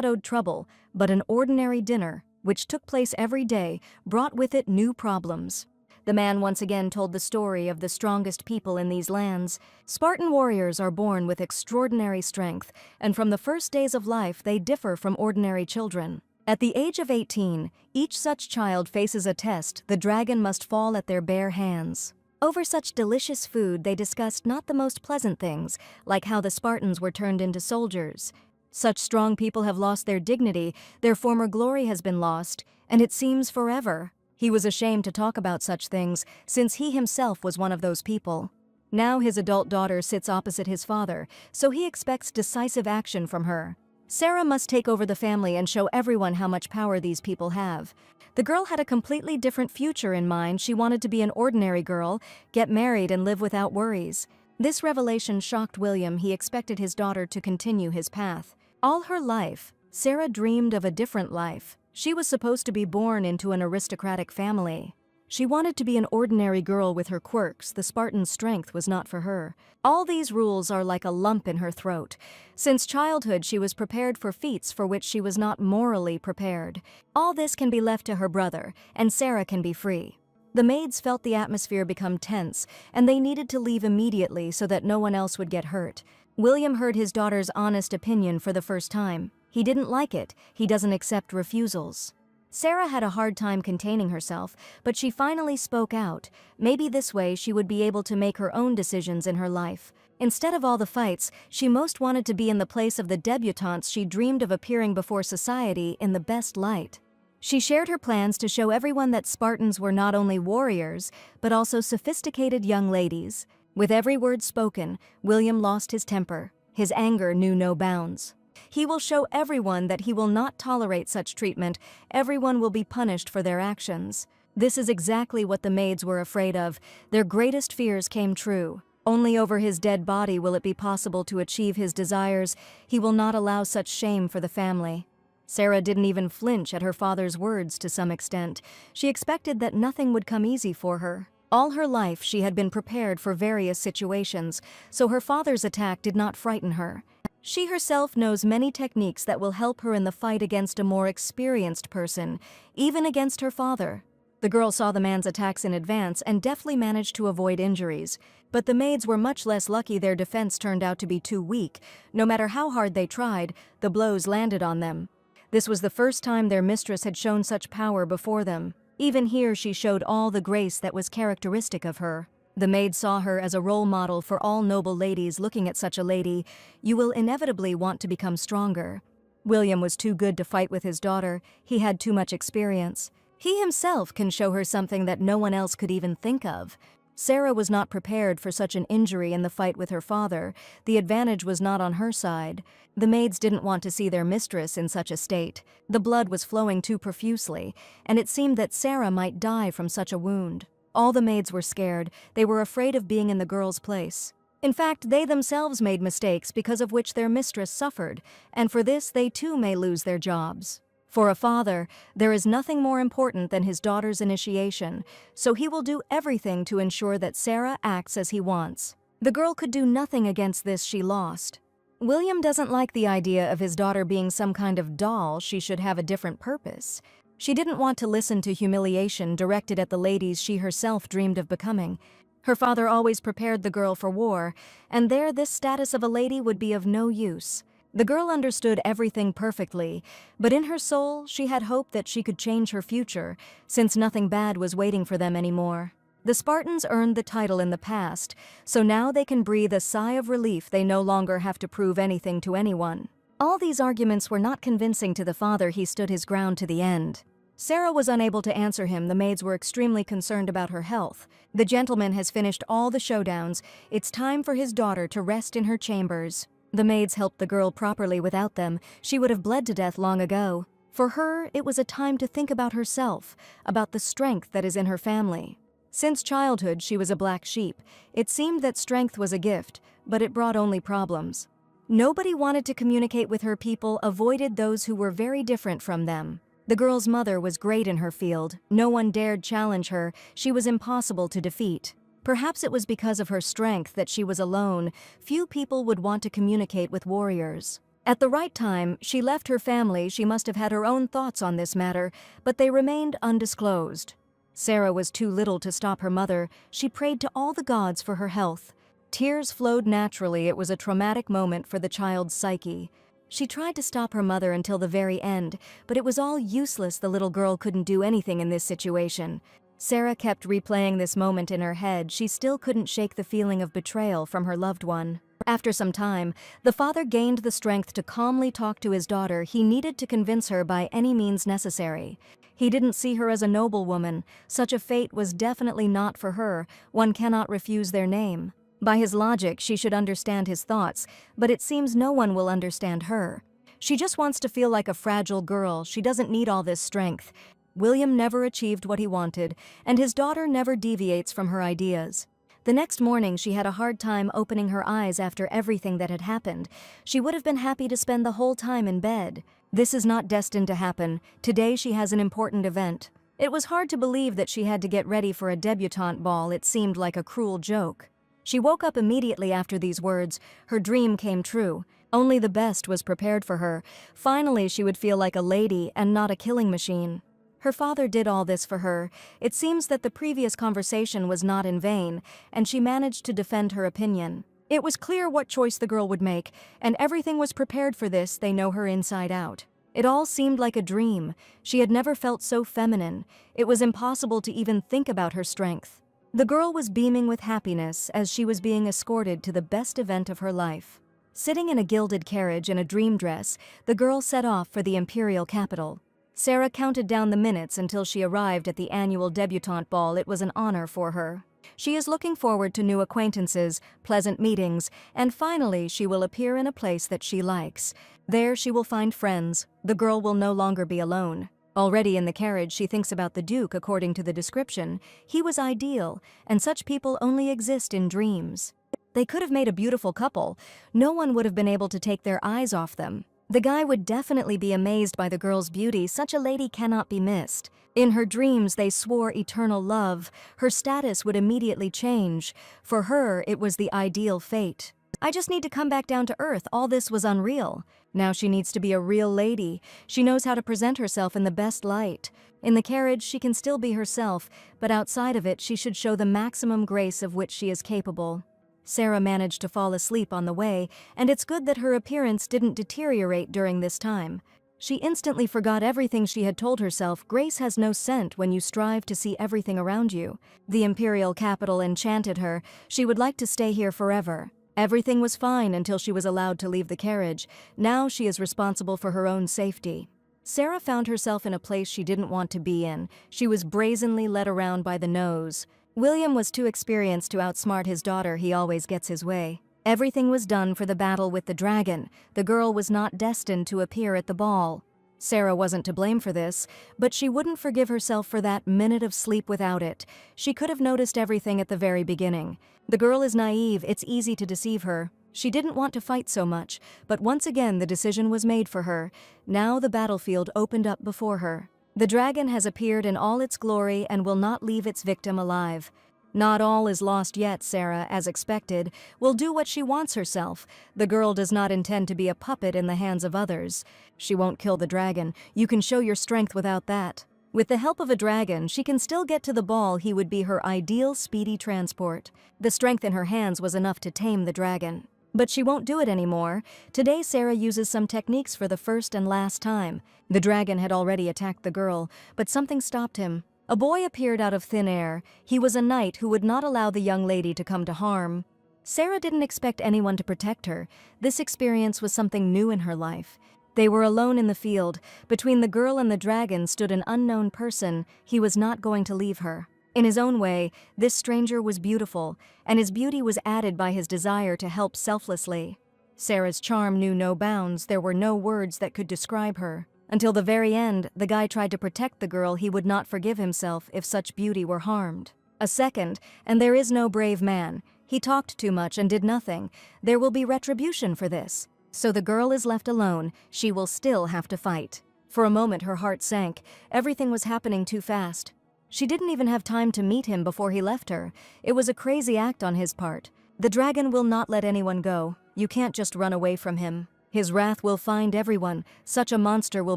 foreshadowed trouble, but an ordinary dinner, which took place every day, brought with it new problems. The man once again told the story of the strongest people in these lands. Spartan warriors are born with extraordinary strength, and from the first days of life they differ from ordinary children. At the age of 18, each such child faces a test the dragon must fall at their bare hands. Over such delicious food they discussed not the most pleasant things, like how the Spartans were turned into soldiers. Such strong people have lost their dignity, their former glory has been lost, and it seems forever. He was ashamed to talk about such things, since he himself was one of those people. Now his adult daughter sits opposite his father, so he expects decisive action from her. Sarah must take over the family and show everyone how much power these people have. The girl had a completely different future in mind. She wanted to be an ordinary girl, get married and live without worries. This revelation shocked William. He expected his daughter to continue his path. All her life, Sarah dreamed of a different life. She was supposed to be born into an aristocratic family. She wanted to be an ordinary girl with her quirks. The Spartan strength was not for her. All these rules are like a lump in her throat. Since childhood, she was prepared for feats for which she was not morally prepared. All this can be left to her brother, and Sarah can be free. The maids felt the atmosphere become tense, and they needed to leave immediately so that no one else would get hurt. William heard his daughter's honest opinion for the first time. He didn't like it. He doesn't accept refusals. Sarah had a hard time containing herself, but she finally spoke out. Maybe this way she would be able to make her own decisions in her life. Instead of all the fights, she most wanted to be in the place of the debutantes. She dreamed of appearing before society in the best light. She shared her plans to show everyone that Spartans were not only warriors, but also sophisticated young ladies. With every word spoken, William lost his temper. His anger knew no bounds. He will show everyone that he will not tolerate such treatment. Everyone will be punished for their actions. This is exactly what the maids were afraid of. Their greatest fears came true. Only over his dead body will it be possible to achieve his desires. He will not allow such shame for the family. Sarah didn't even flinch at her father's words to some extent. She expected that nothing would come easy for her. All her life she had been prepared for various situations, so her father's attack did not frighten her. She herself knows many techniques that will help her in the fight against a more experienced person, even against her father. The girl saw the man's attacks in advance and deftly managed to avoid injuries. But the maids were much less lucky. Their defense turned out to be too weak. No matter how hard they tried, the blows landed on them. This was the first time their mistress had shown such power before them. Even here she showed all the grace that was characteristic of her. The maid saw her as a role model for all noble ladies. Looking at such a lady, you will inevitably want to become stronger. William was too good to fight with his daughter. He had too much experience. He himself can show her something that no one else could even think of. Sarah was not prepared for such an injury in the fight with her father. The advantage was not on her side. The maids didn't want to see their mistress in such a state. The blood was flowing too profusely, and it seemed that Sarah might die from such a wound. All the maids were scared. They were afraid of being in the girl's place. In fact, they themselves made mistakes because of which their mistress suffered, and for this they too may lose their jobs. For a father, there is nothing more important than his daughter's initiation, so he will do everything to ensure that Sarah acts as he wants. The girl could do nothing against this. She lost. William doesn't like the idea of his daughter being some kind of doll. She should have a different purpose. She didn't want to listen to humiliation directed at the ladies she herself dreamed of becoming. Her father always prepared the girl for war, and there this status of a lady would be of no use. The girl understood everything perfectly, but in her soul she had hope that she could change her future, since nothing bad was waiting for them anymore. The Spartans earned the title in the past, so now they can breathe a sigh of relief. They no longer have to prove anything to anyone. All these arguments were not convincing to the father. He stood his ground to the end. Sarah was unable to answer him. The maids were extremely concerned about her health. The gentleman has finished all the showdowns. It's time for his daughter to rest in her chambers. The maids helped the girl properly. Without them, she would have bled to death long ago. For her, it was a time to think about herself, about the strength that is in her family. Since childhood, she was a black sheep. It seemed that strength was a gift, but it brought only problems. Nobody wanted to communicate with her. People avoided those who were very different from them. The girl's mother was great in her field. No one dared challenge her. She was impossible to defeat. Perhaps it was because of her strength that she was alone. Few people would want to communicate with warriors. At the right time, she left her family. She must have had her own thoughts on this matter, but they remained undisclosed. Sarah was too little to stop her mother. She prayed to all the gods for her health. Tears flowed naturally. It was a traumatic moment for the child's psyche. She tried to stop her mother until the very end, but it was all useless. The little girl couldn't do anything in this situation. Sarah kept replaying this moment in her head. She still couldn't shake the feeling of betrayal from her loved one. After some time, the father gained the strength to calmly talk to his daughter. He needed to convince her by any means necessary. He didn't see her as a noble woman. Such a fate was definitely not for her. One cannot refuse their name. By his logic, she should understand his thoughts, but it seems no one will understand her. She just wants to feel like a fragile girl. She doesn't need all this strength. William never achieved what he wanted, and his daughter never deviates from her ideas. The next morning, she had a hard time opening her eyes after everything that had happened. She would have been happy to spend the whole time in bed. This is not destined to happen. Today she has an important event. It was hard to believe that she had to get ready for a debutante ball. It seemed like a cruel joke. She woke up immediately after these words. Her dream came true. Only the best was prepared for her. Finally, she would feel like a lady and not a killing machine. Her father did all this for her. It seems that the previous conversation was not in vain, and she managed to defend her opinion. It was clear what choice the girl would make, and everything was prepared for this. They know her inside out. It all seemed like a dream. She had never felt so feminine. It was impossible to even think about her strength. The girl was beaming with happiness as she was being escorted to the best event of her life. Sitting in a gilded carriage in a dream dress, the girl set off for the imperial capital. Sarah counted down the minutes until she arrived at the annual debutante ball. It was an honor for her. She is looking forward to new acquaintances, pleasant meetings, and finally she will appear in a place that she likes. There she will find friends. The girl will no longer be alone. Already in the carriage, she thinks about the Duke. According to the description, he was ideal, and such people only exist in dreams. They could have made a beautiful couple. No one would have been able to take their eyes off them. The guy would definitely be amazed by the girl's beauty. Such a lady cannot be missed. In her dreams, they swore eternal love. Her status would immediately change. For her, it was the ideal fate. I just need to come back down to earth. All this was unreal. Now she needs to be a real lady. She knows how to present herself in the best light. In the carriage, she can still be herself, but outside of it, she should show the maximum grace of which she is capable. Sarah managed to fall asleep on the way, and it's good that her appearance didn't deteriorate during this time. She instantly forgot everything she had told herself. Grace has no scent when you strive to see everything around you. The imperial capital enchanted her. She would like to stay here forever. Everything was fine until she was allowed to leave the carriage. Now she is responsible for her own safety. Sarah found herself in a place she didn't want to be in. She was brazenly led around by the nose. William was too experienced to outsmart his daughter. He always gets his way. Everything was done for the battle with the dragon. The girl was not destined to appear at the ball. Sarah wasn't to blame for this, but she wouldn't forgive herself for that minute of sleep without it. She could have noticed everything at the very beginning. The girl is naive. It's easy to deceive her. She didn't want to fight so much, but once again the decision was made for her. Now the battlefield opened up before her. The dragon has appeared in all its glory and will not leave its victim alive. Not all is lost yet. Sarah, as expected, will do what she wants herself. The girl does not intend to be a puppet in the hands of others. She won't kill the dragon. You can show your strength without that. With the help of a dragon, she can still get to the ball. He would be her ideal speedy transport. The strength in her hands was enough to tame the dragon. But she won't do it anymore. Today Sarah uses some techniques for the first and last time. The dragon had already attacked the girl, but something stopped him. A boy appeared out of thin air. He was a knight who would not allow the young lady to come to harm. Sarah didn't expect anyone to protect her. This experience was something new in her life. They were alone in the field. Between the girl and the dragon stood an unknown person. He was not going to leave her. In his own way, this stranger was beautiful, and his beauty was added by his desire to help selflessly. Sarah's charm knew no bounds. There were no words that could describe her. Until the very end, the guy tried to protect the girl. He would not forgive himself if such beauty were harmed. A second, and there is no brave man. He talked too much and did nothing. There will be retribution for this. So the girl is left alone. She will still have to fight. For a moment, her heart sank. Everything was happening too fast. She didn't even have time to meet him before he left her. It was a crazy act on his part. The dragon will not let anyone go. You can't just run away from him. His wrath will find everyone. Such a monster will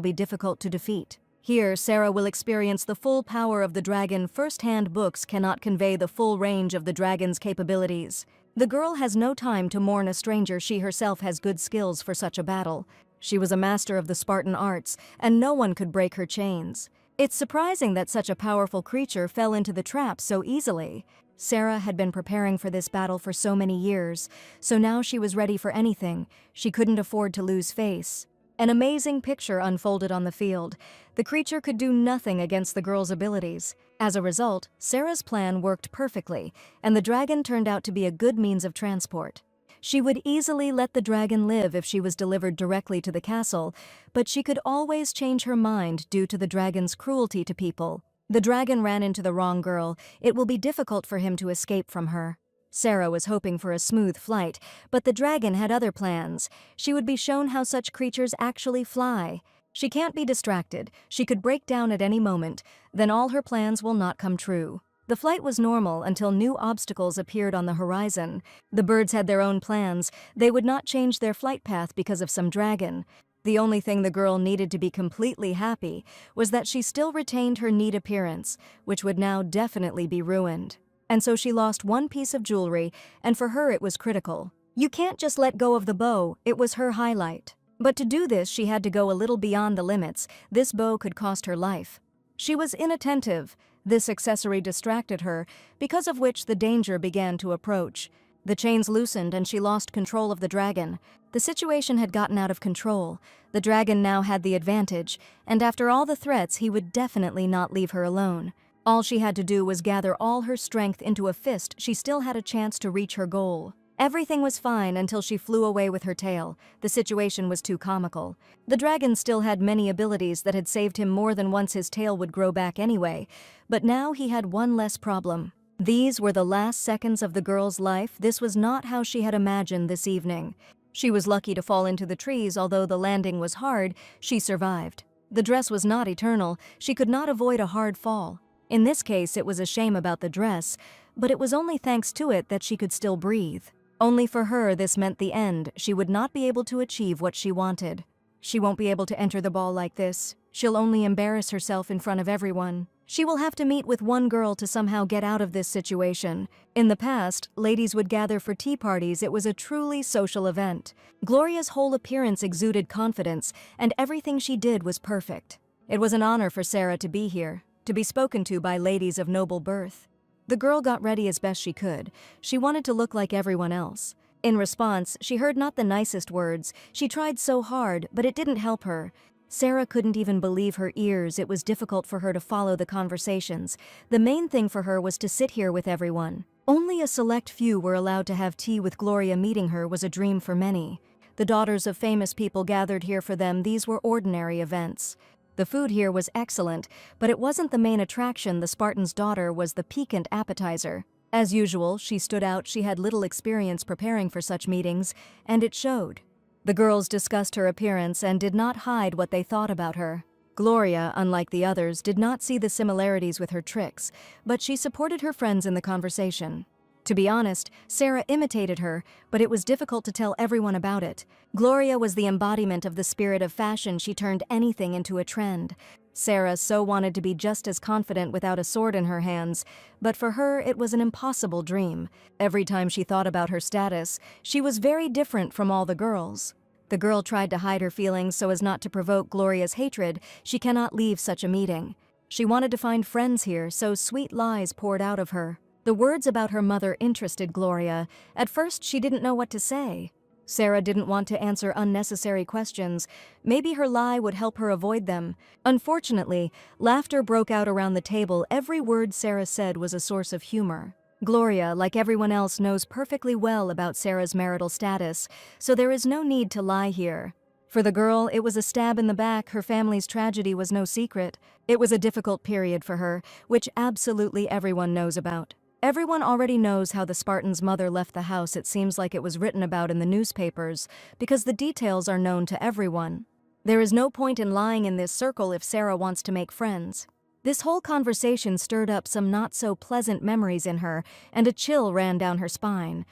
be difficult to defeat. Here, Sarah will experience the full power of the dragon. First-hand books cannot convey the full range of the dragon's capabilities. The girl has no time to mourn a stranger. She herself has good skills for such a battle. She was a master of the Spartan arts, and no one could break her chains. It's surprising that such a powerful creature fell into the trap so easily. Sarah had been preparing for this battle for so many years, so now she was ready for anything. She couldn't afford to lose face. An amazing picture unfolded on the field. The creature could do nothing against the girl's abilities. As a result, Sarah's plan worked perfectly, and the dragon turned out to be a good means of transport. She would easily let the dragon live if she was delivered directly to the castle, but she could always change her mind due to the dragon's cruelty to people. The dragon ran into the wrong girl. It will be difficult for him to escape from her. Sarah was hoping for a smooth flight, but the dragon had other plans. She would be shown how such creatures actually fly. She can't be distracted. She could break down at any moment. Then all her plans will not come true. The flight was normal until new obstacles appeared on the horizon. The birds had their own plans. They would not change their flight path because of some dragon. The only thing the girl needed to be completely happy was that she still retained her neat appearance, which would now definitely be ruined. And so she lost one piece of jewelry, and for her it was critical. You can't just let go of the bow. It was her highlight. But to do this, she had to go a little beyond the limits. This bow could cost her life. She was inattentive. This accessory distracted her, because of which the danger began to approach. The chains loosened and she lost control of the dragon. The situation had gotten out of control. The dragon now had the advantage, and after all the threats, he would definitely not leave her alone. All she had to do was gather all her strength into a fist. She still had a chance to reach her goal. Everything was fine until she flew away with her tail. The situation was too comical. The dragon still had many abilities that had saved him more than once. His tail would grow back anyway, but now he had one less problem. These were the last seconds of the girl's life. This was not how she had imagined this evening. She was lucky to fall into the trees. Although the landing was hard, she survived. The dress was not eternal. She could not avoid a hard fall. In this case, it was a shame about the dress, but it was only thanks to it that she could still breathe. Only for her, this meant the end. She would not be able to achieve what she wanted. She won't be able to enter the ball like this. She'll only embarrass herself in front of everyone. She will have to meet with one girl to somehow get out of this situation. In the past, ladies would gather for tea parties. It was a truly social event. Gloria's whole appearance exuded confidence, and everything she did was perfect. It was an honor for Sarah to be here, to be spoken to by ladies of noble birth. The girl got ready as best she could. She wanted to look like everyone else. In response, she heard not the nicest words. She tried so hard, but it didn't help her. Sarah couldn't even believe her ears. It was difficult for her to follow the conversations. The main thing for her was to sit here with everyone. Only a select few were allowed to have tea with Gloria. Meeting her was a dream for many. The daughters of famous people gathered here for them. These were ordinary events. The food here was excellent, but it wasn't the main attraction. The Spartan's daughter was the piquant appetizer. As usual, she stood out. She had little experience preparing for such meetings, and it showed. The girls discussed her appearance and did not hide what they thought about her. Gloria, unlike the others, did not see the similarities with her tricks, but she supported her friends in the conversation. To be honest, Sarah imitated her, but it was difficult to tell everyone about it. Gloria was the embodiment of the spirit of fashion. She turned anything into a trend. Sarah so wanted to be just as confident without a sword in her hands, but for her it was an impossible dream. Every time she thought about her status, she was very different from all the girls. The girl tried to hide her feelings so as not to provoke Gloria's hatred. She cannot leave such a meeting. She wanted to find friends here, so sweet lies poured out of her. The words about her mother interested Gloria. At first, she didn't know what to say. Sarah didn't want to answer unnecessary questions. Maybe her lie would help her avoid them. Unfortunately, laughter broke out around the table. Every word Sarah said was a source of humor. Gloria, like everyone else, knows perfectly well about Sarah's marital status, so there is no need to lie here. For the girl, it was a stab in the back. Her family's tragedy was no secret. It was a difficult period for her, which absolutely everyone knows about. Everyone already knows how the Spartan's mother left the house. It seems like it was written about in the newspapers, because the details are known to everyone. There is no point in lying in this circle if Sarah wants to make friends. This whole conversation stirred up some not-so-pleasant memories in her, and a chill ran down her spine.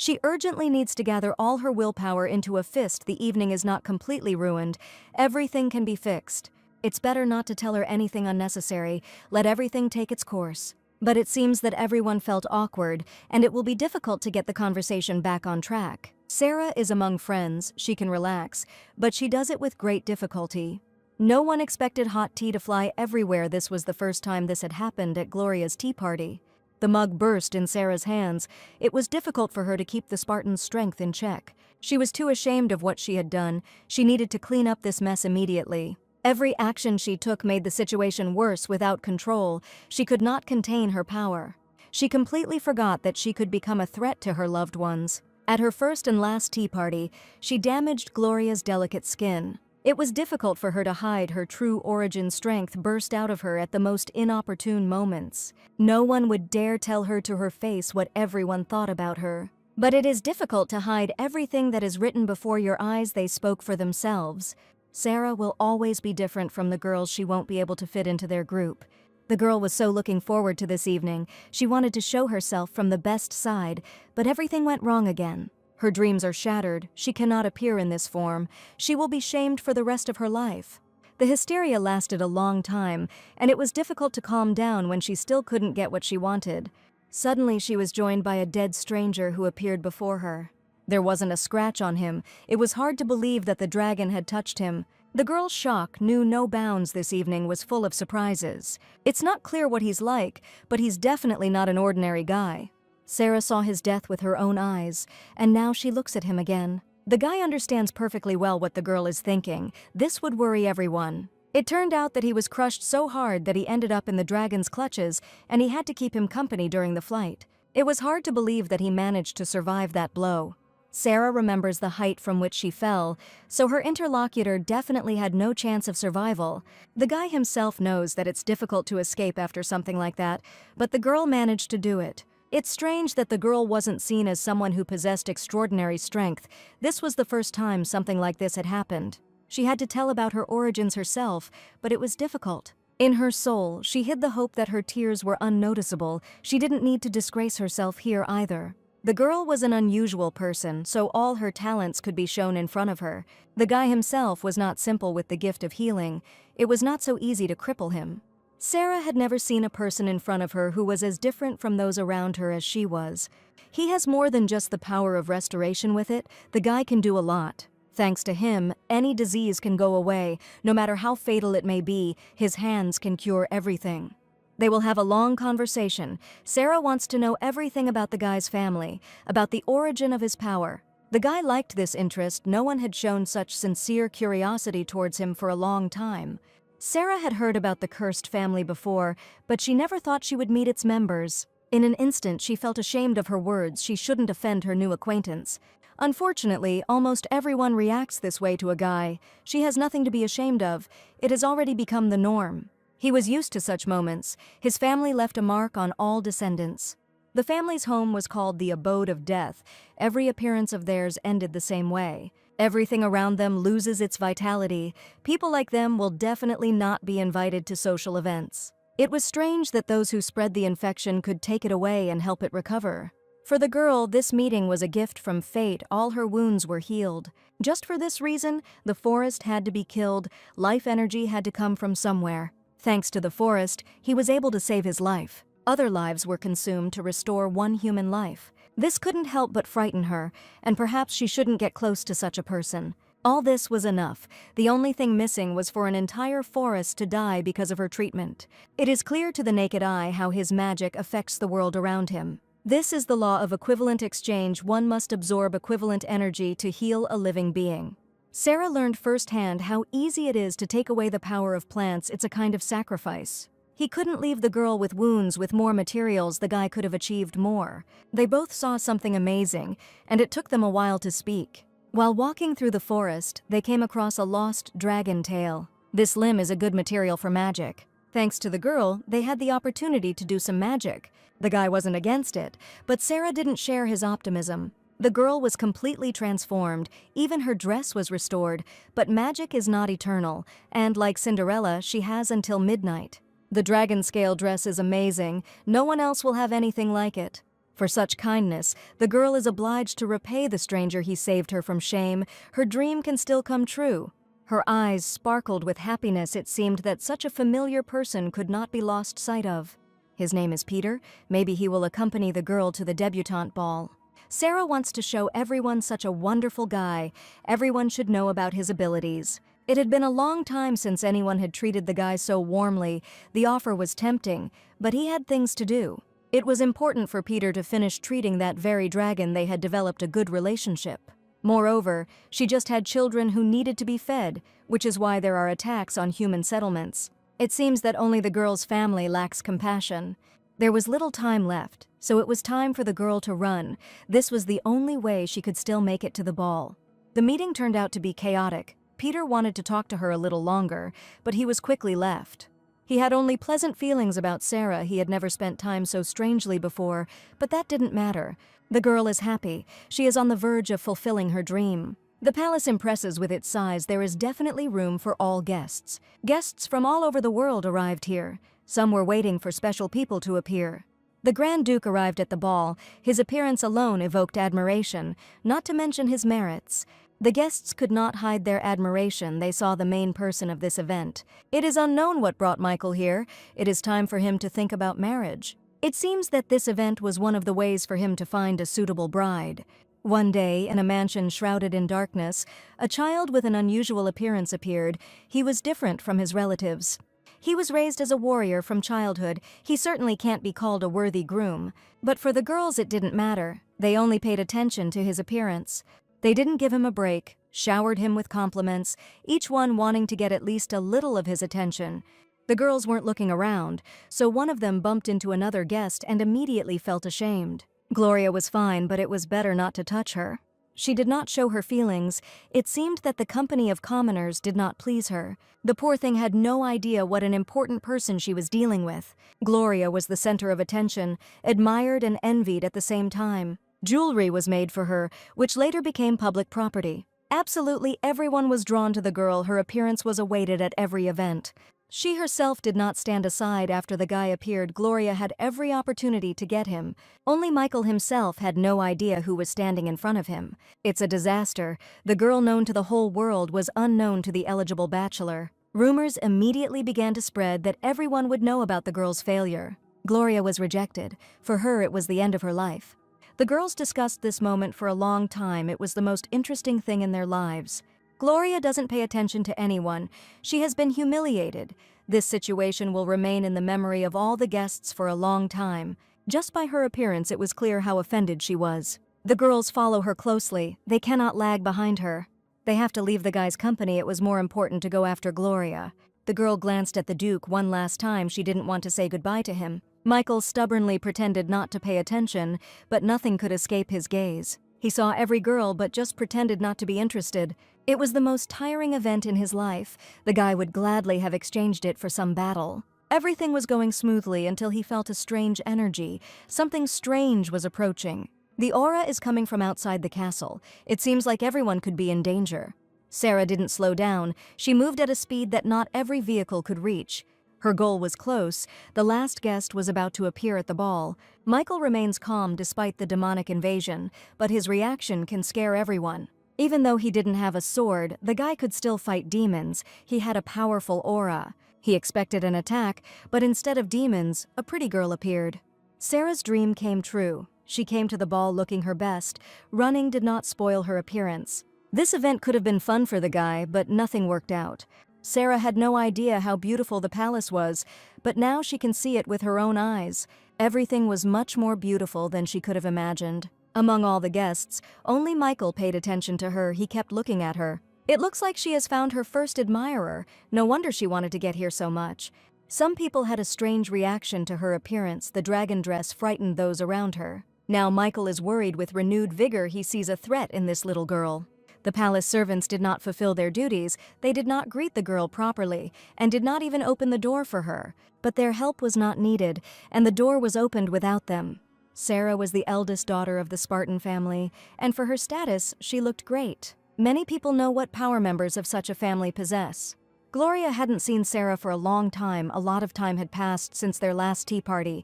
She urgently needs to gather all her willpower into a fist. The evening is not completely ruined. Everything can be fixed. It's better not to tell her anything unnecessary. Let everything take its course. But it seems that everyone felt awkward, and it will be difficult to get the conversation back on track. Sarah is among friends, she can relax, but she does it with great difficulty. No one expected hot tea to fly everywhere. This was the first time this had happened at Gloria's tea party. The mug burst in Sarah's hands. It was difficult for her to keep the Spartan's strength in check. She was too ashamed of what she had done. She needed to clean up this mess immediately. Every action she took made the situation worse. Without control, she could not contain her power. She completely forgot that she could become a threat to her loved ones. At her first and last tea party, she damaged Gloria's delicate skin. It was difficult for her to hide her true origin. Strength burst out of her at the most inopportune moments. No one would dare tell her to her face what everyone thought about her. But it is difficult to hide everything that is written before your eyes. They spoke for themselves. Sarah will always be different from the girls. She won't be able to fit into their group. The girl was so looking forward to this evening. She wanted to show herself from the best side, but everything went wrong again. Her dreams are shattered. She cannot appear in this form. She will be shamed for the rest of her life. The hysteria lasted a long time, and it was difficult to calm down when she still couldn't get what she wanted. Suddenly, she was joined by a dead stranger who appeared before her. There wasn't a scratch on him. It was hard to believe that the dragon had touched him. The girl's shock knew no bounds. This evening was full of surprises. It's not clear what he's like, but he's definitely not an ordinary guy. Sarah saw his death with her own eyes, and now she looks at him again. The guy understands perfectly well what the girl is thinking. This would worry everyone. It turned out that he was crushed so hard that he ended up in the dragon's clutches, and he had to keep him company during the flight. It was hard to believe that he managed to survive that blow. Sarah remembers the height from which she fell, so her interlocutor definitely had no chance of survival. The guy himself knows that it's difficult to escape after something like that, but the girl managed to do it. It's strange that the girl wasn't seen as someone who possessed extraordinary strength. This was the first time something like this had happened. She had to tell about her origins herself, but it was difficult. In her soul, she hid the hope that her tears were unnoticeable. She didn't need to disgrace herself here either. The girl was an unusual person, so all her talents could be shown in front of her. The guy himself was not simple with the gift of healing. It was not so easy to cripple him. Sarah had never seen a person in front of her who was as different from those around her as she was. He has more than just the power of restoration with it. The guy can do a lot. Thanks to him, any disease can go away. No matter how fatal it may be, his hands can cure everything. They will have a long conversation. Sarah wants to know everything about the guy's family, about the origin of his power. The guy liked this interest. No one had shown such sincere curiosity towards him for a long time. Sarah had heard about the cursed family before, but she never thought she would meet its members. In an instant, she felt ashamed of her words. She shouldn't offend her new acquaintance. Unfortunately, almost everyone reacts this way to a guy. She has nothing to be ashamed of. It has already become the norm. He was used to such moments. His family left a mark on all descendants. The family's home was called the Abode of Death. Every appearance of theirs ended the same way. Everything around them loses its vitality. People like them will definitely not be invited to social events. It was strange that those who spread the infection could take it away and help it recover. For the girl, this meeting was a gift from fate. All her wounds were healed. Just for this reason, the forest had to be killed. Life energy had to come from somewhere. Thanks to the forest, he was able to save his life. Other lives were consumed to restore one human life. This couldn't help but frighten her, and perhaps she shouldn't get close to such a person. All this was enough. The only thing missing was for an entire forest to die because of her treatment. It is clear to the naked eye how his magic affects the world around him. This is the law of equivalent exchange. One must absorb equivalent energy to heal a living being. Sarah learned firsthand how easy it is to take away the power of plants. It's a kind of sacrifice. He couldn't leave the girl with wounds. With more materials, the guy could have achieved more. They both saw something amazing, and it took them a while to speak. While walking through the forest, they came across a lost dragon tail. This limb is a good material for magic. Thanks to the girl, they had the opportunity to do some magic. The guy wasn't against it, but Sarah didn't share his optimism. The girl was completely transformed. Even her dress was restored, but magic is not eternal, and like Cinderella, she has until midnight. The dragon scale dress is amazing. No one else will have anything like it. For such kindness, the girl is obliged to repay the stranger he saved her from shame. Her dream can still come true. Her eyes sparkled with happiness. It seemed that such a familiar person could not be lost sight of. His name is Peter. Maybe he will accompany the girl to the debutante ball. Sarah wants to show everyone such a wonderful guy. Everyone should know about his abilities. It had been a long time since anyone had treated the guy so warmly. The offer was tempting, but he had things to do. It was important for Peter to finish treating that very dragon. They had developed a good relationship. Moreover, she just had children who needed to be fed, which is why there are attacks on human settlements. It seems that only the girl's family lacks compassion. There was little time left, so it was time for the girl to run. This was the only way she could still make it to the ball. The meeting turned out to be chaotic. Peter wanted to talk to her a little longer, but he was quickly left. He had only pleasant feelings about Sarah. He had never spent time so strangely before, but that didn't matter. The girl is happy. She is on the verge of fulfilling her dream. The palace impresses with its size. There is definitely room for all guests. Guests from all over the world arrived here. Some were waiting for special people to appear. The Grand Duke arrived at the ball. His appearance alone evoked admiration, not to mention his merits. The guests could not hide their admiration. They saw the main person of this event. It is unknown what brought Michael here. It is time for him to think about marriage. It seems that this event was one of the ways for him to find a suitable bride. One day, in a mansion shrouded in darkness, a child with an unusual appearance appeared. He was different from his relatives. He was raised as a warrior from childhood. He certainly can't be called a worthy groom. But for the girls it didn't matter. They only paid attention to his appearance. They didn't give him a break, showered him with compliments, each one wanting to get at least a little of his attention. The girls weren't looking around, so one of them bumped into another guest and immediately felt ashamed. Gloria was fine, but it was better not to touch her. She did not show her feelings. It seemed that the company of commoners did not please her. The poor thing had no idea what an important person she was dealing with. Gloria was the center of attention, admired and envied at the same time. Jewelry was made for her, which later became public property. Absolutely everyone was drawn to the girl. Her appearance was awaited at every event. She herself did not stand aside after the guy appeared. Gloria had every opportunity to get him. Only Michael himself had no idea who was standing in front of him. It's a disaster. The girl known to the whole world was unknown to the eligible bachelor. Rumors immediately began to spread that everyone would know about the girl's failure. Gloria was rejected. For her, it was the end of her life. The girls discussed this moment for a long time. It was the most interesting thing in their lives. Gloria doesn't pay attention to anyone. She has been humiliated. This situation will remain in the memory of all the guests for a long time. Just by her appearance, it was clear how offended she was. The girls follow her closely. They cannot lag behind her. They have to leave the guy's company. It was more important to go after Gloria. The girl glanced at the Duke one last time. She didn't want to say goodbye to him. Michael stubbornly pretended not to pay attention, but nothing could escape his gaze. He saw every girl but just pretended not to be interested. It was the most tiring event in his life. The guy would gladly have exchanged it for some battle. Everything was going smoothly until he felt a strange energy. Something strange was approaching. The aura is coming from outside the castle. It seems like everyone could be in danger. Sarah didn't slow down. She moved at a speed that not every vehicle could reach. Her goal was close. The last guest was about to appear at the ball. Michael remains calm despite the demonic invasion, but his reaction can scare everyone. Even though he didn't have a sword, the guy could still fight demons. He had a powerful aura. He expected an attack, but instead of demons, a pretty girl appeared. Sarah's dream came true. She came to the ball looking her best. Running did not spoil her appearance. This event could have been fun for the guy, but nothing worked out. Sarah had no idea how beautiful the palace was, but now she can see it with her own eyes. Everything was much more beautiful than she could have imagined. Among all the guests, only Michael paid attention to her. He kept looking at her. It looks like she has found her first admirer. No wonder she wanted to get here so much. Some people had a strange reaction to her appearance. The dragon dress frightened those around her. Now Michael is worried with renewed vigor. He sees a threat in this little girl. The palace servants did not fulfill their duties. They did not greet the girl properly and did not even open the door for her. But their help was not needed, and the door was opened without them. Sarah was the eldest daughter of the Spartan family, and for her status, she looked great. Many people know what power members of such a family possess. Gloria hadn't seen Sarah for a long time. A lot of time had passed since their last tea party.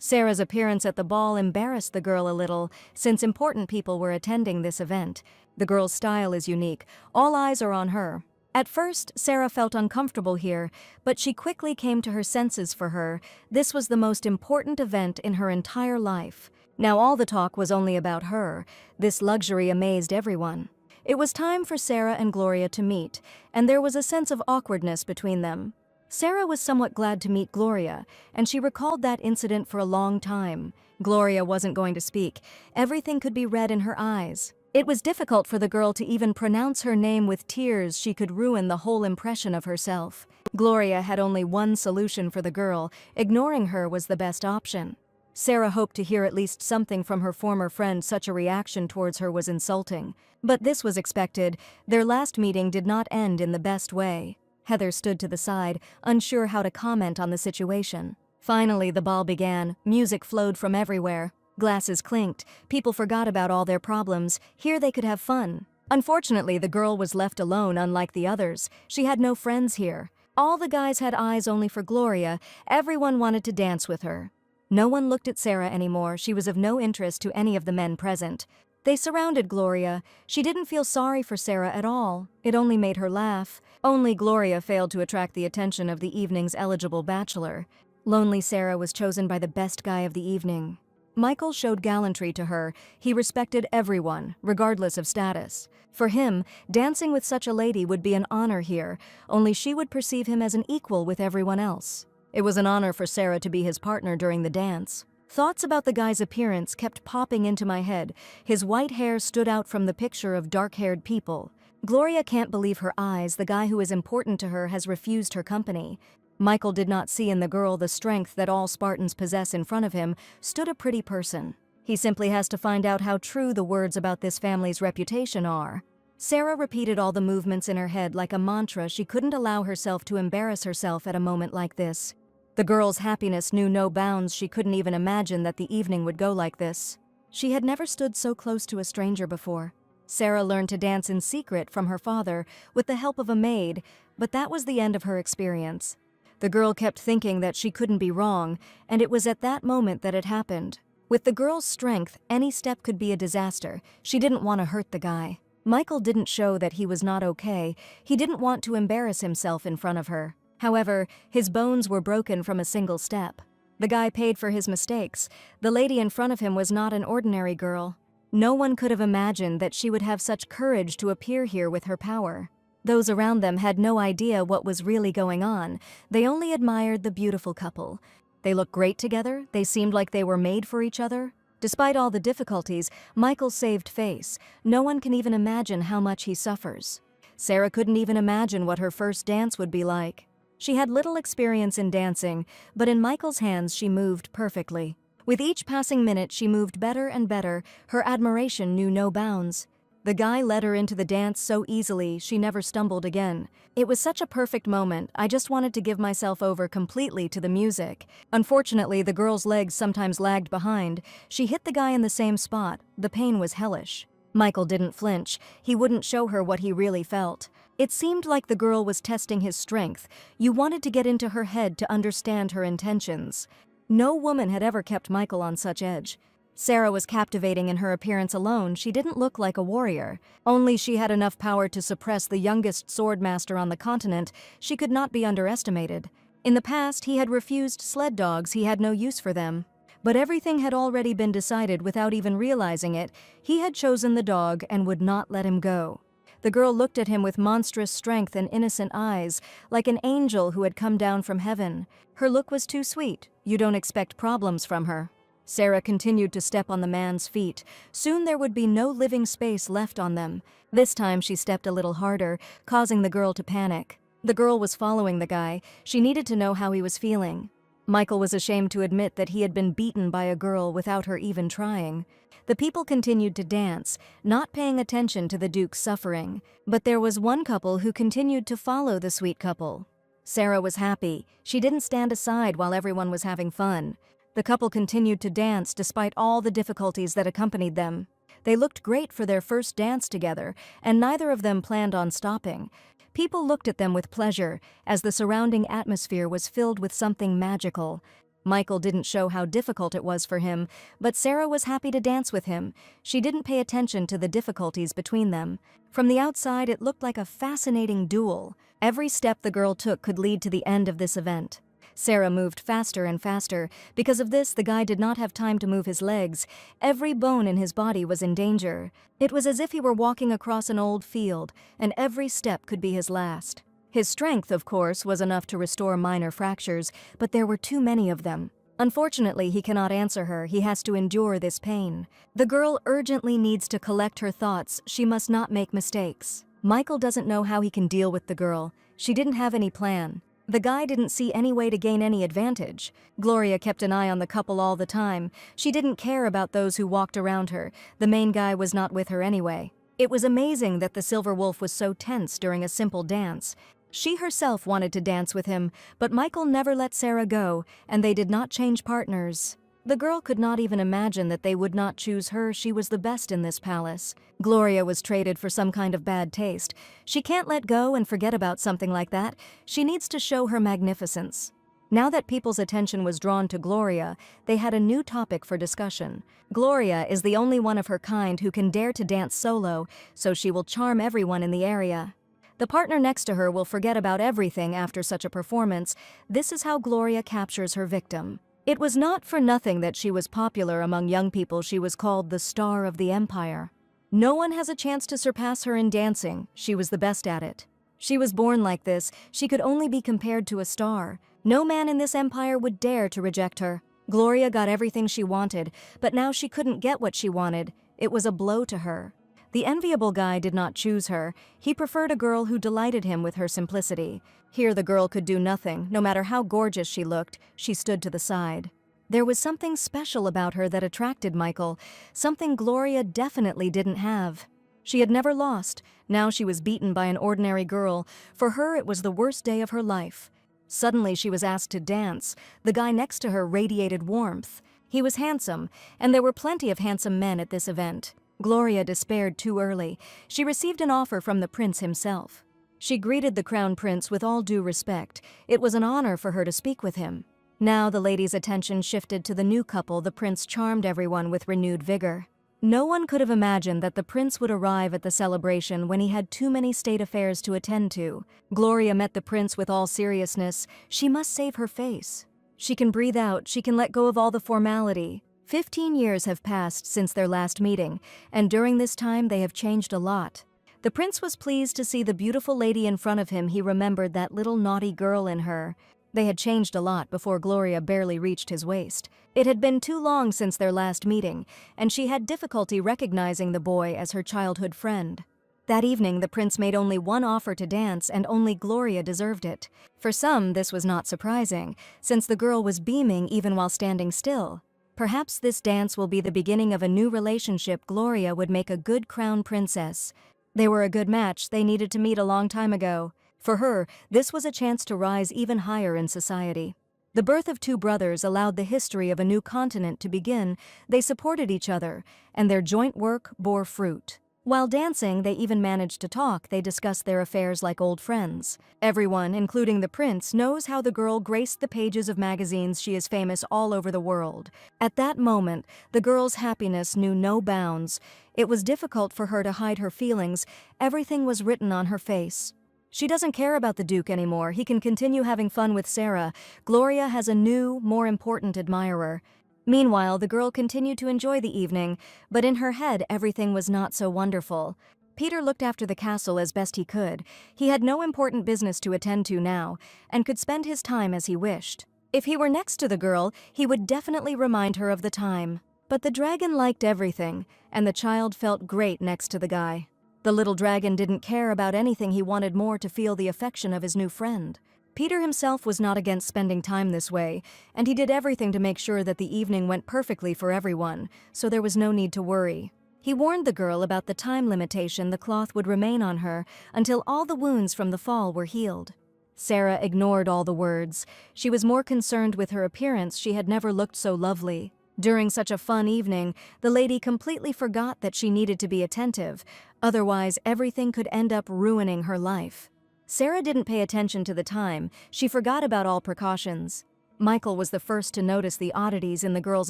Sarah's appearance at the ball embarrassed the girl a little, since important people were attending this event. The girl's style is unique. All eyes are on her. At first, Sarah felt uncomfortable here, but she quickly came to her senses for her. This was the most important event in her entire life. Now all the talk was only about her. This luxury amazed everyone. It was time for Sarah and Gloria to meet, and there was a sense of awkwardness between them. Sarah was somewhat glad to meet Gloria, and she recalled that incident for a long time. Gloria wasn't going to speak. Everything could be read in her eyes. It was difficult for the girl to even pronounce her name. With tears, she could ruin the whole impression of herself. Gloria had only one solution for the girl. Ignoring her was the best option. Sarah hoped to hear at least something from her former friend. Such a reaction towards her was insulting. But this was expected. Their last meeting did not end in the best way. Heather stood to the side, unsure how to comment on the situation. Finally, the ball began. Music flowed from everywhere. Glasses clinked. People forgot about all their problems. Here they could have fun. Unfortunately, the girl was left alone. Unlike the others, she had no friends here. All the guys had eyes only for Gloria. Everyone wanted to dance with her. No one looked at Sarah anymore. She was of no interest to any of the men present. They surrounded Gloria. She didn't feel sorry for Sarah at all. It only made her laugh. Only Gloria failed to attract the attention of the evening's eligible bachelor. Lonely Sarah was chosen by the best guy of the evening. Michael showed gallantry to her. He respected everyone, regardless of status. For him, dancing with such a lady would be an honor here, only she would perceive him as an equal with everyone else. It was an honor for Sarah to be his partner during the dance. Thoughts about the guy's appearance kept popping into my head. His white hair stood out from the picture of dark-haired people. Gloria can't believe her eyes. The guy who is important to her has refused her company. Michael did not see in the girl the strength that all Spartans possess. In front of him stood a pretty person. He simply has to find out how true the words about this family's reputation are. Sarah repeated all the movements in her head like a mantra. She couldn't allow herself to embarrass herself at a moment like this. The girl's happiness knew no bounds. She couldn't even imagine that the evening would go like this. She had never stood so close to a stranger before. Sarah learned to dance in secret from her father with the help of a maid, but that was the end of her experience. The girl kept thinking that she couldn't be wrong, and it was at that moment that it happened. With the girl's strength, any step could be a disaster. She didn't want to hurt the guy. Michael didn't show that he was not okay. He didn't want to embarrass himself in front of her. However, his bones were broken from a single step. The guy paid for his mistakes. The lady in front of him was not an ordinary girl. No one could have imagined that she would have such courage to appear here with her power. Those around them had no idea what was really going on. They only admired the beautiful couple. They looked great together. They seemed like they were made for each other. Despite all the difficulties, Michael saved face. No one can even imagine how much he suffers. Sarah couldn't even imagine what her first dance would be like. She had little experience in dancing, but in Michael's hands she moved perfectly. With each passing minute she moved better and better. Her admiration knew no bounds. The guy led her into the dance so easily, she never stumbled again. It was such a perfect moment. I just wanted to give myself over completely to the music. Unfortunately, the girl's legs sometimes lagged behind. She hit the guy in the same spot. The pain was hellish. Michael didn't flinch. He wouldn't show her what he really felt. It seemed like the girl was testing his strength. You wanted to get into her head to understand her intentions. No woman had ever kept Michael on such edge. Sarah was captivating in her appearance alone. She didn't look like a warrior. Only she had enough power to suppress the youngest swordmaster on the continent. She could not be underestimated. In the past, he had refused sled dogs. He had no use for them. But everything had already been decided without even realizing it. He had chosen the dog and would not let him go. The girl looked at him with monstrous strength and innocent eyes, like an angel who had come down from heaven. Her look was too sweet. You don't expect problems from her. Sarah continued to step on the man's feet. Soon there would be no living space left on them. This time she stepped a little harder, causing the girl to panic. The girl was following the guy. She needed to know how he was feeling. Michael was ashamed to admit that he had been beaten by a girl without her even trying. The people continued to dance, not paying attention to the Duke's suffering. But there was one couple who continued to follow the sweet couple. Sarah was happy. She didn't stand aside while everyone was having fun. The couple continued to dance despite all the difficulties that accompanied them. They looked great for their first dance together, and neither of them planned on stopping. People looked at them with pleasure, as the surrounding atmosphere was filled with something magical. Michael didn't show how difficult it was for him, but Sarah was happy to dance with him. She didn't pay attention to the difficulties between them. From the outside, it looked like a fascinating duel. Every step the girl took could lead to the end of this event. Sarah moved faster and faster. Because of this, the guy did not have time to move his legs. Every bone in his body was in danger. It was as if he were walking across an old field, and every step could be his last. His strength, of course, was enough to restore minor fractures, but there were too many of them. Unfortunately, he cannot answer her. He has to endure this pain. The girl urgently needs to collect her thoughts. She must not make mistakes. Michael doesn't know how he can deal with the girl. She didn't have any plan. The guy didn't see any way to gain any advantage. Gloria kept an eye on the couple all the time. She didn't care about those who walked around her. The main guy was not with her anyway. It was amazing that the Silver Wolf was so tense during a simple dance. She herself wanted to dance with him, but Michael never let Sarah go, and they did not change partners. The girl could not even imagine that they would not choose her. She was the best in this palace. Gloria was traded for some kind of bad taste. She can't let go and forget about something like that. She needs to show her magnificence. Now that people's attention was drawn to Gloria, they had a new topic for discussion. Gloria is the only one of her kind who can dare to dance solo, so she will charm everyone in the area. The partner next to her will forget about everything after such a performance. This is how Gloria captures her victim. It was not for nothing that she was popular among young people. She was called the Star of the Empire. No one has a chance to surpass her in dancing. She was the best at it. She was born like this. She could only be compared to a star. No man in this empire would dare to reject her. Gloria got everything she wanted, but now she couldn't get what she wanted. It was a blow to her. The enviable guy did not choose her. He preferred a girl who delighted him with her simplicity. Here the girl could do nothing. No matter how gorgeous she looked, she stood to the side. There was something special about her that attracted Michael, something Gloria definitely didn't have. She had never lost. Now she was beaten by an ordinary girl. For her, it was the worst day of her life. Suddenly she was asked to dance. The guy next to her radiated warmth. He was handsome, and there were plenty of handsome men at this event. Gloria despaired too early. She received an offer from the prince himself. She greeted the crown prince with all due respect. It was an honor for her to speak with him. Now the lady's attention shifted to the new couple. The prince charmed everyone with renewed vigor. No one could have imagined that the prince would arrive at the celebration when he had too many state affairs to attend to. Gloria met the prince with all seriousness. She must save her face. She can breathe out. She can let go of all the formality. 15 years have passed since their last meeting, and during this time they have changed a lot. The prince was pleased to see the beautiful lady in front of him. He remembered that little naughty girl in her. They had changed a lot before Gloria barely reached his waist. It had been too long since their last meeting, and she had difficulty recognizing the boy as her childhood friend. That evening, the prince made only one offer to dance, and only Gloria deserved it. For some, this was not surprising, since the girl was beaming even while standing still. Perhaps this dance will be the beginning of a new relationship. Gloria would make a good crown princess. They were a good match. They needed to meet a long time ago. For her, this was a chance to rise even higher in society. The birth of two brothers allowed the history of a new continent to begin. They supported each other, and their joint work bore fruit. While dancing, they even managed to talk. They discussed their affairs like old friends. Everyone, including the prince, knows how the girl graced the pages of magazines. She is famous all over the world. At that moment, the girl's happiness knew no bounds. It was difficult for her to hide her feelings. Everything was written on her face. She doesn't care about the Duke anymore. He can continue having fun with Sarah. Gloria has a new, more important admirer. Meanwhile, the girl continued to enjoy the evening, but in her head everything was not so wonderful. Peter looked after the castle as best he could. He had no important business to attend to now, and could spend his time as he wished. If he were next to the girl, he would definitely remind her of the time. But the dragon liked everything, and the child felt great next to the guy. The little dragon didn't care about anything. He wanted more to feel the affection of his new friend. Peter himself was not against spending time this way, and he did everything to make sure that the evening went perfectly for everyone, so there was no need to worry. He warned the girl about the time limitation. The cloth would remain on her until all the wounds from the fall were healed. Sarah ignored all the words. She was more concerned with her appearance. She had never looked so lovely. During such a fun evening, the lady completely forgot that she needed to be attentive. Otherwise, everything could end up ruining her life. Sarah didn't pay attention to the time. She forgot about all precautions. Michael was the first to notice the oddities in the girl's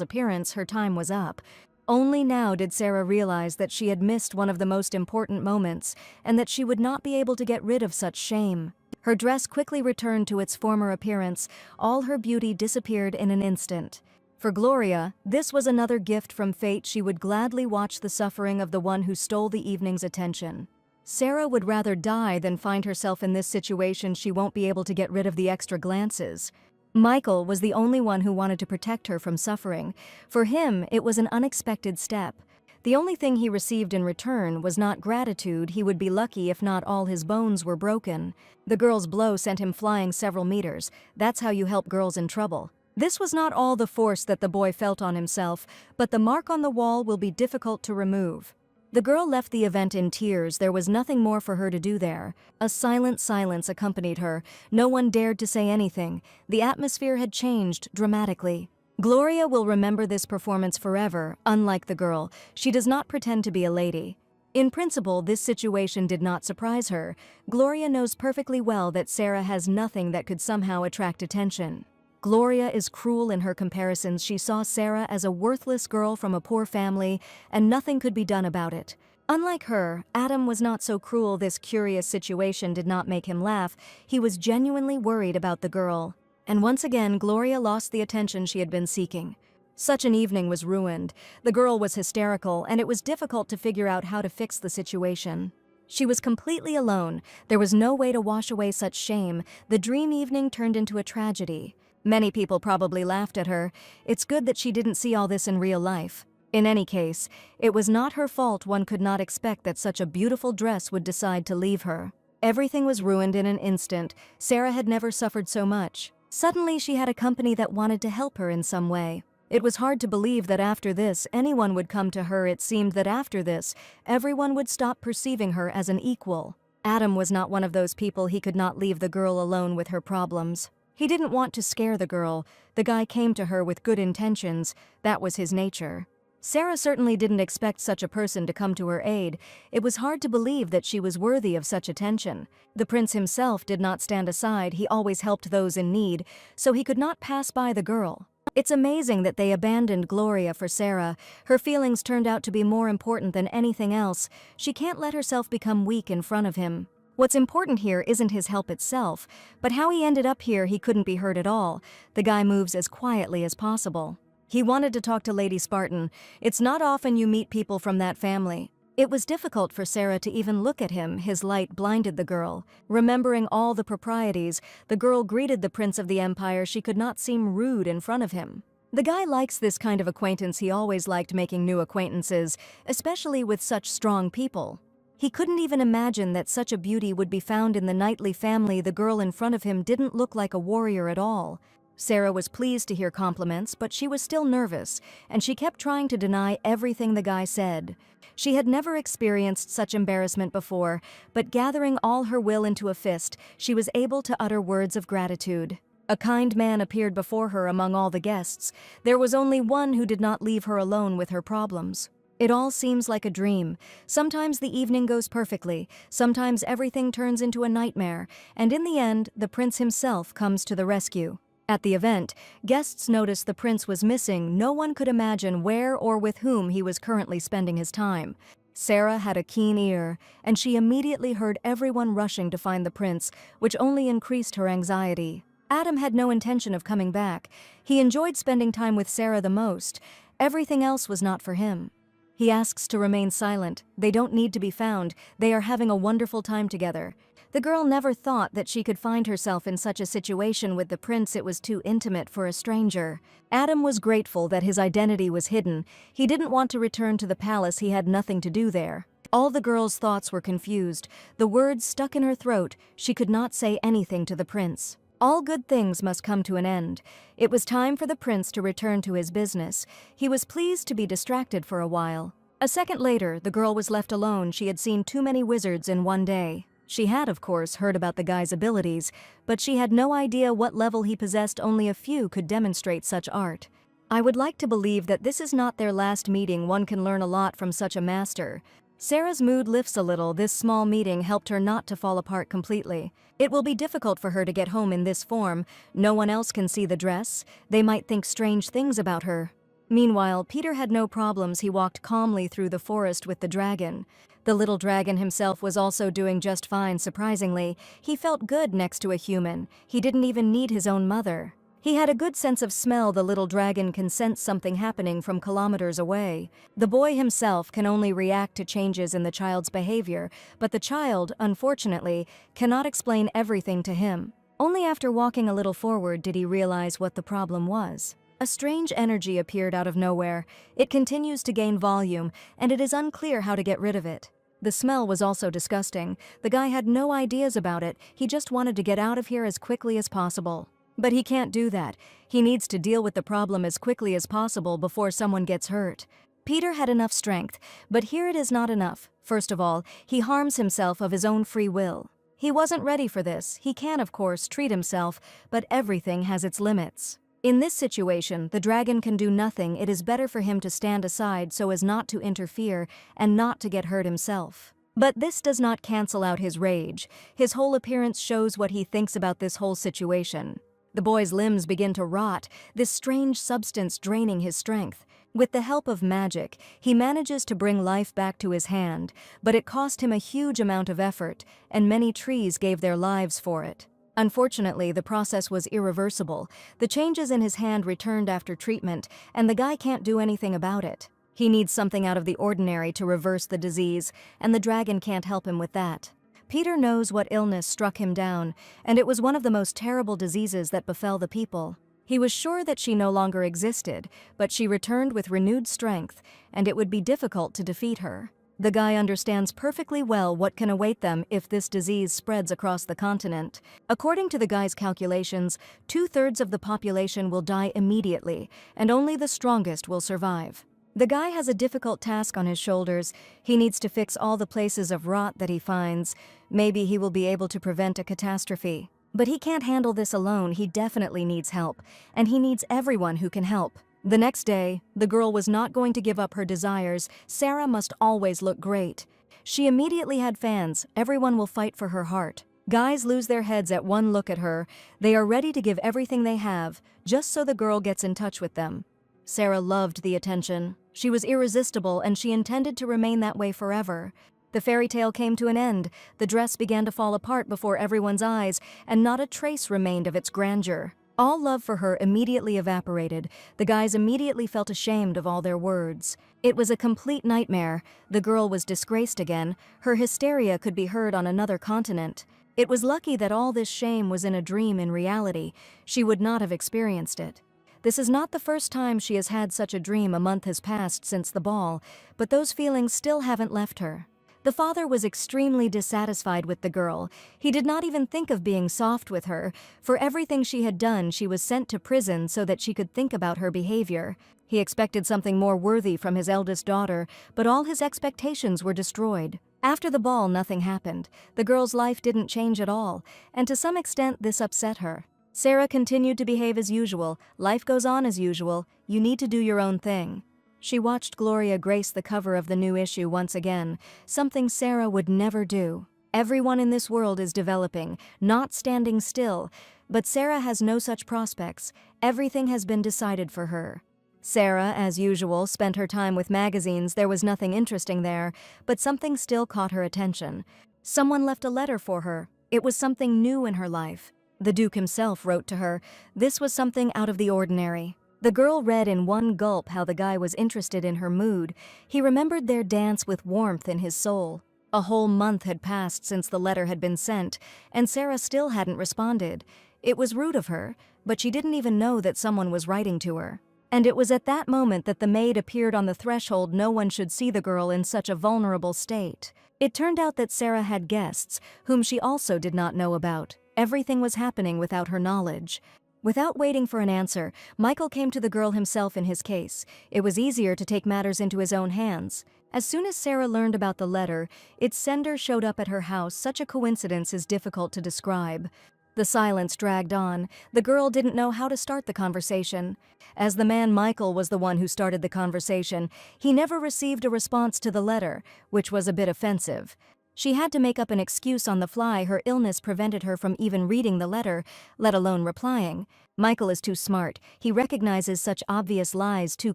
appearance. Her time was up. Only now did Sarah realize that she had missed one of the most important moments, and that she would not be able to get rid of such shame. Her dress quickly returned to its former appearance. All her beauty disappeared in an instant. For Gloria, this was another gift from fate. She would gladly watch the suffering of the one who stole the evening's attention. Sarah would rather die than find herself in this situation. She won't be able to get rid of the extra glances. Michael was the only one who wanted to protect her from suffering. For him, it was an unexpected step. The only thing he received in return was not gratitude. He would be lucky if not all his bones were broken. The girl's blow sent him flying several meters. That's how you help girls in trouble. This was not all the force that the boy felt on himself, but the mark on the wall will be difficult to remove. The girl left the event in tears. There was nothing more for her to do there. A silent silence accompanied her. No one dared to say anything. The atmosphere had changed dramatically. Gloria will remember this performance forever. Unlike the girl, she does not pretend to be a lady. In principle, this situation did not surprise her. Gloria knows perfectly well that Sarah has nothing that could somehow attract attention. Gloria is cruel in her comparisons. She saw Sarah as a worthless girl from a poor family, and nothing could be done about it. Unlike her, Adam was not so cruel. This curious situation did not make him laugh. He was genuinely worried about the girl. And once again, Gloria lost the attention she had been seeking. Such an evening was ruined. The girl was hysterical, and it was difficult to figure out how to fix the situation. She was completely alone. There was no way to wash away such shame. The dream evening turned into a tragedy. Many people probably laughed at her. It's good that she didn't see all this in real life. In any case, it was not her fault. One could not expect that such a beautiful dress would decide to leave her. Everything was ruined in an instant. Sarah had never suffered so much. Suddenly, she had a company that wanted to help her in some way. It was hard to believe that after this, anyone would come to her. It seemed that after this, everyone would stop perceiving her as an equal. Adam was not one of those people. He could not leave the girl alone with her problems. He didn't want to scare the girl. The guy came to her with good intentions. That was his nature. Sarah certainly didn't expect such a person to come to her aid. It was hard to believe that she was worthy of such attention. The prince himself did not stand aside. He always helped those in need, so he could not pass by the girl. It's amazing that they abandoned Gloria for Sarah. Her feelings turned out to be more important than anything else. She can't let herself become weak in front of him. What's important here isn't his help itself, but how he ended up here. He couldn't be hurt at all. The guy moves as quietly as possible. He wanted to talk to Lady Spartan. It's not often you meet people from that family. It was difficult for Sarah to even look at him. His light blinded the girl. Remembering all the proprieties, the girl greeted the Prince of the Empire. She could not seem rude in front of him. The guy likes this kind of acquaintance. He always liked making new acquaintances, especially with such strong people. He couldn't even imagine that such a beauty would be found in the knightly family. The girl in front of him didn't look like a warrior at all. Sarah was pleased to hear compliments, but she was still nervous, and she kept trying to deny everything the guy said. She had never experienced such embarrassment before, but gathering all her will into a fist, she was able to utter words of gratitude. A kind man appeared before her among all the guests. There was only one who did not leave her alone with her problems. It all seems like a dream. Sometimes the evening goes perfectly, sometimes everything turns into a nightmare, and in the end, the prince himself comes to the rescue. At the event, guests noticed the prince was missing. No one could imagine where or with whom he was currently spending his time. Sarah had a keen ear, and she immediately heard everyone rushing to find the prince, which only increased her anxiety. Adam had no intention of coming back. He enjoyed spending time with Sarah the most. Everything else was not for him. He asks to remain silent. They don't need to be found. They are having a wonderful time together. The girl never thought that she could find herself in such a situation with the prince. It was too intimate for a stranger. Adam was grateful that his identity was hidden. He didn't want to return to the palace. He had nothing to do there. All the girl's thoughts were confused. The words stuck in her throat. She could not say anything to the prince. All good things must come to an end. It was time for the prince to return to his business. He was pleased to be distracted for a while. A second later, the girl was left alone. She had seen too many wizards in one day. She had, of course, heard about the guy's abilities, but she had no idea what level he possessed. Only a few could demonstrate such art. I would like to believe that this is not their last meeting. One can learn a lot from such a master. Sarah's mood lifts a little. This small meeting helped her not to fall apart completely. It will be difficult for her to get home in this form. No one else can see the dress. They might think strange things about her. Meanwhile, Peter had no problems. He walked calmly through the forest with the dragon. The little dragon himself was also doing just fine, surprisingly. He felt good next to a human. He didn't even need his own mother. He had a good sense of smell. The little dragon can sense something happening from kilometers away. The boy himself can only react to changes in the child's behavior, but the child, unfortunately, cannot explain everything to him. Only after walking a little forward did he realize what the problem was. A strange energy appeared out of nowhere. It continues to gain volume, and it is unclear how to get rid of it. The smell was also disgusting. The guy had no ideas about it. He just wanted to get out of here as quickly as possible. But he can't do that. He needs to deal with the problem as quickly as possible before someone gets hurt. Peter had enough strength, but here it is not enough. First of all, he harms himself of his own free will. He wasn't ready for this. He can, of course, treat himself, but everything has its limits. In this situation, the dragon can do nothing. It is better for him to stand aside so as not to interfere and not to get hurt himself. But this does not cancel out his rage. His whole appearance shows what he thinks about this whole situation. The boy's limbs begin to rot, this strange substance draining his strength. With the help of magic, he manages to bring life back to his hand, but it cost him a huge amount of effort, and many trees gave their lives for it. Unfortunately, the process was irreversible. The changes in his hand returned after treatment, and the guy can't do anything about it. He needs something out of the ordinary to reverse the disease, and the dragon can't help him with that. Peter knows what illness struck him down, and it was one of the most terrible diseases that befell the people. He was sure that she no longer existed, but she returned with renewed strength, and it would be difficult to defeat her. The guy understands perfectly well what can await them if this disease spreads across the continent. According to the guy's calculations, 2/3 of the population will die immediately, and only the strongest will survive. The guy has a difficult task on his shoulders. He needs to fix all the places of rot that he finds. Maybe he will be able to prevent a catastrophe. But he can't handle this alone. He definitely needs help, and he needs everyone who can help. The next day, the girl was not going to give up her desires. Sarah must always look great. She immediately had fans. Everyone will fight for her heart. Guys lose their heads at one look at her. They are ready to give everything they have, just so the girl gets in touch with them. Sarah loved the attention. She was irresistible, and she intended to remain that way forever. The fairy tale came to an end. The dress began to fall apart before everyone's eyes, and not a trace remained of its grandeur. All love for her immediately evaporated. The guys immediately felt ashamed of all their words. It was a complete nightmare. The girl was disgraced again. Her hysteria could be heard on another continent. It was lucky that all this shame was in a dream. In reality, she would not have experienced it. This is not the first time she has had such a dream. A month has passed since the ball, but those feelings still haven't left her. The father was extremely dissatisfied with the girl. He did not even think of being soft with her. For everything she had done, she was sent to prison so that she could think about her behavior. He expected something more worthy from his eldest daughter, but all his expectations were destroyed. After the ball, nothing happened. The girl's life didn't change at all, and to some extent this upset her. Sarah continued to behave as usual. Life goes on as usual. You need to do your own thing. She watched Gloria grace the cover of the new issue once again, something Sarah would never do. Everyone in this world is developing, not standing still, but Sarah has no such prospects. Everything has been decided for her. Sarah, as usual, spent her time with magazines. There was nothing interesting there, but something still caught her attention. Someone left a letter for her. It was something new in her life. The Duke himself wrote to her. This was something out of the ordinary. The girl read in one gulp how the guy was interested in her mood. He remembered their dance with warmth in his soul. A whole month had passed since the letter had been sent, and Sarah still hadn't responded. It was rude of her, but she didn't even know that someone was writing to her. And it was at that moment that the maid appeared on the threshold. No one should see the girl in such a vulnerable state. It turned out that Sarah had guests, whom she also did not know about. Everything was happening without her knowledge. Without waiting for an answer, Michael came to the girl himself in his case. It was easier to take matters into his own hands. As soon as Sarah learned about the letter, its sender showed up at her house. Such a coincidence is difficult to describe. The silence dragged on. The girl didn't know how to start the conversation. As the man Michael was the one who started the conversation, he never received a response to the letter, which was a bit offensive. She had to make up an excuse on the fly. Her illness prevented her from even reading the letter, let alone replying. Michael is too smart. He recognizes such obvious lies too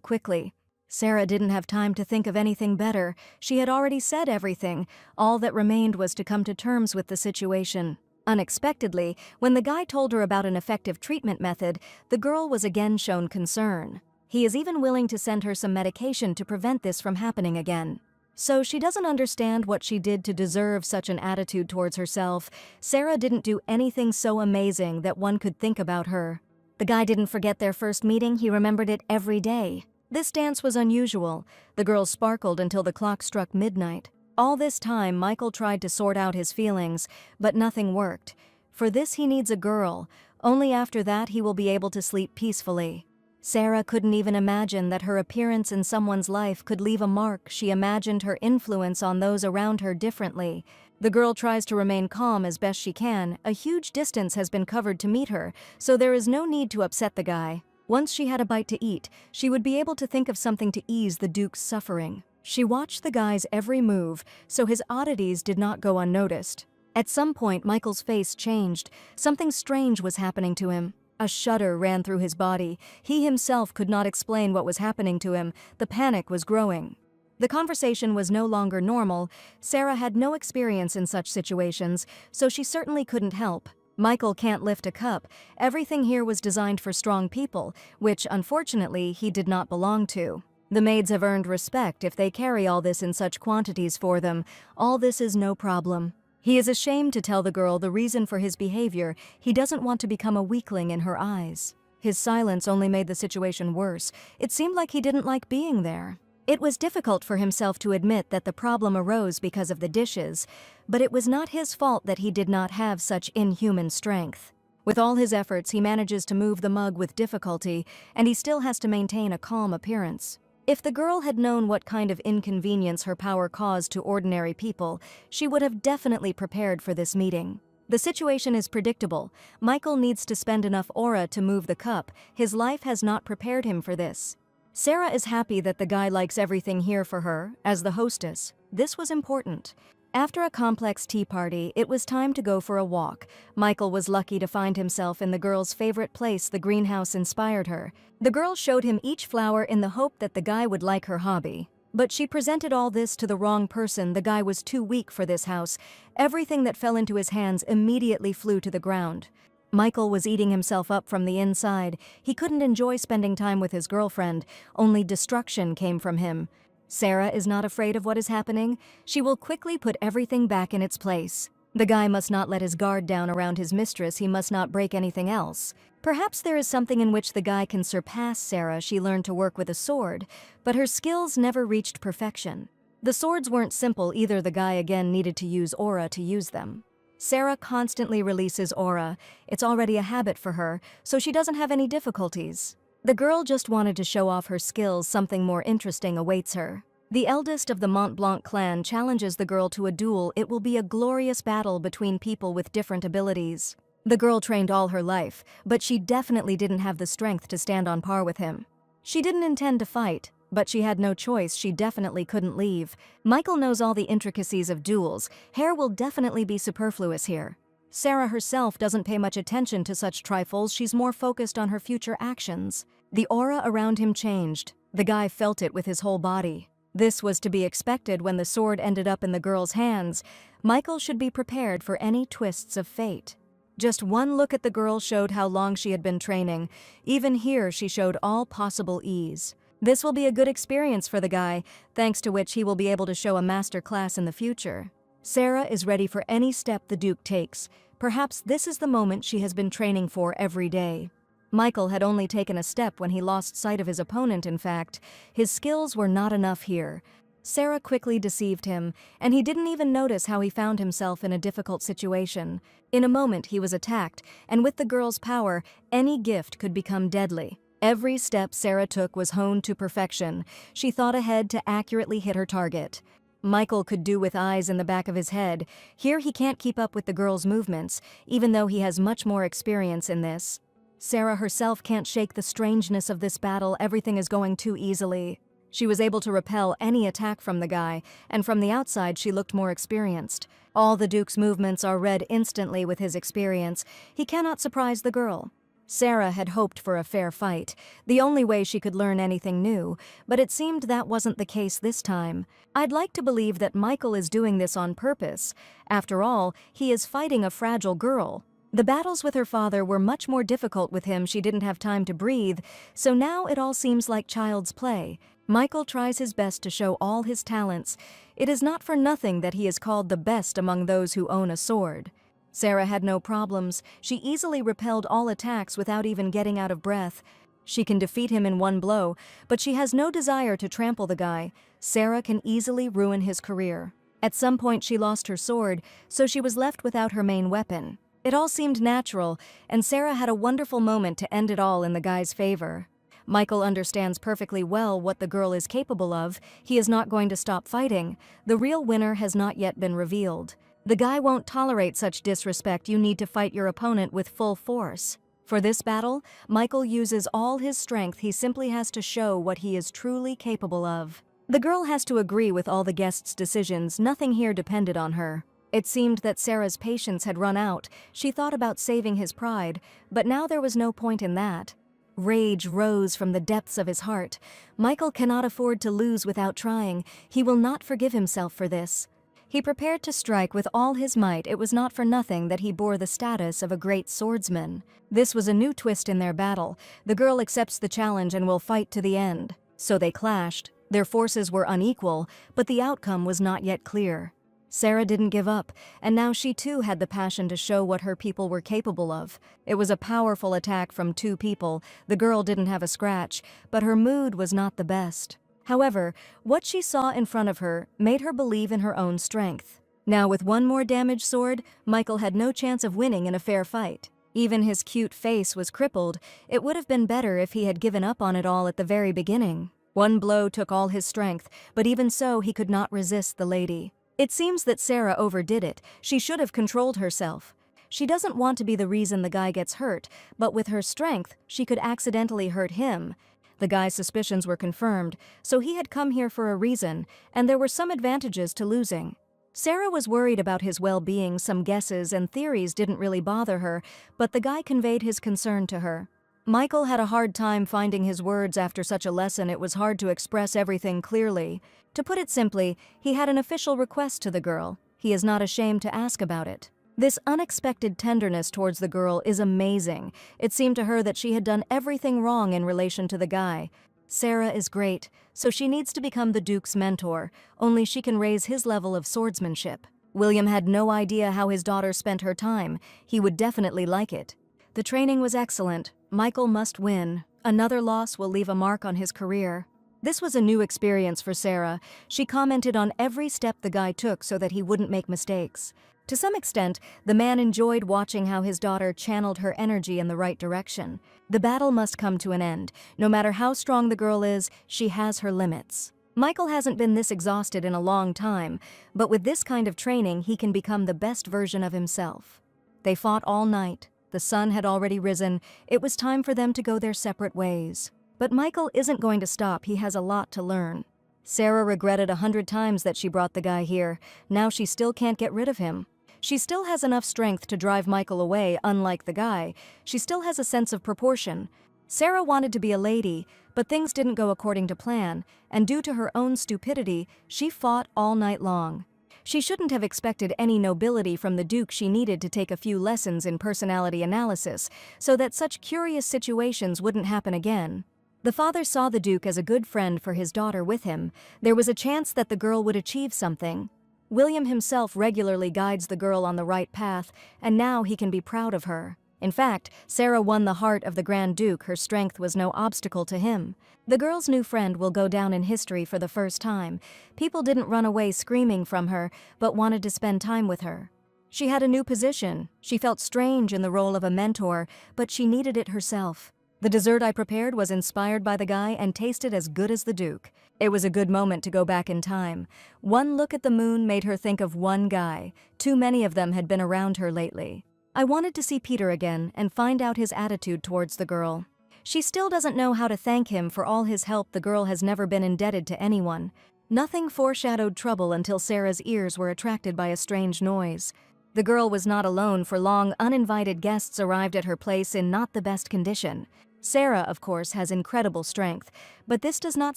quickly. Sarah didn't have time to think of anything better. She had already said everything. All that remained was to come to terms with the situation. Unexpectedly, when the guy told her about an effective treatment method, the girl was again shown concern. He is even willing to send her some medication to prevent this from happening again. So she doesn't understand what she did to deserve such an attitude towards herself. Sarah didn't do anything so amazing that one could think about her. The guy didn't forget their first meeting. He remembered it every day. This dance was unusual. The girl sparkled until the clock struck midnight. All this time, Michael tried to sort out his feelings, but nothing worked. For this he needs a girl. Only after that he will be able to sleep peacefully. Sarah couldn't even imagine that her appearance in someone's life could leave a mark. She imagined her influence on those around her differently. The girl tries to remain calm as best she can. A huge distance has been covered to meet her, so there is no need to upset the guy. Once she had a bite to eat, she would be able to think of something to ease the Duke's suffering. She watched the guy's every move, so his oddities did not go unnoticed. At some point, Michael's face changed. Something strange was happening to him. A shudder ran through his body. He himself could not explain what was happening to him. The panic was growing. The conversation was no longer normal. Sarah had no experience in such situations, so she certainly couldn't help. Michael can't lift a cup. Everything here was designed for strong people, which, unfortunately, he did not belong to. The maids have earned respect if they carry all this in such quantities for them. All this is no problem. He is ashamed to tell the girl the reason for his behavior. He doesn't want to become a weakling in her eyes. His silence only made the situation worse. It seemed like he didn't like being there. It was difficult for himself to admit that the problem arose because of the dishes, but it was not his fault that he did not have such inhuman strength. With all his efforts, he manages to move the mug with difficulty, and he still has to maintain a calm appearance. If the girl had known what kind of inconvenience her power caused to ordinary people, she would have definitely prepared for this meeting. The situation is predictable. Michael needs to spend enough aura to move the cup. His life has not prepared him for this. Sarah is happy that the guy likes everything here for her, as the hostess. This was important. After a complex tea party, it was time to go for a walk. Michael was lucky to find himself in the girl's favorite place. The greenhouse inspired her. The girl showed him each flower in the hope that the guy would like her hobby. But she presented all this to the wrong person. The guy was too weak for this house. Everything that fell into his hands immediately flew to the ground. Michael was eating himself up from the inside. He couldn't enjoy spending time with his girlfriend. Only destruction came from him. Sarah is not afraid of what is happening. She will quickly put everything back in its place. The guy must not let his guard down around his mistress. He must not break anything else. Perhaps there is something in which the guy can surpass Sarah. She learned to work with a sword, but her skills never reached perfection. The swords weren't simple either. The guy again needed to use aura to use them. Sarah constantly releases aura. It's already a habit for her, so she doesn't have any difficulties. The girl just wanted to show off her skills. Something more interesting awaits her. The eldest of the Mont Blanc clan challenges the girl to a duel. It will be a glorious battle between people with different abilities. The girl trained all her life, but she definitely didn't have the strength to stand on par with him. She didn't intend to fight, but she had no choice. She definitely couldn't leave. Michael knows all the intricacies of duels. Hair will definitely be superfluous here. Sarah herself doesn't pay much attention to such trifles. She's more focused on her future actions. The aura around him changed. The guy felt it with his whole body. This was to be expected when the sword ended up in the girl's hands. Michael should be prepared for any twists of fate. Just one look at the girl showed how long she had been training. Even here, she showed all possible ease. This will be a good experience for the guy, thanks to which he will be able to show a master class in the future. Sarah is ready for any step the Duke takes. Perhaps this is the moment she has been training for every day. Michael had only taken a step when he lost sight of his opponent. In fact, his skills were not enough here. Sarah quickly deceived him, and he didn't even notice how he found himself in a difficult situation. In a moment, he was attacked, and with the girl's power, any gift could become deadly. Every step Sarah took was honed to perfection. She thought ahead to accurately hit her target. Michael could do with eyes in the back of his head. Here he can't keep up with the girl's movements, even though he has much more experience in this. Sarah herself can't shake the strangeness of this battle. Everything is going too easily. She was able to repel any attack from the guy, and from the outside she looked more experienced. All the Duke's movements are read instantly with his experience. He cannot surprise the girl. Sarah had hoped for a fair fight, the only way she could learn anything new, but it seemed that wasn't the case this time. I'd like to believe that Michael is doing this on purpose. After all, he is fighting a fragile girl. The battles with her father were much more difficult with him. She didn't have time to breathe, so now it all seems like child's play. Michael tries his best to show all his talents. It is not for nothing that he is called the best among those who own a sword. Sarah had no problems. She easily repelled all attacks without even getting out of breath. She can defeat him in one blow, but she has no desire to trample the guy. Sarah can easily ruin his career. At some point she lost her sword, so she was left without her main weapon. It all seemed natural, and Sarah had a wonderful moment to end it all in the guy's favor. Michael understands perfectly well what the girl is capable of. He is not going to stop fighting. The real winner has not yet been revealed. The guy won't tolerate such disrespect. You need to fight your opponent with full force. For this battle, Michael uses all his strength. He simply has to show what he is truly capable of. The girl has to agree with all the guests' decisions. Nothing here depended on her. It seemed that Sarah's patience had run out. She thought about saving his pride, but now there was no point in that. Rage rose from the depths of his heart. Michael cannot afford to lose without trying. He will not forgive himself for this. He prepared to strike with all his might. It was not for nothing that he bore the status of a great swordsman. This was a new twist in their battle. The girl accepts the challenge and will fight to the end. So they clashed. Their forces were unequal, but the outcome was not yet clear. Sarah didn't give up, and now she too had the passion to show what her people were capable of. It was a powerful attack from two people. The girl didn't have a scratch, but her mood was not the best. However, what she saw in front of her made her believe in her own strength. Now with one more damaged sword, Michael had no chance of winning in a fair fight. Even his cute face was crippled. It would have been better if he had given up on it all at the very beginning. One blow took all his strength, but even so he could not resist the lady. It seems that Sarah overdid it. She should have controlled herself. She doesn't want to be the reason the guy gets hurt, but with her strength, she could accidentally hurt him. The guy's suspicions were confirmed, so he had come here for a reason, and there were some advantages to losing. Sarah was worried about his well-being. Some guesses and theories didn't really bother her, but the guy conveyed his concern to her. Michael had a hard time finding his words after such a lesson. It was hard to express everything clearly. To put it simply, he had an official request to the girl. He is not ashamed to ask about it. This unexpected tenderness towards the girl is amazing. It seemed to her that she had done everything wrong in relation to the guy. Sarah is great, so she needs to become the Duke's mentor. Only she can raise his level of swordsmanship. William had no idea how his daughter spent her time. He would definitely like it. The training was excellent. Michael must win. Another loss will leave a mark on his career. This was a new experience for Sarah. She commented on every step the guy took so that he wouldn't make mistakes. To some extent, the man enjoyed watching how his daughter channeled her energy in the right direction. The battle must come to an end. No matter how strong the girl is, she has her limits. Michael hasn't been this exhausted in a long time, but with this kind of training, he can become the best version of himself. They fought all night. The sun had already risen. It was time for them to go their separate ways. But Michael isn't going to stop. He has a lot to learn. Sarah regretted 100 times that she brought the guy here. Now she still can't get rid of him. She still has enough strength to drive Michael away. Unlike the guy, she still has a sense of proportion. Sarah wanted to be a lady, but things didn't go according to plan, and due to her own stupidity, she fought all night long. She shouldn't have expected any nobility from the Duke. She needed to take a few lessons in personality analysis so that such curious situations wouldn't happen again. The father saw the Duke as a good friend for his daughter with him. There was a chance that the girl would achieve something. William himself regularly guides the girl on the right path, and now he can be proud of her. In fact, Sarah won the heart of the Grand Duke. Her strength was no obstacle to him. The girl's new friend will go down in history for the first time. People didn't run away screaming from her, but wanted to spend time with her. She had a new position. She felt strange in the role of a mentor, but she needed it herself. The dessert I prepared was inspired by the guy and tasted as good as the Duke. It was a good moment to go back in time. One look at the moon made her think of one guy. Too many of them had been around her lately. I wanted to see Peter again and find out his attitude towards the girl. She still doesn't know how to thank him for all his help. The girl has never been indebted to anyone. Nothing foreshadowed trouble until Sarah's ears were attracted by a strange noise. The girl was not alone for long. Uninvited guests arrived at her place in not the best condition. Sarah, of course, has incredible strength, but this does not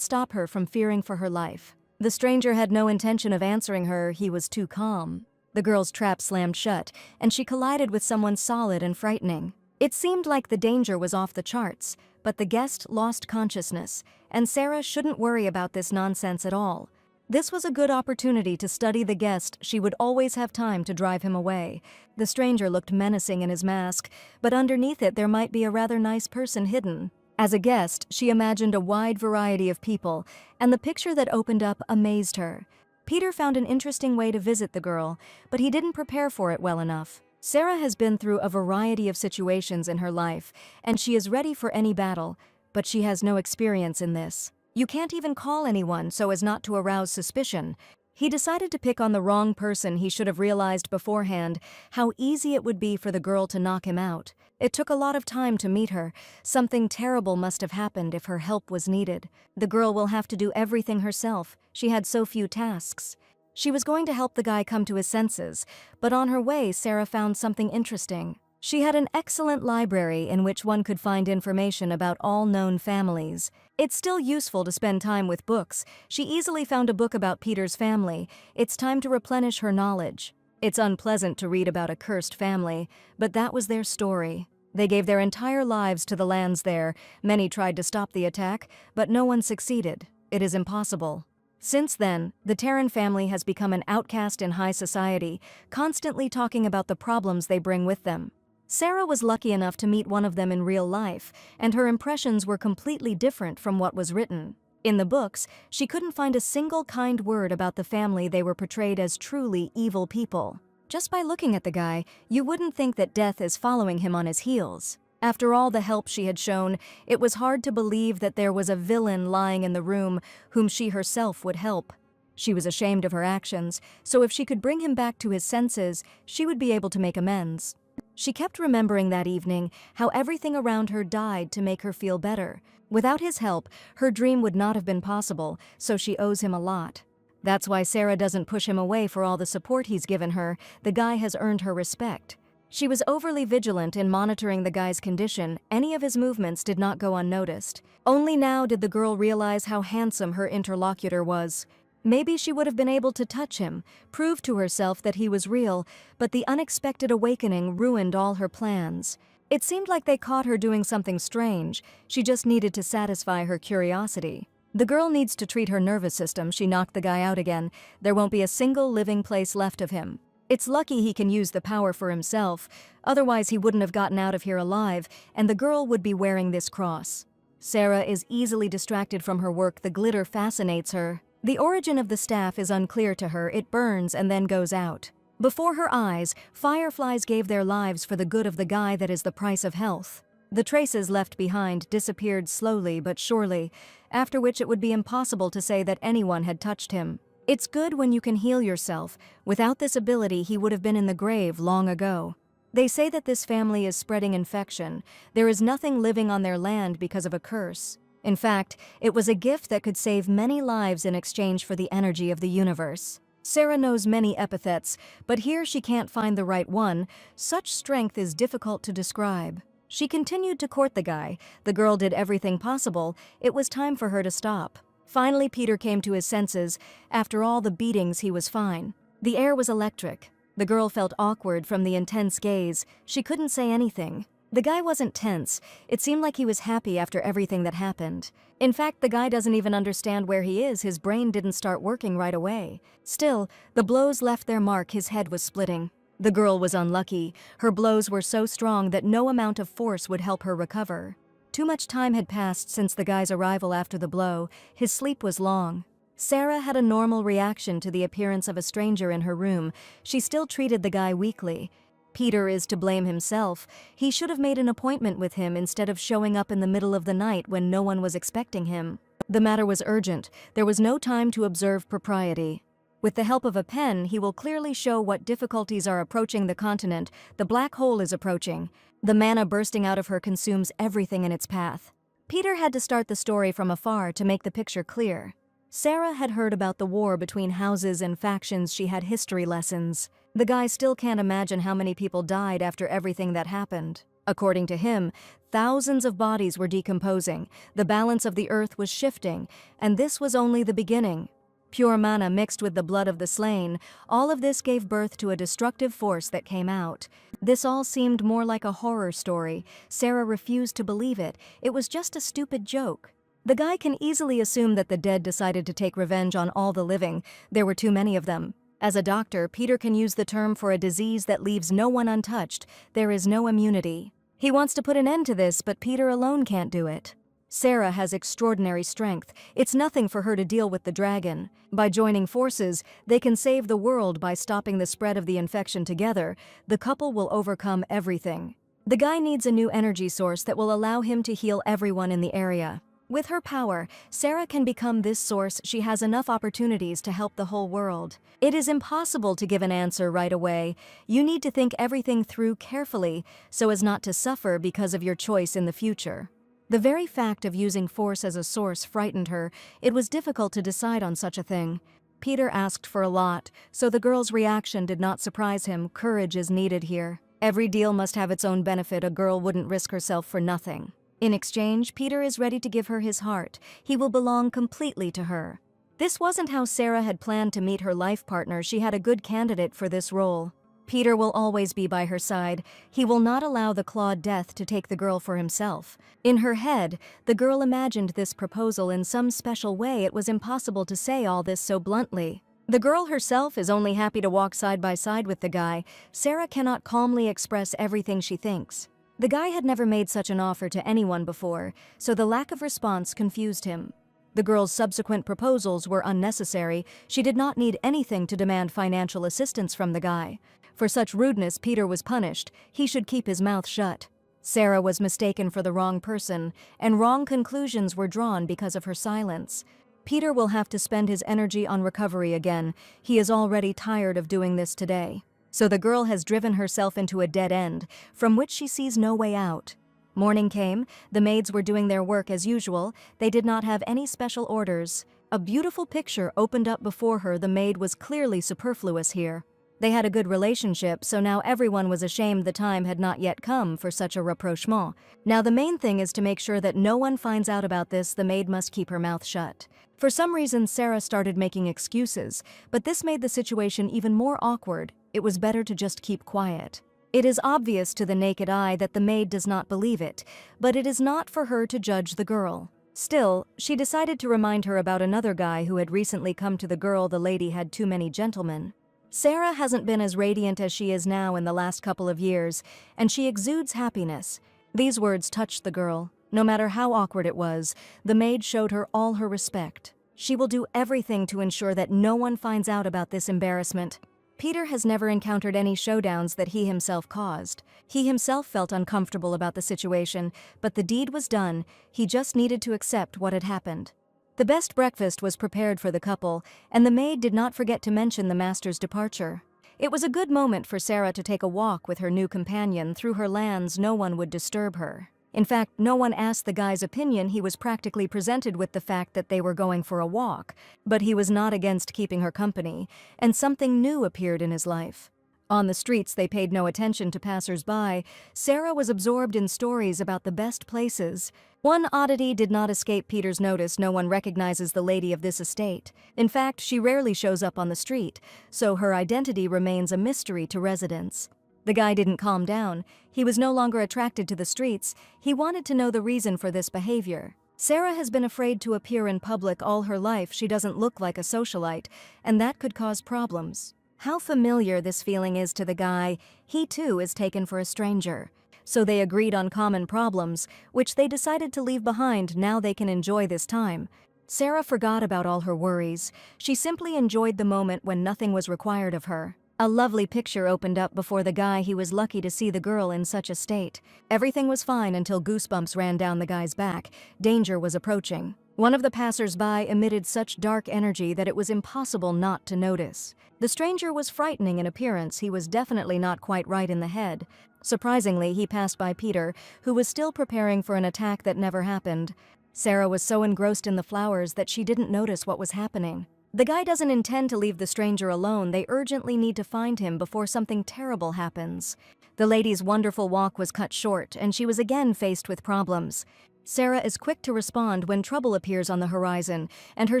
stop her from fearing for her life. The stranger had no intention of answering her. He was too calm. The girl's trap slammed shut, and she collided with someone solid and frightening. It seemed like the danger was off the charts, but the guest lost consciousness, and Sarah shouldn't worry about this nonsense at all. This was a good opportunity to study the guest. She would always have time to drive him away. The stranger looked menacing in his mask, but underneath it there might be a rather nice person hidden. As a guest, she imagined a wide variety of people, and the picture that opened up amazed her. Peter found an interesting way to visit the girl, but he didn't prepare for it well enough. Sarah has been through a variety of situations in her life, and she is ready for any battle, but she has no experience in this. You can't even call anyone so as not to arouse suspicion. He decided to pick on the wrong person. He should have realized beforehand how easy it would be for the girl to knock him out. It took a lot of time to meet her. Something terrible must have happened if her help was needed. The girl will have to do everything herself. She had so few tasks. She was going to help the guy come to his senses, but on her way, Sarah found something interesting. She had an excellent library in which one could find information about all known families. It's still useful to spend time with books. She easily found a book about Peter's family. It's time to replenish her knowledge. It's unpleasant to read about a cursed family, but that was their story. They gave their entire lives to the lands there. Many tried to stop the attack, but no one succeeded. It is impossible. Since then, the Terran family has become an outcast in high society, constantly talking about the problems they bring with them. Sarah was lucky enough to meet one of them in real life, and her impressions were completely different from what was written. In the books, she couldn't find a single kind word about the family. They were portrayed as truly evil people. Just by looking at the guy, you wouldn't think that death is following him on his heels. After all the help she had shown, it was hard to believe that there was a villain lying in the room whom she herself would help. She was ashamed of her actions, so if she could bring him back to his senses, she would be able to make amends. She kept remembering that evening how everything around her died to make her feel better. Without his help, her dream would not have been possible, so she owes him a lot. That's why Sarah doesn't push him away for all the support he's given her. The guy has earned her respect. She was overly vigilant in monitoring the guy's condition. Any of his movements did not go unnoticed. Only now did the girl realize how handsome her interlocutor was. Maybe she would have been able to touch him, prove to herself that he was real, but the unexpected awakening ruined all her plans. It seemed like they caught her doing something strange. She just needed to satisfy her curiosity. The girl needs to treat her nervous system. She knocked the guy out again. There won't be a single living place left of him. It's lucky he can use the power for himself, otherwise he wouldn't have gotten out of here alive, and the girl would be wearing this cross. Sarah is easily distracted from her work. The glitter fascinates her. The origin of the staff is unclear to her. It burns and then goes out. Before her eyes, fireflies gave their lives for the good of the guy. That is the price of health. The traces left behind disappeared slowly but surely, after which it would be impossible to say that anyone had touched him. It's good when you can heal yourself. Without this ability, he would have been in the grave long ago. They say that this family is spreading infection. There is nothing living on their land because of a curse. In fact, it was a gift that could save many lives in exchange for the energy of the universe. Sarah knows many epithets, but here she can't find the right one. Such strength is difficult to describe. She continued to court the guy. The girl did everything possible. It was time for her to stop. Finally, Peter came to his senses. After all the beatings, he was fine. The air was electric. The girl felt awkward from the intense gaze. She couldn't say anything. The guy wasn't tense. It seemed like he was happy after everything that happened. In fact, the guy doesn't even understand where he is. His brain didn't start working right away. Still, the blows left their mark. His head was splitting. The girl was unlucky. Her blows were so strong that no amount of force would help her recover. Too much time had passed since the guy's arrival after the blow. His sleep was long. Sarah had a normal reaction to the appearance of a stranger in her room. She still treated the guy weakly. Peter is to blame himself. He should have made an appointment with him instead of showing up in the middle of the night when no one was expecting him. The matter was urgent. There was no time to observe propriety. With the help of a pen, he will clearly show what difficulties are approaching the continent. The black hole is approaching. The mana bursting out of her consumes everything in its path. Peter had to start the story from afar to make the picture clear. Sarah had heard about the war between houses and factions. She had history lessons. The guy still can't imagine how many people died after everything that happened. According to him, thousands of bodies were decomposing, the balance of the earth was shifting, and this was only the beginning. Pure mana mixed with the blood of the slain, all of this gave birth to a destructive force that came out. This all seemed more like a horror story. Sarah refused to believe it. It was just a stupid joke. The guy can easily assume that the dead decided to take revenge on all the living. There were too many of them. As a doctor, Peter can use the term for a disease that leaves no one untouched. There is no immunity. He wants to put an end to this, but Peter alone can't do it. Sarah has extraordinary strength. It's nothing for her to deal with the dragon. By joining forces, they can save the world by stopping the spread of the infection together. The couple will overcome everything. The guy needs a new energy source that will allow him to heal everyone in the area. With her power, Sarah can become this source. She has enough opportunities to help the whole world. It is impossible to give an answer right away. You need to think everything through carefully so as not to suffer because of your choice in the future. The very fact of using force as a source frightened her. It was difficult to decide on such a thing. Peter asked for a lot, so the girl's reaction did not surprise him. Courage is needed here. Every deal must have its own benefit. A girl wouldn't risk herself for nothing. In exchange, Peter is ready to give her his heart. He will belong completely to her. This wasn't how Sarah had planned to meet her life partner. She had a good candidate for this role. Peter will always be by her side. He will not allow the clawed death to take the girl for himself. In her head, the girl imagined this proposal in some special way. It was impossible to say all this so bluntly. The girl herself is only happy to walk side by side with the guy. Sarah cannot calmly express everything she thinks. The guy had never made such an offer to anyone before, so the lack of response confused him. The girl's subsequent proposals were unnecessary. She did not need anything to demand financial assistance from the guy. For such rudeness, Peter was punished. He should keep his mouth shut. Sarah was mistaken for the wrong person, and wrong conclusions were drawn because of her silence. Peter will have to spend his energy on recovery again. He is already tired of doing this today. So the girl has driven herself into a dead end, from which she sees no way out. Morning came. The maids were doing their work as usual. They did not have any special orders. A beautiful picture opened up before her. The maid was clearly superfluous here. They had a good relationship, so now everyone was ashamed the time had not yet come for such a rapprochement. Now the main thing is to make sure that no one finds out about this. The maid must keep her mouth shut. For some reason, Sarah started making excuses, but this made the situation even more awkward. It was better to just keep quiet. It is obvious to the naked eye that the maid does not believe it, but it is not for her to judge the girl. Still, she decided to remind her about another guy who had recently come to the girl. The lady had too many gentlemen. Sarah hasn't been as radiant as she is now in the last couple of years, and she exudes happiness. These words touched the girl. No matter how awkward it was, the maid showed her all her respect. She will do everything to ensure that no one finds out about this embarrassment. Peter has never encountered any showdowns that he himself caused. He himself felt uncomfortable about the situation, but the deed was done. He just needed to accept what had happened. The best breakfast was prepared for the couple, and the maid did not forget to mention the master's departure. It was a good moment for Sarah to take a walk with her new companion. Through her lands, no one would disturb her. In fact, no one asked the guy's opinion. He was practically presented with the fact that they were going for a walk, but he was not against keeping her company, and something new appeared in his life. On the streets, they paid no attention to passers-by. Sarah was absorbed in stories about the best places. One oddity did not escape Peter's notice. No one recognizes the lady of this estate. In fact, she rarely shows up on the street, so her identity remains a mystery to residents. The guy didn't calm down. He was no longer attracted to the streets. He wanted to know the reason for this behavior. Sarah has been afraid to appear in public all her life. She doesn't look like a socialite, and that could cause problems. How familiar this feeling is to the guy. He too is taken for a stranger. So they agreed on common problems, which they decided to leave behind. Now they can enjoy this time. Sarah forgot about all her worries. She simply enjoyed the moment when nothing was required of her. A lovely picture opened up before the guy. He was lucky to see the girl in such a state. Everything was fine until goosebumps ran down the guy's back. Danger was approaching. One of the passers-by emitted such dark energy that it was impossible not to notice. The stranger was frightening in appearance. He was definitely not quite right in the head. Surprisingly, he passed by Peter, who was still preparing for an attack that never happened. Sarah was so engrossed in the flowers that she didn't notice what was happening. The guy doesn't intend to leave the stranger alone. They urgently need to find him before something terrible happens. The lady's wonderful walk was cut short, and she was again faced with problems. Sarah is quick to respond when trouble appears on the horizon, and her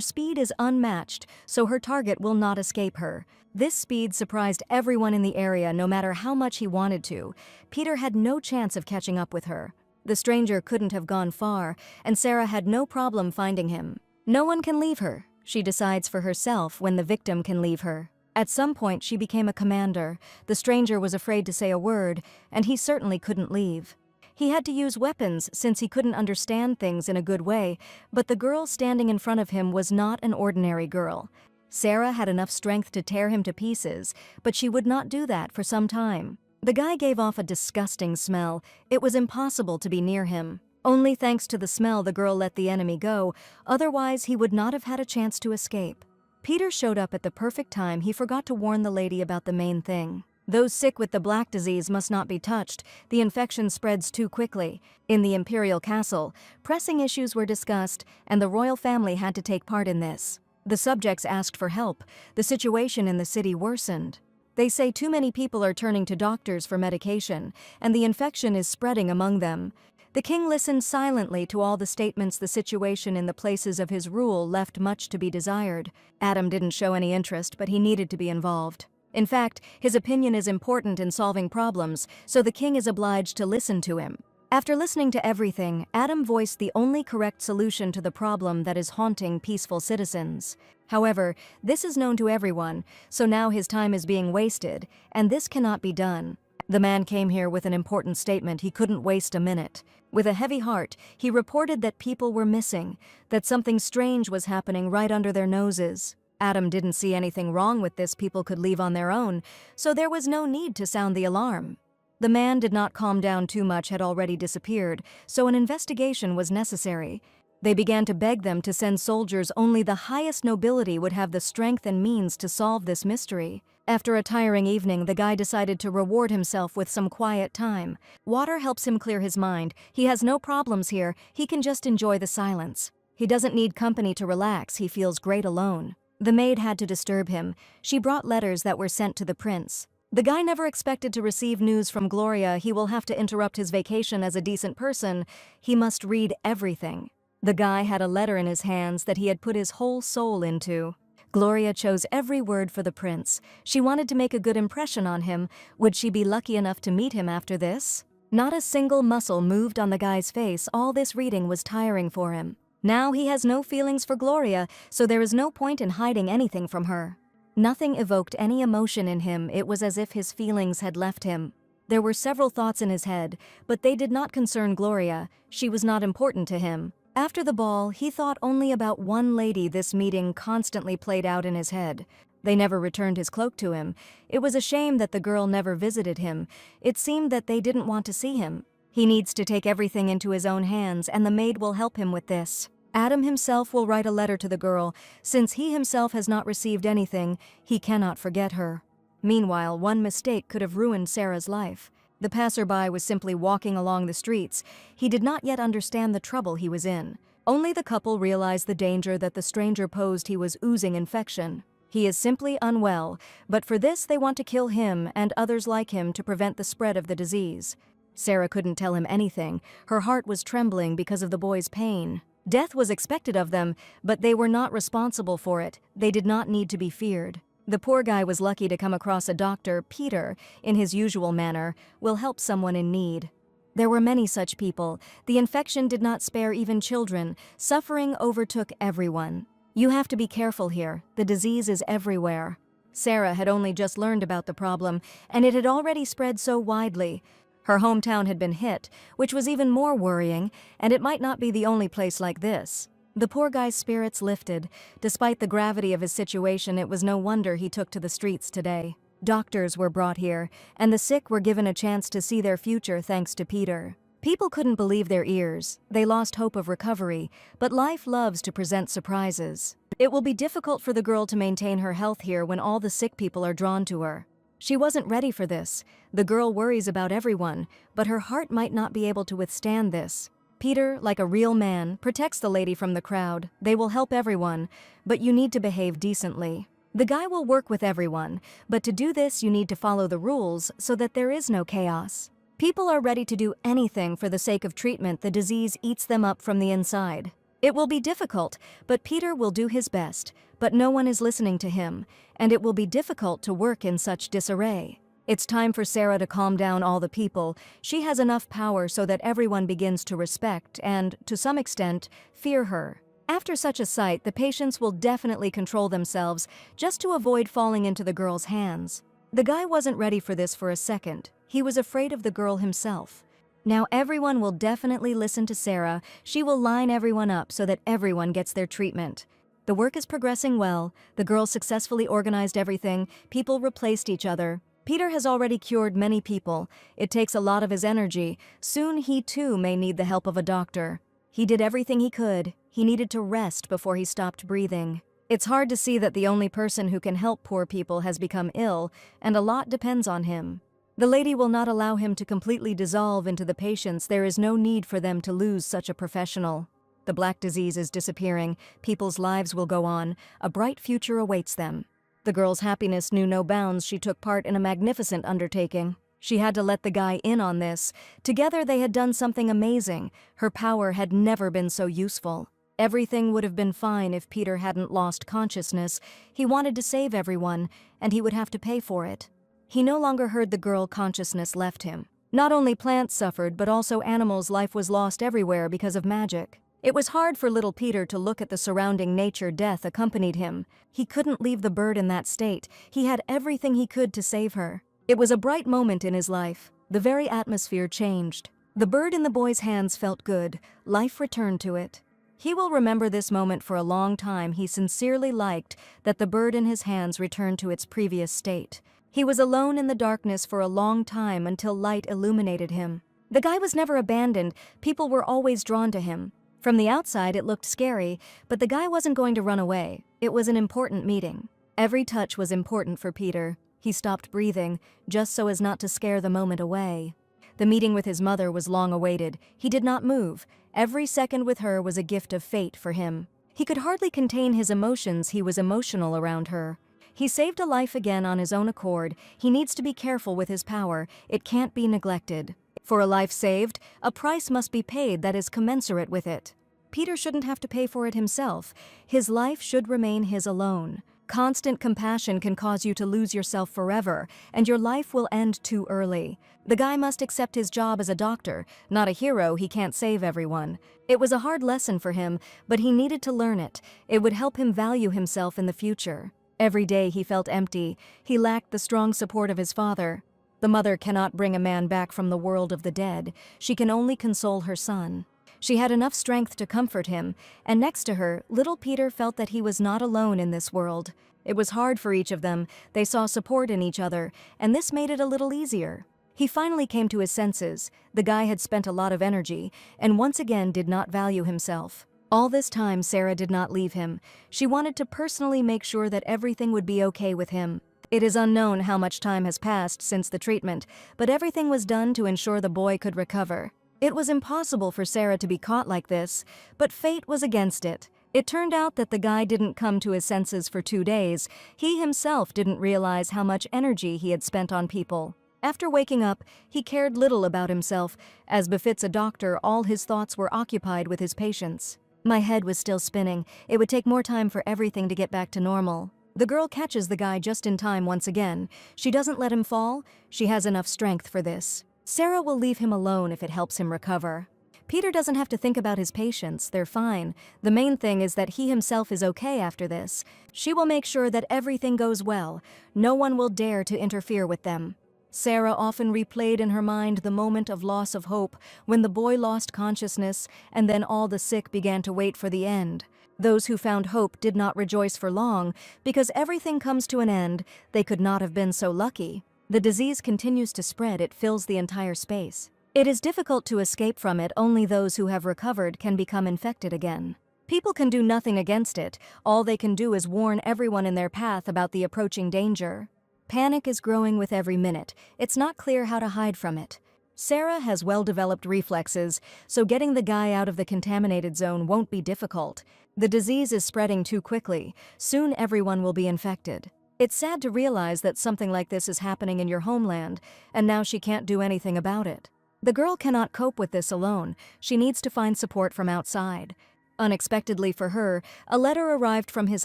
speed is unmatched, so her target will not escape her. This speed surprised everyone in the area, no matter how much he wanted to. Peter had no chance of catching up with her. The stranger couldn't have gone far, and Sarah had no problem finding him. No one can leave her. She decides for herself when the victim can leave her. At some point, she became a commander. The stranger was afraid to say a word, and he certainly couldn't leave. He had to use weapons since he couldn't understand things in a good way, but the girl standing in front of him was not an ordinary girl. Sarah had enough strength to tear him to pieces, but she would not do that for some time. The guy gave off a disgusting smell. It was impossible to be near him. Only thanks to the smell the girl let the enemy go, otherwise he would not have had a chance to escape. Peter showed up at the perfect time. He forgot to warn the lady about the main thing. Those sick with the black disease must not be touched. The infection spreads too quickly. In the imperial castle, pressing issues were discussed, and the royal family had to take part in this. The subjects asked for help. The situation in the city worsened. They say too many people are turning to doctors for medication, and the infection is spreading among them. The king listened silently to all the statements. The situation in the places of his rule left much to be desired. Adam didn't show any interest, but he needed to be involved. In fact, his opinion is important in solving problems, so the king is obliged to listen to him. After listening to everything, Adam voiced the only correct solution to the problem that is haunting peaceful citizens. However, this is known to everyone, so now his time is being wasted, and this cannot be done. The man came here with an important statement. He couldn't waste a minute. With a heavy heart, he reported that people were missing, that something strange was happening right under their noses. Adam didn't see anything wrong with this. People could leave on their own, so there was no need to sound the alarm. The man did not calm down too much, had already disappeared, so an investigation was necessary. They began to beg them to send soldiers. Only the highest nobility would have the strength and means to solve this mystery. After a tiring evening, the guy decided to reward himself with some quiet time. Water helps him clear his mind. He has no problems here. He can just enjoy the silence. He doesn't need company to relax. He feels great alone. The maid had to disturb him. She brought letters that were sent to the prince. The guy never expected to receive news from Gloria. He will have to interrupt his vacation as a decent person. He must read everything. The guy had a letter in his hands that he had put his whole soul into. Gloria chose every word for the prince. She wanted to make a good impression on him. Would she be lucky enough to meet him after this? Not a single muscle moved on the guy's face. All this reading was tiring for him. Now he has no feelings for Gloria, so there is no point in hiding anything from her. Nothing evoked any emotion in him. It was as if his feelings had left him. There were several thoughts in his head, but they did not concern Gloria. She was not important to him. After the ball, he thought only about one lady. This meeting constantly played out in his head. They never returned his cloak to him. It was a shame that the girl never visited him. It seemed that they didn't want to see him. He needs to take everything into his own hands, and the maid will help him with this. Adam himself will write a letter to the girl. Since he himself has not received anything, he cannot forget her. Meanwhile, one mistake could have ruined Sarah's life. The passerby was simply walking along the streets. He did not yet understand the trouble he was in. Only the couple realized the danger that the stranger posed. He was oozing infection. He is simply unwell, but for this they want to kill him and others like him to prevent the spread of the disease. Sarah couldn't tell him anything. Her heart was trembling because of the boy's pain. Death was expected of them, but they were not responsible for it. They did not need to be feared. The poor guy was lucky to come across a doctor. Peter, in his usual manner, will help someone in need. There were many such people. The infection did not spare even children. Suffering overtook everyone. You have to be careful here. The disease is everywhere. Sarah had only just learned about the problem, and it had already spread so widely. Her hometown had been hit, which was even more worrying, and it might not be the only place like this. The poor guy's spirits lifted. Despite the gravity of his situation, it was no wonder he took to the streets today. Doctors were brought here, and the sick were given a chance to see their future thanks to Peter. People couldn't believe their ears. They lost hope of recovery, but life loves to present surprises. It will be difficult for the girl to maintain her health here when all the sick people are drawn to her. She wasn't ready for this. The girl worries about everyone, but her heart might not be able to withstand this. Peter, like a real man, protects the lady from the crowd. They will help everyone, but you need to behave decently. The guy will work with everyone, but to do this you need to follow the rules so that there is no chaos. People are ready to do anything for the sake of treatment. The disease eats them up from the inside. It will be difficult, but Peter will do his best, but no one is listening to him, and it will be difficult to work in such disarray. It's time for Sarah to calm down all the people. She has enough power so that everyone begins to respect and, to some extent, fear her. After such a sight, the patients will definitely control themselves just to avoid falling into the girl's hands. The guy wasn't ready for this for a second. He was afraid of the girl himself. Now everyone will definitely listen to Sarah. She will line everyone up so that everyone gets their treatment. The work is progressing well. The girl successfully organized everything. People replaced each other. Peter has already cured many people. It takes a lot of his energy. Soon he too may need the help of a doctor. He did everything he could. He needed to rest before he stopped breathing. It's hard to see that the only person who can help poor people has become ill, and a lot depends on him. The lady will not allow him to completely dissolve into the patients. There is no need for them to lose such a professional. The black disease is disappearing. People's lives will go on. A bright future awaits them. The girl's happiness knew no bounds. She took part in a magnificent undertaking. She had to let the guy in on this. Together they had done something amazing. Her power had never been so useful. Everything would have been fine if Peter hadn't lost consciousness. He wanted to save everyone, and he would have to pay for it. He no longer heard the girl. Consciousness left him. Not only plants suffered, but also animals' life was lost everywhere because of magic. It was hard for little Peter to look at the surrounding nature. Death accompanied him. He couldn't leave the bird in that state. He had everything he could to save her. It was a bright moment in his life. The very atmosphere changed. The bird in the boy's hands felt good. Life returned to it. He will remember this moment for a long time. He sincerely liked that the bird in his hands returned to its previous state. He was alone in the darkness for a long time until light illuminated him. The guy was never abandoned. People were always drawn to him. From the outside, it looked scary, but the guy wasn't going to run away. It was an important meeting. Every touch was important for Peter. He stopped breathing, just so as not to scare the moment away. The meeting with his mother was long awaited. He did not move. Every second with her was a gift of fate for him. He could hardly contain his emotions. He was emotional around her. He saved a life again on his own accord. He needs to be careful with his power. It can't be neglected. For a life saved, a price must be paid that is commensurate with it. Peter shouldn't have to pay for it himself. His life should remain his alone. Constant compassion can cause you to lose yourself forever, and your life will end too early. The guy must accept his job as a doctor, not a hero. He can't save everyone. It was a hard lesson for him, but he needed to learn it. It would help him value himself in the future. Every day he felt empty. He lacked the strong support of his father. The mother cannot bring a man back from the world of the dead. She can only console her son. She had enough strength to comfort him, and next to her, little Peter felt that he was not alone in this world. It was hard for each of them. They saw support in each other, and this made it a little easier. He finally came to his senses. The guy had spent a lot of energy, and once again did not value himself. All this time, Sarah did not leave him. She wanted to personally make sure that everything would be okay with him. It is unknown how much time has passed since the treatment, but everything was done to ensure the boy could recover. It was impossible for Sarah to be caught like this, but fate was against it. It turned out that the guy didn't come to his senses for 2 days. He himself didn't realize how much energy he had spent on people. After waking up, he cared little about himself. As befits a doctor, all his thoughts were occupied with his patients. My head was still spinning. It would take more time for everything to get back to normal. The girl catches the guy just in time once again. She doesn't let him fall. She has enough strength for this. Sarah will leave him alone if it helps him recover. Peter doesn't have to think about his patients. They're fine. The main thing is that he himself is okay after this. She will make sure that everything goes well. No one will dare to interfere with them. Sarah often replayed in her mind the moment of loss of hope when the boy lost consciousness and then all the sick began to wait for the end. Those who found hope did not rejoice for long because everything comes to an end. They could not have been so lucky. The disease continues to spread. It fills the entire space. It is difficult to escape from it. Only those who have recovered can become infected again. People can do nothing against it. All they can do is warn everyone in their path about the approaching danger. Panic is growing with every minute. It's not clear how to hide from it. Sarah has well-developed reflexes, so getting the guy out of the contaminated zone won't be difficult. The disease is spreading too quickly. Soon everyone will be infected. It's sad to realize that something like this is happening in your homeland, and now she can't do anything about it. The girl cannot cope with this alone. She needs to find support from outside. Unexpectedly for her, a letter arrived from His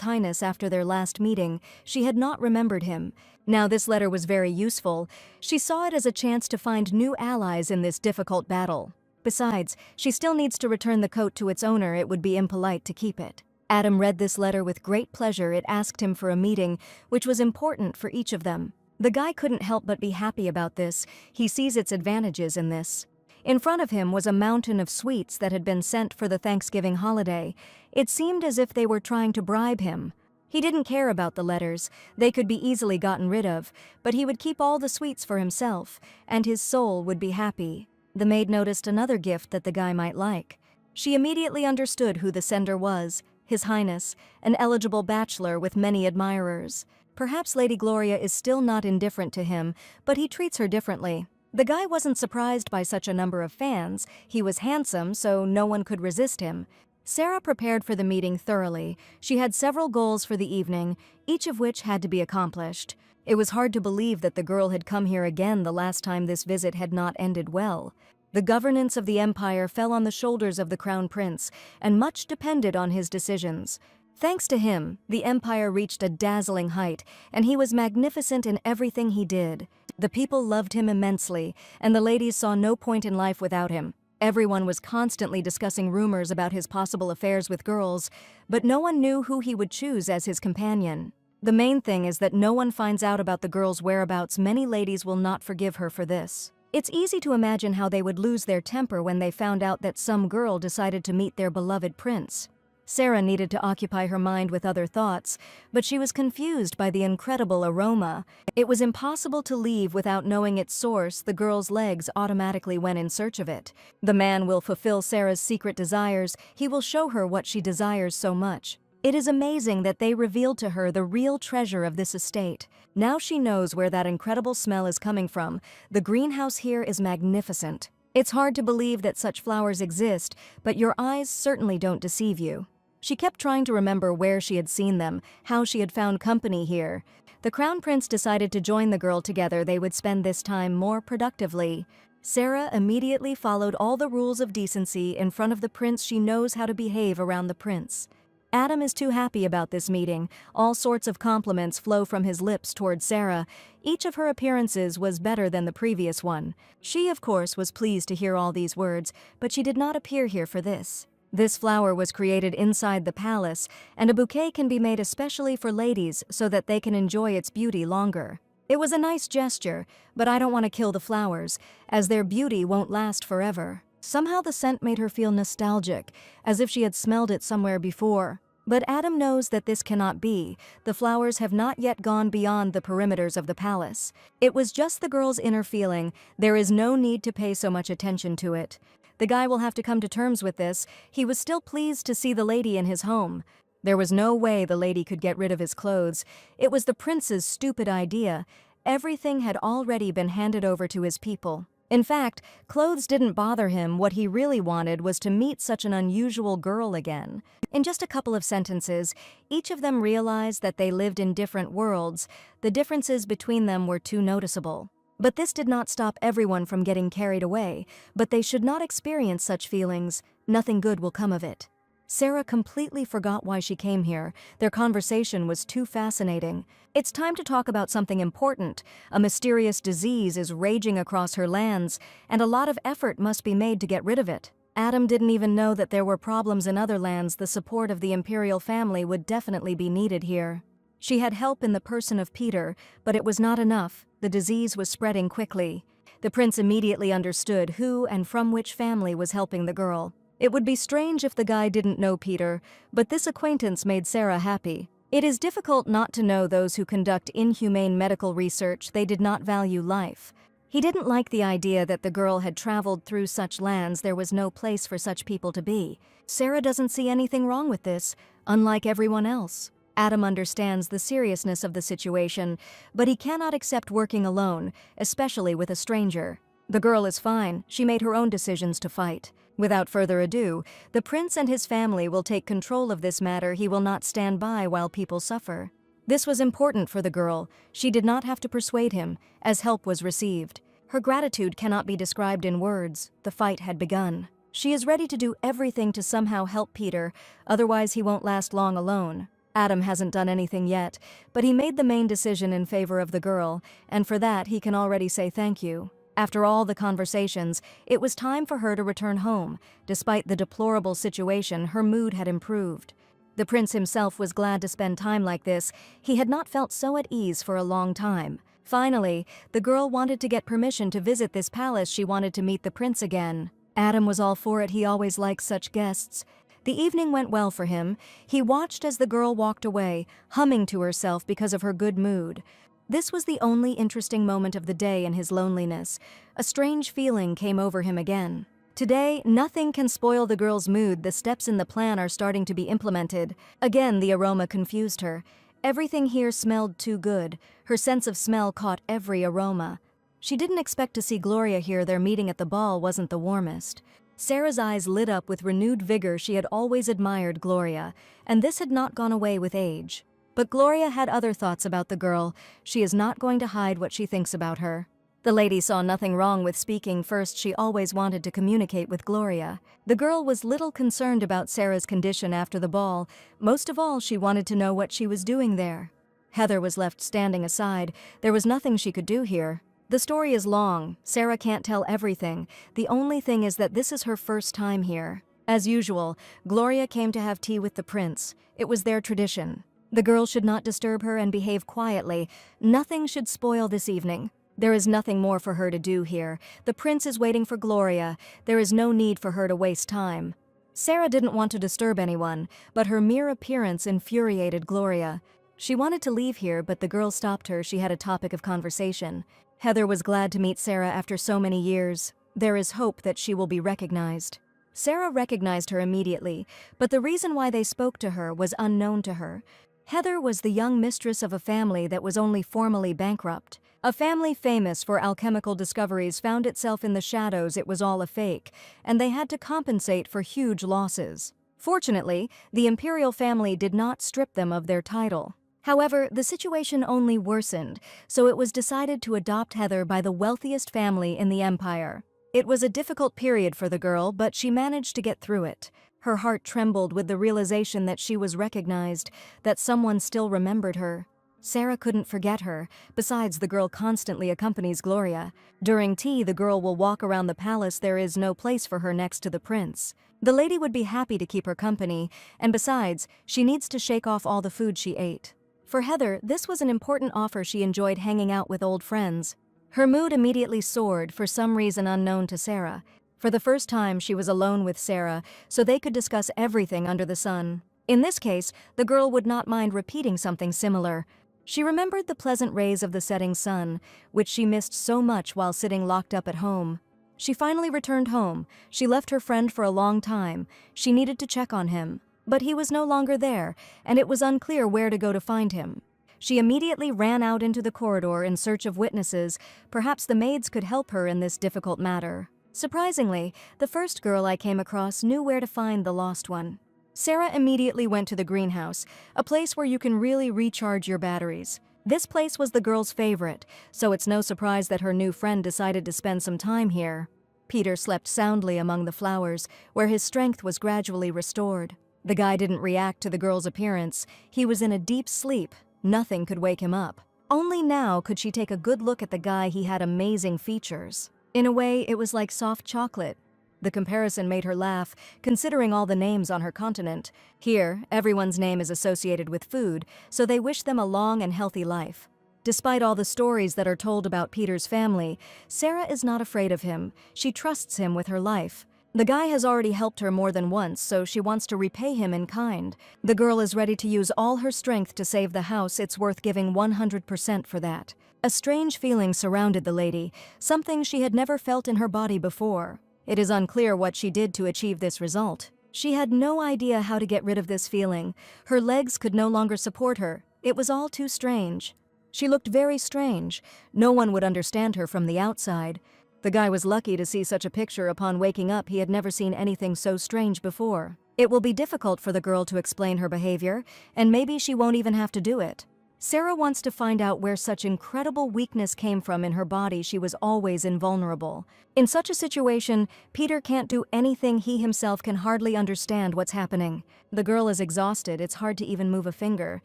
Highness after their last meeting. She had not remembered him. Now this letter was very useful. She saw it as a chance to find new allies in this difficult battle. Besides, she still needs to return the coat to its owner. It would be impolite to keep it. Adam read this letter with great pleasure. It asked him for a meeting, which was important for each of them. The guy couldn't help but be happy about this. He sees its advantages in this. In front of him was a mountain of sweets that had been sent for the Thanksgiving holiday. It seemed as if they were trying to bribe him. He didn't care about the letters. They could be easily gotten rid of, but he would keep all the sweets for himself, and his soul would be happy. The maid noticed another gift that the guy might like. She immediately understood who the sender was, His Highness, an eligible bachelor with many admirers. Perhaps Lady Gloria is still not indifferent to him, but he treats her differently. The guy wasn't surprised by such a number of fans. He was handsome, so no one could resist him. Sarah prepared for the meeting thoroughly. She had several goals for the evening, each of which had to be accomplished. It was hard to believe that the girl had come here again the last time this visit had not ended well. The governance of the empire fell on the shoulders of the crown prince, and much depended on his decisions. Thanks to him, the empire reached a dazzling height, and he was magnificent in everything he did. The people loved him immensely, and the ladies saw no point in life without him. Everyone was constantly discussing rumors about his possible affairs with girls, but no one knew who he would choose as his companion. The main thing is that no one finds out about the girl's whereabouts. Many ladies will not forgive her for this. It's easy to imagine how they would lose their temper when they found out that some girl decided to meet their beloved prince. Sarah needed to occupy her mind with other thoughts, but she was confused by the incredible aroma. It was impossible to leave without knowing its source. The girl's legs automatically went in search of it. The man will fulfill Sarah's secret desires. He will show her what she desires so much. It is amazing that they revealed to her the real treasure of this estate. Now she knows where that incredible smell is coming from. The greenhouse here is magnificent. It's hard to believe that such flowers exist, but your eyes certainly don't deceive you. She kept trying to remember where she had seen them, how she had found company here. The crown prince decided to join the girl together. They would spend this time more productively. Sarah immediately followed all the rules of decency in front of the prince. She knows how to behave around the prince. Adam is too happy about this meeting. All sorts of compliments flow from his lips toward Sarah. Each of her appearances was better than the previous one. She, of course, was pleased to hear all these words, but she did not appear here for this. This flower was created inside the palace, and a bouquet can be made especially for ladies so that they can enjoy its beauty longer. It was a nice gesture, but I don't want to kill the flowers, as their beauty won't last forever. Somehow the scent made her feel nostalgic, as if she had smelled it somewhere before. But Adam knows that this cannot be. The flowers have not yet gone beyond the perimeters of the palace. It was just the girl's inner feeling. There is no need to pay so much attention to it. The guy will have to come to terms with this. He was still pleased to see the lady in his home. There was no way the lady could get rid of his clothes. It was the prince's stupid idea. Everything had already been handed over to his people. In fact, clothes didn't bother him. What he really wanted was to meet such an unusual girl again. In just a couple of sentences, each of them realized that they lived in different worlds. The differences between them were too noticeable. But this did not stop everyone from getting carried away. But they should not experience such feelings. Nothing good will come of it. Sarah completely forgot why she came here. Their conversation was too fascinating. It's time to talk about something important. A mysterious disease is raging across her lands, and a lot of effort must be made to get rid of it. Adam didn't even know that there were problems in other lands. The support of the imperial family would definitely be needed here. She had help in the person of Peter, but it was not enough. The disease was spreading quickly. The prince immediately understood who and from which family was helping the girl. It would be strange if the guy didn't know Peter, but this acquaintance made Sarah happy. It is difficult not to know those who conduct inhumane medical research. They did not value life. He didn't like the idea that the girl had traveled through such lands there was no place for such people to be. Sarah doesn't see anything wrong with this, unlike everyone else. Adam understands the seriousness of the situation, but he cannot accept working alone, especially with a stranger. The girl is fine. She made her own decisions to fight. Without further ado, the prince and his family will take control of this matter. He will not stand by while people suffer. This was important for the girl. She did not have to persuade him, as help was received. Her gratitude cannot be described in words. The fight had begun. She is ready to do everything to somehow help Peter, otherwise he won't last long alone. Adam hasn't done anything yet, but he made the main decision in favor of the girl, and for that he can already say thank you. After all the conversations, it was time for her to return home. Despite the deplorable situation, her mood had improved. The prince himself was glad to spend time like this. He had not felt so at ease for a long time. Finally, the girl wanted to get permission to visit this palace. She wanted to meet the prince again. Adam was all for it. He always likes such guests. The evening went well for him. He watched as the girl walked away, humming to herself because of her good mood. This was the only interesting moment of the day in his loneliness. A strange feeling came over him again. Today, nothing can spoil the girl's mood. The steps in the plan are starting to be implemented. Again, the aroma confused her. Everything here smelled too good. Her sense of smell caught every aroma. She didn't expect to see Gloria here. Their meeting at the ball wasn't the warmest. Sarah's eyes lit up with renewed vigor. She had always admired Gloria, and this had not gone away with age. But Gloria had other thoughts about the girl. She is not going to hide what she thinks about her. The lady saw nothing wrong with speaking first. She always wanted to communicate with Gloria. The girl was little concerned about Sarah's condition after the ball. Most of all, she wanted to know what she was doing there. Heather was left standing aside. There was nothing she could do here. The story is long. Sarah can't tell everything. The only thing is that this is her first time here. As usual, Gloria came to have tea with the prince. It was their tradition. The girl should not disturb her and behave quietly. Nothing should spoil this evening. There is nothing more for her to do here. The prince is waiting for Gloria. There is no need for her to waste time. Sarah didn't want to disturb anyone, but her mere appearance infuriated Gloria. She wanted to leave here, but the girl stopped her. She had a topic of conversation. Heather was glad to meet Sarah after so many years. There is hope that she will be recognized. Sarah recognized her immediately, but the reason why they spoke to her was unknown to her. Heather was the young mistress of a family that was only formally bankrupt. A family famous for alchemical discoveries found itself in the shadows. It was all a fake, and they had to compensate for huge losses. Fortunately, the imperial family did not strip them of their title. However, the situation only worsened, so it was decided to adopt Heather by the wealthiest family in the empire. It was a difficult period for the girl, but she managed to get through it. Her heart trembled with the realization that she was recognized, that someone still remembered her. Sarah couldn't forget her. Besides, the girl constantly accompanies Gloria. During tea, the girl will walk around the palace. There is no place for her next to the prince. The lady would be happy to keep her company, and besides, she needs to shake off all the food she ate. For Heather, this was an important offer. She enjoyed hanging out with old friends. Her mood immediately soared for some reason unknown to Sarah. For the first time, she was alone with Sarah, so they could discuss everything under the sun. In this case, the girl would not mind repeating something similar. She remembered the pleasant rays of the setting sun, which she missed so much while sitting locked up at home. She finally returned home. She left her friend for a long time. She needed to check on him. But he was no longer there, and it was unclear where to go to find him. She immediately ran out into the corridor in search of witnesses. Perhaps the maids could help her in this difficult matter. Surprisingly, the first girl I came across knew where to find the lost one. Sarah immediately went to the greenhouse, a place where you can really recharge your batteries. This place was the girl's favorite, so it's no surprise that her new friend decided to spend some time here. Peter slept soundly among the flowers, where his strength was gradually restored. The guy didn't react to the girl's appearance. He was in a deep sleep. Nothing could wake him up. Only now could she take a good look at the guy. He had amazing features. In a way, it was like soft chocolate. The comparison made her laugh, considering all the names on her continent. Here, everyone's name is associated with food, so they wish them a long and healthy life. Despite all the stories that are told about Peter's family, Sarah is not afraid of him. She trusts him with her life. The guy has already helped her more than once, so she wants to repay him in kind. The girl is ready to use all her strength to save the house. It's worth giving 100% for that. A strange feeling surrounded the lady, something she had never felt in her body before. It is unclear what she did to achieve this result. She had no idea how to get rid of this feeling. Her legs could no longer support her. It was all too strange. She looked very strange. No one would understand her from the outside. The guy was lucky to see such a picture. Upon waking up, he had never seen anything so strange before. It will be difficult for the girl to explain her behavior, and maybe she won't even have to do it. Sarah wants to find out where such incredible weakness came from in her body. She was always invulnerable. In such a situation, Peter can't do anything. He himself can hardly understand what's happening. The girl is exhausted. It's hard to even move a finger.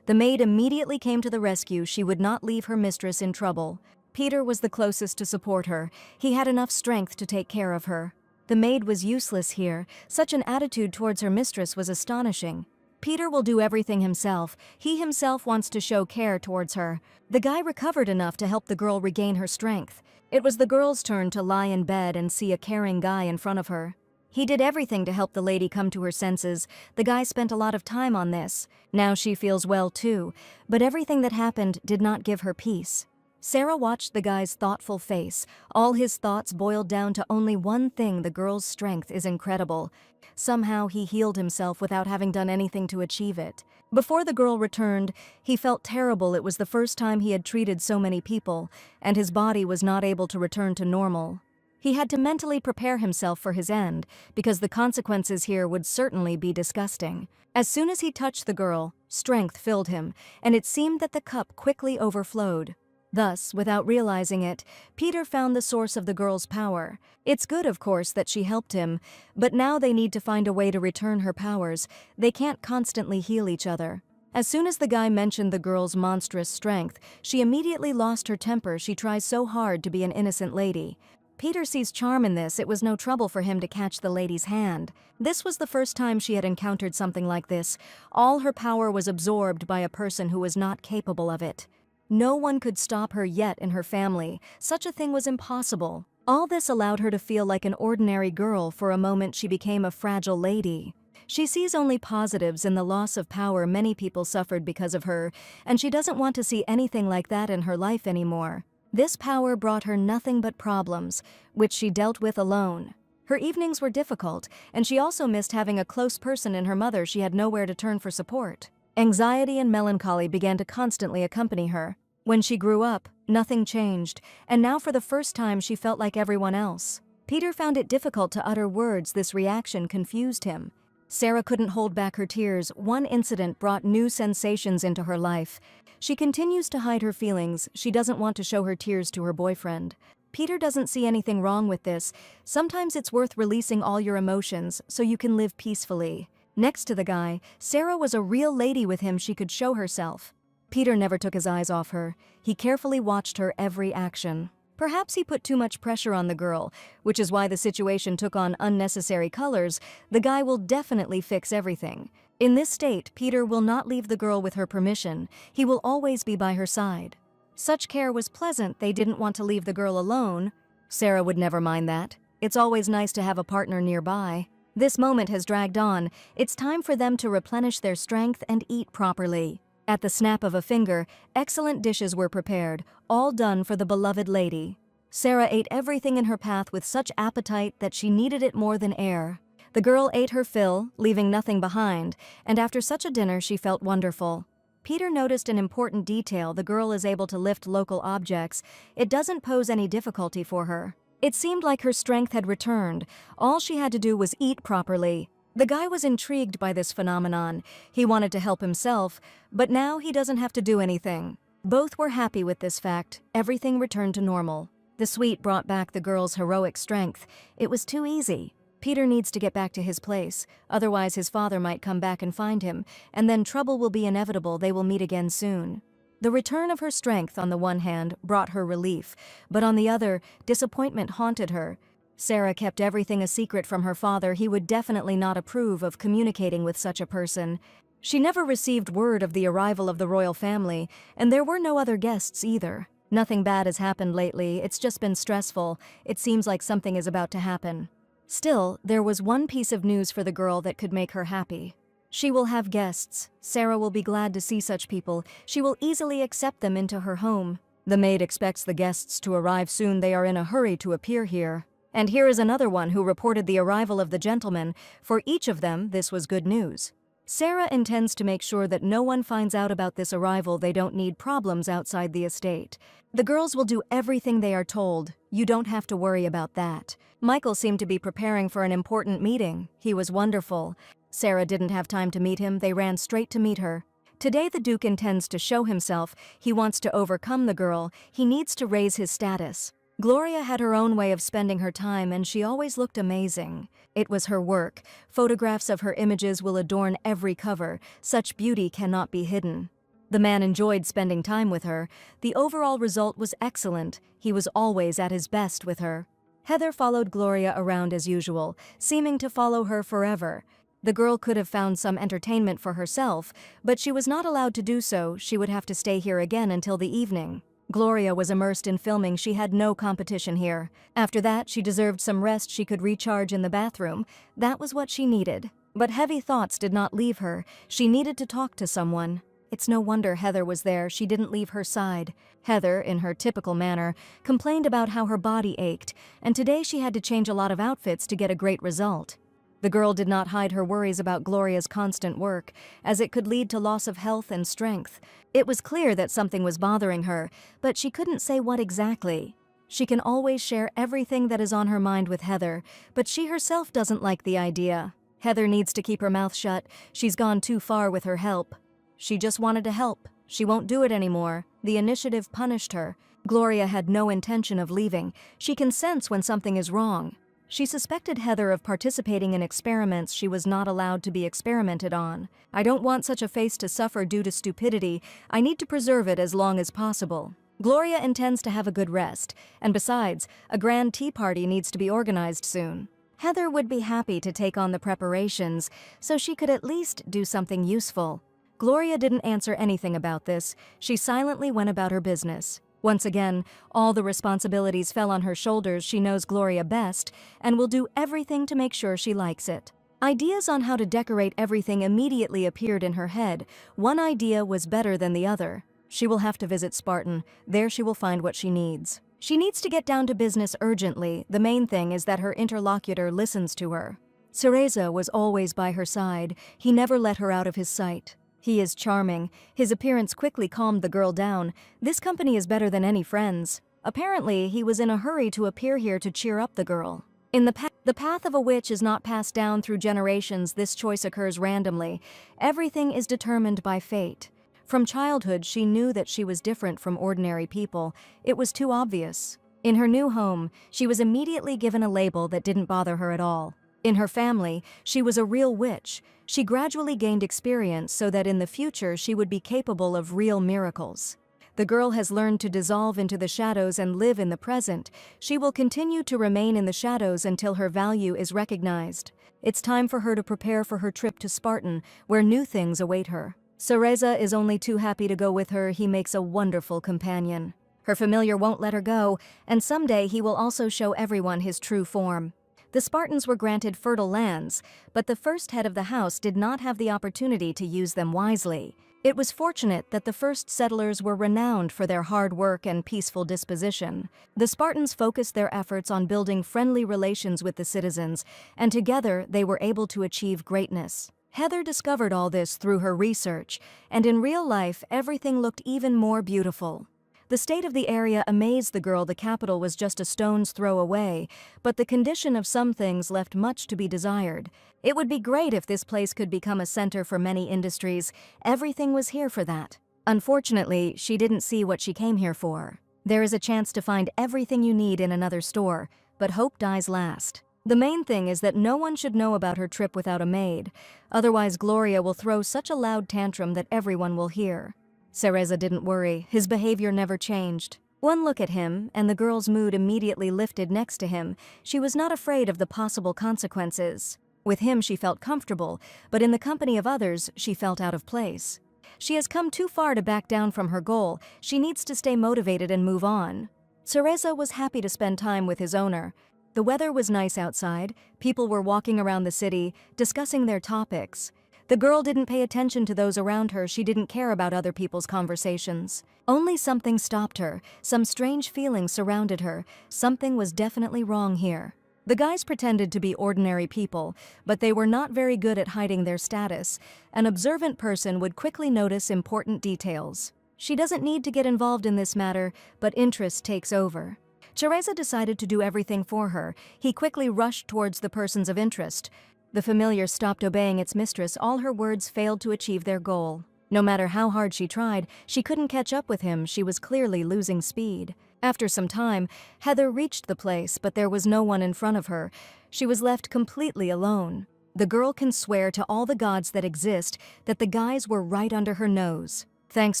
The maid immediately came to the rescue. She would not leave her mistress in trouble. Peter was the closest to support her. He had enough strength to take care of her. The maid was useless here. Such an attitude towards her mistress was astonishing. Peter will do everything himself. He himself wants to show care towards her. The guy recovered enough to help the girl regain her strength. It was the girl's turn to lie in bed and see a caring guy in front of her. He did everything to help the lady come to her senses. The guy spent a lot of time on this. Now she feels well too, but everything that happened did not give her peace. Sarah watched the guy's thoughtful face. All his thoughts boiled down to only one thing: the girl's strength is incredible. Somehow he healed himself without having done anything to achieve it. Before the girl returned, he felt terrible. It was the first time he had treated so many people, and his body was not able to return to normal. He had to mentally prepare himself for his end, because the consequences here would certainly be disgusting. As soon as he touched the girl, strength filled him, and it seemed that the cup quickly overflowed. Thus, without realizing it, Peter found the source of the girl's power. It's good, of course, that she helped him, but now they need to find a way to return her powers. They can't constantly heal each other. As soon as the guy mentioned the girl's monstrous strength, she immediately lost her temper. She tries so hard to be an innocent lady. Peter sees charm in this. It was no trouble for him to catch the lady's hand. This was the first time she had encountered something like this. All her power was absorbed by a person who was not capable of it. No one could stop her yet in her family. Such a thing was impossible. All this allowed her to feel like an ordinary girl. For a moment she became a fragile lady. She sees only positives in the loss of power. Many people suffered because of her, and she doesn't want to see anything like that in her life anymore. This power brought her nothing but problems, which she dealt with alone. Her evenings were difficult, and she also missed having a close person in her mother. She had nowhere to turn for support. Anxiety and melancholy began to constantly accompany her. When she grew up, nothing changed, and now for the first time she felt like everyone else. Peter found it difficult to utter words. This reaction confused him. Sarah couldn't hold back her tears. One incident brought new sensations into her life. She continues to hide her feelings. She doesn't want to show her tears to her boyfriend. Peter doesn't see anything wrong with this. Sometimes it's worth releasing all your emotions so you can live peacefully. Next to the guy, Sarah was a real lady with him. She could show herself. Peter never took his eyes off her. He carefully watched her every action. Perhaps he put too much pressure on the girl, which is why the situation took on unnecessary colors. The guy will definitely fix everything. In this state, Peter will not leave the girl with her permission. He will always be by her side. Such care was pleasant. They didn't want to leave the girl alone. Sarah would never mind that. It's always nice to have a partner nearby. This moment has dragged on. It's time for them to replenish their strength and eat properly. At the snap of a finger, excellent dishes were prepared, all done for the beloved lady. Sarah ate everything in her path with such appetite that she needed it more than air. The girl ate her fill, leaving nothing behind, and after such a dinner she felt wonderful. Peter noticed an important detail. The girl is able to lift local objects. It doesn't pose any difficulty for her. It seemed like her strength had returned. All she had to do was eat properly. The guy was intrigued by this phenomenon. He wanted to help himself, but now he doesn't have to do anything. Both were happy with this fact. Everything returned to normal. The sweet brought back the girl's heroic strength. It was too easy. Peter needs to get back to his place, otherwise his father might come back and find him, and then trouble will be inevitable. They will meet again soon. The return of her strength on the one hand brought her relief, but on the other, disappointment haunted her. Sarah kept everything a secret from her father. He would definitely not approve of communicating with such a person. She never received word of the arrival of the royal family, and there were no other guests either. Nothing bad has happened lately, it's just been stressful. It seems like something is about to happen. Still, there was one piece of news for the girl that could make her happy. She will have guests. Sarah will be glad to see such people. She will easily accept them into her home. The maid expects the guests to arrive soon. They are in a hurry to appear here. And here is another one who reported the arrival of the gentleman. For each of them, this was good news. Sarah intends to make sure that no one finds out about this arrival. They don't need problems outside the estate. The girls will do everything they are told. You don't have to worry about that. Michael seemed to be preparing for an important meeting. He was wonderful. Sarah didn't have time to meet him. They ran straight to meet her. Today the Duke intends to show himself. He wants to overcome the girl. He needs to raise his status. Gloria had her own way of spending her time, and she always looked amazing. It was her work. Photographs of her images will adorn every cover. Such beauty cannot be hidden. The man enjoyed spending time with her. The overall result was excellent. He was always at his best with her. Heather followed Gloria around as usual, seeming to follow her forever. The girl could have found some entertainment for herself, but she was not allowed to do so. She would have to stay here again until the evening. Gloria was immersed in filming. She had no competition here. After that, she deserved some rest. She could recharge in the bathroom. That was what she needed. But heavy thoughts did not leave her. She needed to talk to someone. It's no wonder Heather was there. She didn't leave her side. Heather, in her typical manner, complained about how her body ached, and today she had to change a lot of outfits to get a great result. The girl did not hide her worries about Gloria's constant work, as it could lead to loss of health and strength. It was clear that something was bothering her, but she couldn't say what exactly. She can always share everything that is on her mind with Heather, but she herself doesn't like the idea. Heather needs to keep her mouth shut. She's gone too far with her help. She just wanted to help. She won't do it anymore. The initiative punished her. Gloria had no intention of leaving. She can sense when something is wrong. She suspected Heather of participating in experiments she was not allowed to be experimented on. I don't want such a face to suffer due to stupidity. I need to preserve it as long as possible. Gloria intends to have a good rest, and besides, a grand tea party needs to be organized soon. Heather would be happy to take on the preparations, so she could at least do something useful. Gloria didn't answer anything about this. She silently went about her business. Once again, all the responsibilities fell on her shoulders. She knows Gloria best and will do everything to make sure she likes it. Ideas on how to decorate everything immediately appeared in her head. One idea was better than the other. She will have to visit Spartan. There she will find what she needs. She needs to get down to business urgently. The main thing is that her interlocutor listens to her. Cereza was always by her side. He never let her out of his sight. He is charming. His appearance quickly calmed the girl down. This company is better than any friends. Apparently, he was in a hurry to appear here to cheer up the girl. In the path of a witch is not passed down through generations. This choice occurs randomly. Everything is determined by fate. From childhood, she knew that she was different from ordinary people. It was too obvious. In her new home, she was immediately given a label that didn't bother her at all. In her family, she was a real witch. She gradually gained experience so that in the future she would be capable of real miracles. The girl has learned to dissolve into the shadows and live in the present. She will continue to remain in the shadows until her value is recognized. It's time for her to prepare for her trip to Spartan, where new things await her. Cereza is only too happy to go with her. He makes a wonderful companion. Her familiar won't let her go, and someday he will also show everyone his true form. The Spartans were granted fertile lands, but the first head of the house did not have the opportunity to use them wisely. It was fortunate that the first settlers were renowned for their hard work and peaceful disposition. The Spartans focused their efforts on building friendly relations with the citizens, and together they were able to achieve greatness. Heather discovered all this through her research, and in real life everything looked even more beautiful. The state of the area amazed the girl. The capital was just a stone's throw away, but the condition of some things left much to be desired. It would be great if this place could become a center for many industries. Everything was here for that. Unfortunately, she didn't see what she came here for. There is a chance to find everything you need in another store, but hope dies last. The main thing is that no one should know about her trip without a maid. Otherwise, Gloria will throw such a loud tantrum that everyone will hear. Cereza didn't worry. His behavior never changed. One look at him, and the girl's mood immediately lifted next to him. She was not afraid of the possible consequences. With him she felt comfortable, but in the company of others she felt out of place. She has come too far to back down from her goal. She needs to stay motivated and move on. Cereza was happy to spend time with his owner. The weather was nice outside, people were walking around the city, discussing their topics. The girl didn't pay attention to those around her, she didn't care about other people's conversations. Only something stopped her, some strange feelings surrounded her, something was definitely wrong here. The guys pretended to be ordinary people, but they were not very good at hiding their status. An observant person would quickly notice important details. She doesn't need to get involved in this matter, but interest takes over. Cereza decided to do everything for her. He quickly rushed towards the persons of interest. The familiar stopped obeying its mistress. All her words failed to achieve their goal. No matter how hard she tried, she couldn't catch up with him. She was clearly losing speed. After some time, Heather reached the place, but there was no one in front of her. She was left completely alone. The girl can swear to all the gods that exist that the guys were right under her nose. Thanks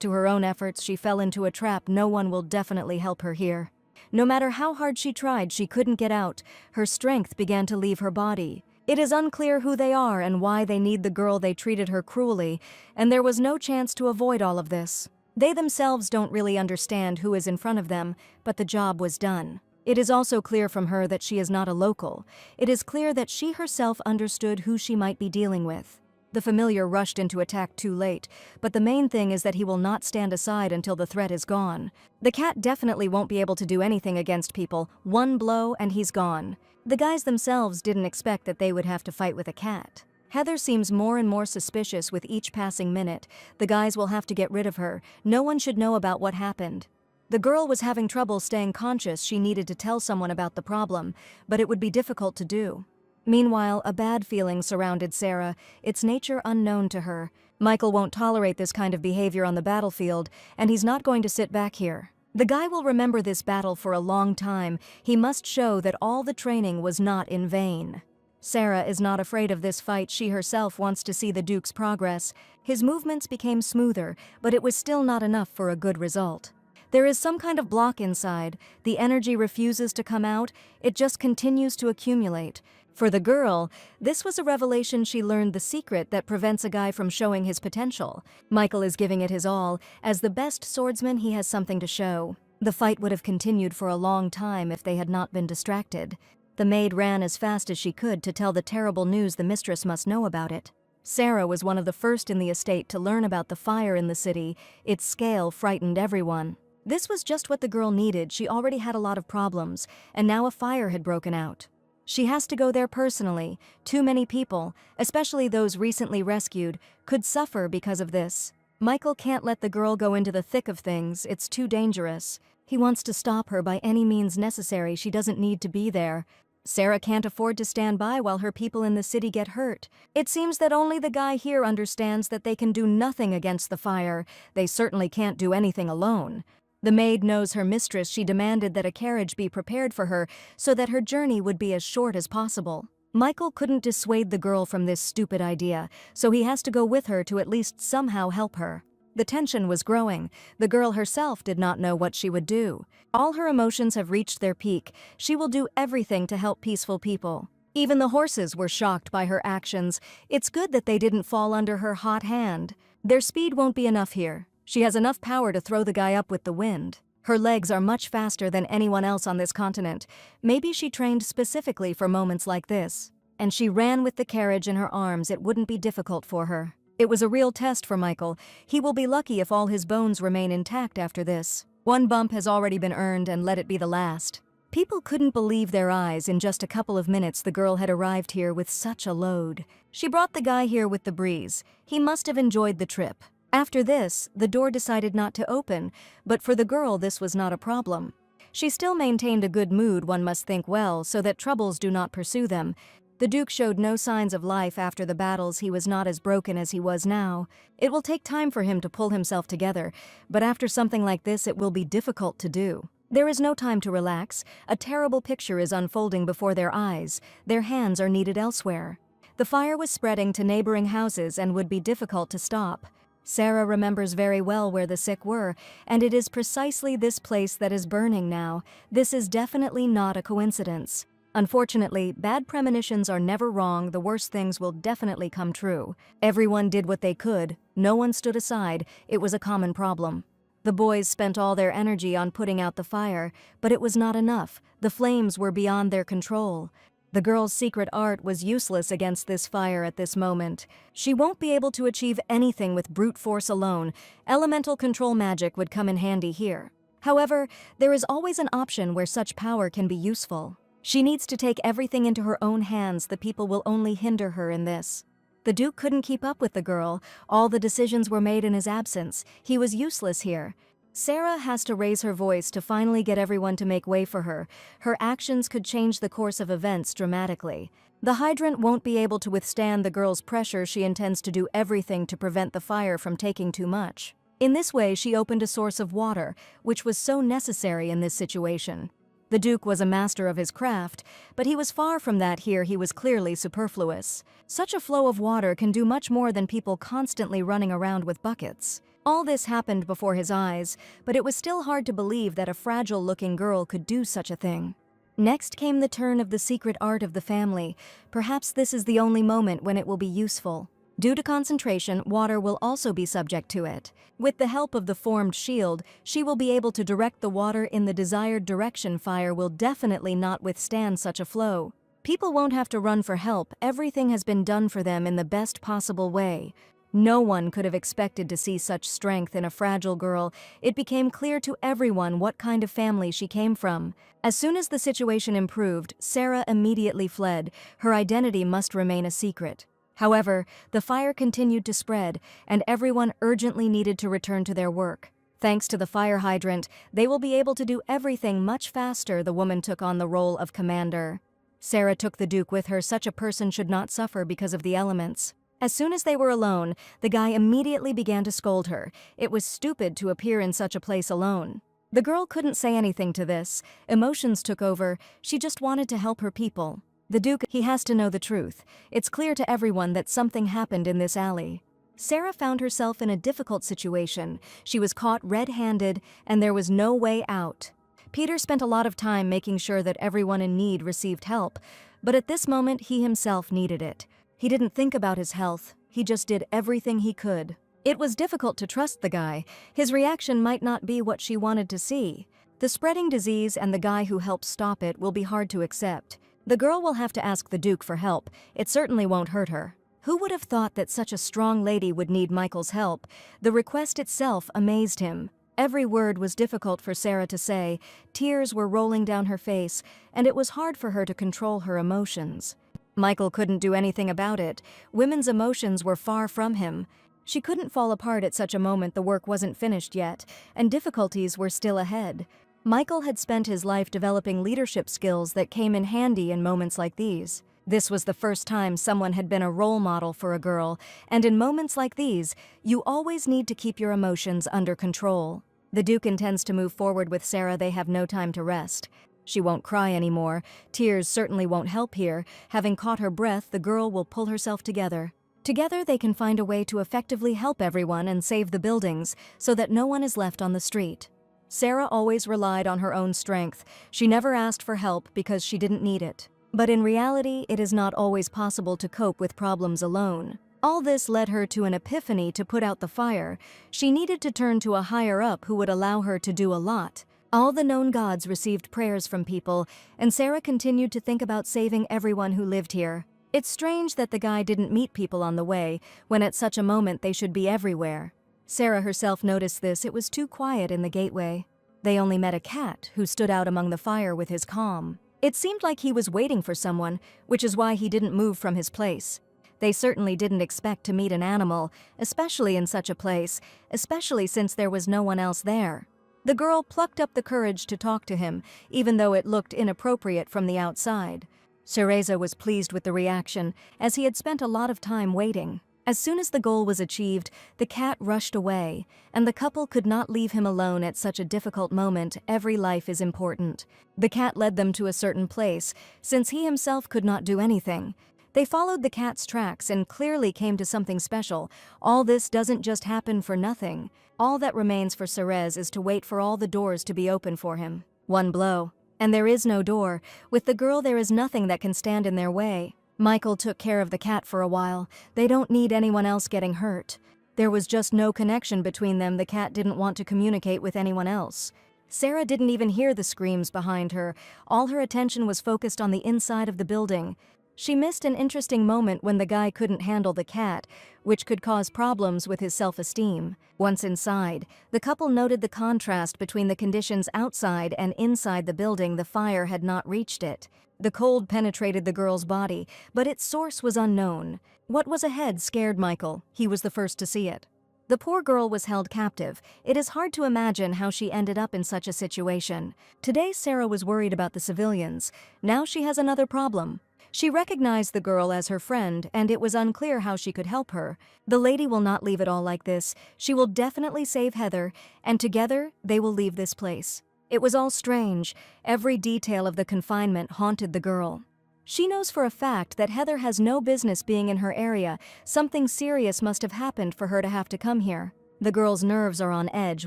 to her own efforts, she fell into a trap. No one will definitely help her here. No matter how hard she tried, she couldn't get out. Her strength began to leave her body. It is unclear who they are and why they need the girl. They treated her cruelly, and there was no chance to avoid all of this. They themselves don't really understand who is in front of them, but the job was done. It is also clear from her that she is not a local. It is clear that she herself understood who she might be dealing with. The familiar rushed into attack too late, but the main thing is that he will not stand aside until the threat is gone. The cat definitely won't be able to do anything against people. One blow and he's gone. The guys themselves didn't expect that they would have to fight with a cat. Heather seems more and more suspicious with each passing minute. The guys will have to get rid of her. No one should know about what happened. The girl was having trouble staying conscious. She needed to tell someone about the problem, but it would be difficult to do. Meanwhile, a bad feeling surrounded Sarah, its nature unknown to her. Michael won't tolerate this kind of behavior on the battlefield, and he's not going to sit back here. The guy will remember this battle for a long time. He must show that all the training was not in vain. Sarah is not afraid of this fight. She herself wants to see the Duke's progress. His movements became smoother, but it was still not enough for a good result. There is some kind of block inside. The energy refuses to come out. It just continues to accumulate. For the girl, this was a revelation. She learned the secret that prevents a guy from showing his potential. Michael is giving it his all. As the best swordsman, he has something to show. The fight would have continued for a long time if they had not been distracted. The maid ran as fast as she could to tell the terrible news. The mistress must know about it. Sarah was one of the first in the estate to learn about the fire in the city. Its scale frightened everyone. This was just what the girl needed. She already had a lot of problems, and now a fire had broken out. She has to go there personally. Too many people, especially those recently rescued, could suffer because of this. Michael can't let the girl go into the thick of things. It's too dangerous. He wants to stop her by any means necessary. She doesn't need to be there. Sarah can't afford to stand by while her people in the city get hurt. It seems that only the guy here understands that they can do nothing against the fire. They certainly can't do anything alone. The maid knows her mistress. She demanded that a carriage be prepared for her so that her journey would be as short as possible. Michael couldn't dissuade the girl from this stupid idea, so he has to go with her to at least somehow help her. The tension was growing. The girl herself did not know what she would do. All her emotions have reached their peak. She will do everything to help peaceful people. Even the horses were shocked by her actions. It's good that they didn't fall under her hot hand. Their speed won't be enough here. She has enough power to throw the guy up with the wind. Her legs are much faster than anyone else on this continent. Maybe she trained specifically for moments like this. And she ran with the carriage in her arms. It wouldn't be difficult for her. It was a real test for Michael. He will be lucky if all his bones remain intact after this. One bump has already been earned, and let it be the last. People couldn't believe their eyes. In just a couple of minutes, the girl had arrived here with such a load. She brought the guy here with the breeze. He must have enjoyed the trip. After this, the door decided not to open, but for the girl this was not a problem. She still maintained a good mood, one must think well, so that troubles do not pursue them. The Duke showed no signs of life after the battles. He was not as broken as he was now. It will take time for him to pull himself together, but after something like this it will be difficult to do. There is no time to relax. A terrible picture is unfolding before their eyes. Their hands are needed elsewhere. The fire was spreading to neighboring houses and would be difficult to stop. Sarah remembers very well where the sick were, and it is precisely this place that is burning now. This is definitely not a coincidence. Unfortunately, bad premonitions are never wrong. The worst things will definitely come true. Everyone did what they could. No one stood aside. It was a common problem. The boys spent all their energy on putting out the fire, but it was not enough. The flames were beyond their control. The girl's secret art was useless against this fire at this moment. She won't be able to achieve anything with brute force alone. Elemental control magic would come in handy here. However, there is always an option where such power can be useful. She needs to take everything into her own hands. The people will only hinder her in this. The Duke couldn't keep up with the girl. All the decisions were made in his absence. He was useless here. Sarah has to raise her voice to finally get everyone to make way for her. Her actions could change the course of events dramatically. The hydrant won't be able to withstand the girl's pressure. She intends to do everything to prevent the fire from taking too much. In this way, she opened a source of water, which was so necessary in this situation. The Duke was a master of his craft, but he was far from that here. He was clearly superfluous. Such a flow of water can do much more than people constantly running around with buckets. All this happened before his eyes, but it was still hard to believe that a fragile-looking girl could do such a thing. Next came the turn of the secret art of the family. Perhaps this is the only moment when it will be useful. Due to concentration, water will also be subject to it. With the help of the formed shield, she will be able to direct the water in the desired direction. Fire will definitely not withstand such a flow. People won't have to run for help. Everything has been done for them in the best possible way. No one could have expected to see such strength in a fragile girl. It became clear to everyone what kind of family she came from. As soon as the situation improved, Sarah immediately fled. Her identity must remain a secret. However, the fire continued to spread, and everyone urgently needed to return to their work. Thanks to the fire hydrant, they will be able to do everything much faster. The woman took on the role of commander. Sarah took the Duke with her. Such a person should not suffer because of the elements. As soon as they were alone, the guy immediately began to scold her. It was stupid to appear in such a place alone. The girl couldn't say anything to this. Emotions took over. She just wanted to help her people. The Duke, he has to know the truth. It's clear to everyone that something happened in this alley. Sarah found herself in a difficult situation. She was caught red-handed, and there was no way out. Peter spent a lot of time making sure that everyone in need received help, but at this moment he himself needed it. He didn't think about his health. He just did everything he could. It was difficult to trust the guy. His reaction might not be what she wanted to see. The spreading disease and the guy who helped stop it will be hard to accept. The girl will have to ask the Duke for help. It certainly won't hurt her. Who would have thought that such a strong lady would need Michael's help? The request itself amazed him. Every word was difficult for Sarah to say. Tears were rolling down her face, and it was hard for her to control her emotions. Michael couldn't do anything about it. Women's emotions were far from him. She couldn't fall apart at such a moment. The work wasn't finished yet, and difficulties were still ahead. Michael had spent his life developing leadership skills that came in handy in moments like these. This was the first time someone had been a role model for a girl, and in moments like these, you always need to keep your emotions under control. The Duke intends to move forward with Sarah. They have no time to rest. She won't cry anymore. Tears certainly won't help here. Having caught her breath, the girl will pull herself together. Together, they can find a way to effectively help everyone and save the buildings so that no one is left on the street. Sarah always relied on her own strength. She never asked for help because she didn't need it. But in reality, it is not always possible to cope with problems alone. All this led her to an epiphany to put out the fire. She needed to turn to a higher-up who would allow her to do a lot. All the known gods received prayers from people, and Sarah continued to think about saving everyone who lived here. It's strange that the guy didn't meet people on the way, when at such a moment they should be everywhere. Sarah herself noticed this. It was too quiet in the gateway. They only met a cat who stood out among the fire with his calm. It seemed like he was waiting for someone, which is why he didn't move from his place. They certainly didn't expect to meet an animal, especially in such a place, especially since there was no one else there. The girl plucked up the courage to talk to him, even though it looked inappropriate from the outside. Cereza was pleased with the reaction, as he had spent a lot of time waiting. As soon as the goal was achieved, the cat rushed away, and the couple could not leave him alone at such a difficult moment. Every life is important. The cat led them to a certain place, since he himself could not do anything. They followed the cat's tracks and clearly came to something special. All this doesn't just happen for nothing. All that remains for Cerez is to wait for all the doors to be open for him. One blow. And there is no door. With the girl there is nothing that can stand in their way. Michael took care of the cat for a while. They don't need anyone else getting hurt. There was just no connection between them. The cat didn't want to communicate with anyone else. Sarah didn't even hear the screams behind her. All her attention was focused on the inside of the building. She missed an interesting moment when the guy couldn't handle the cat, which could cause problems with his self-esteem. Once inside, the couple noted the contrast between the conditions outside and inside the building. The fire had not reached it. The cold penetrated the girl's body, but its source was unknown. What was ahead scared Michael. He was the first to see it. The poor girl was held captive. It is hard to imagine how she ended up in such a situation. Today Sarah was worried about the civilians. Now she has another problem. She recognized the girl as her friend, and it was unclear how she could help her. The lady will not leave it all like this. She will definitely save Heather, and together they will leave this place. It was all strange. Every detail of the confinement haunted the girl. She knows for a fact that Heather has no business being in her area. Something serious must have happened for her to have to come here. The girl's nerves are on edge.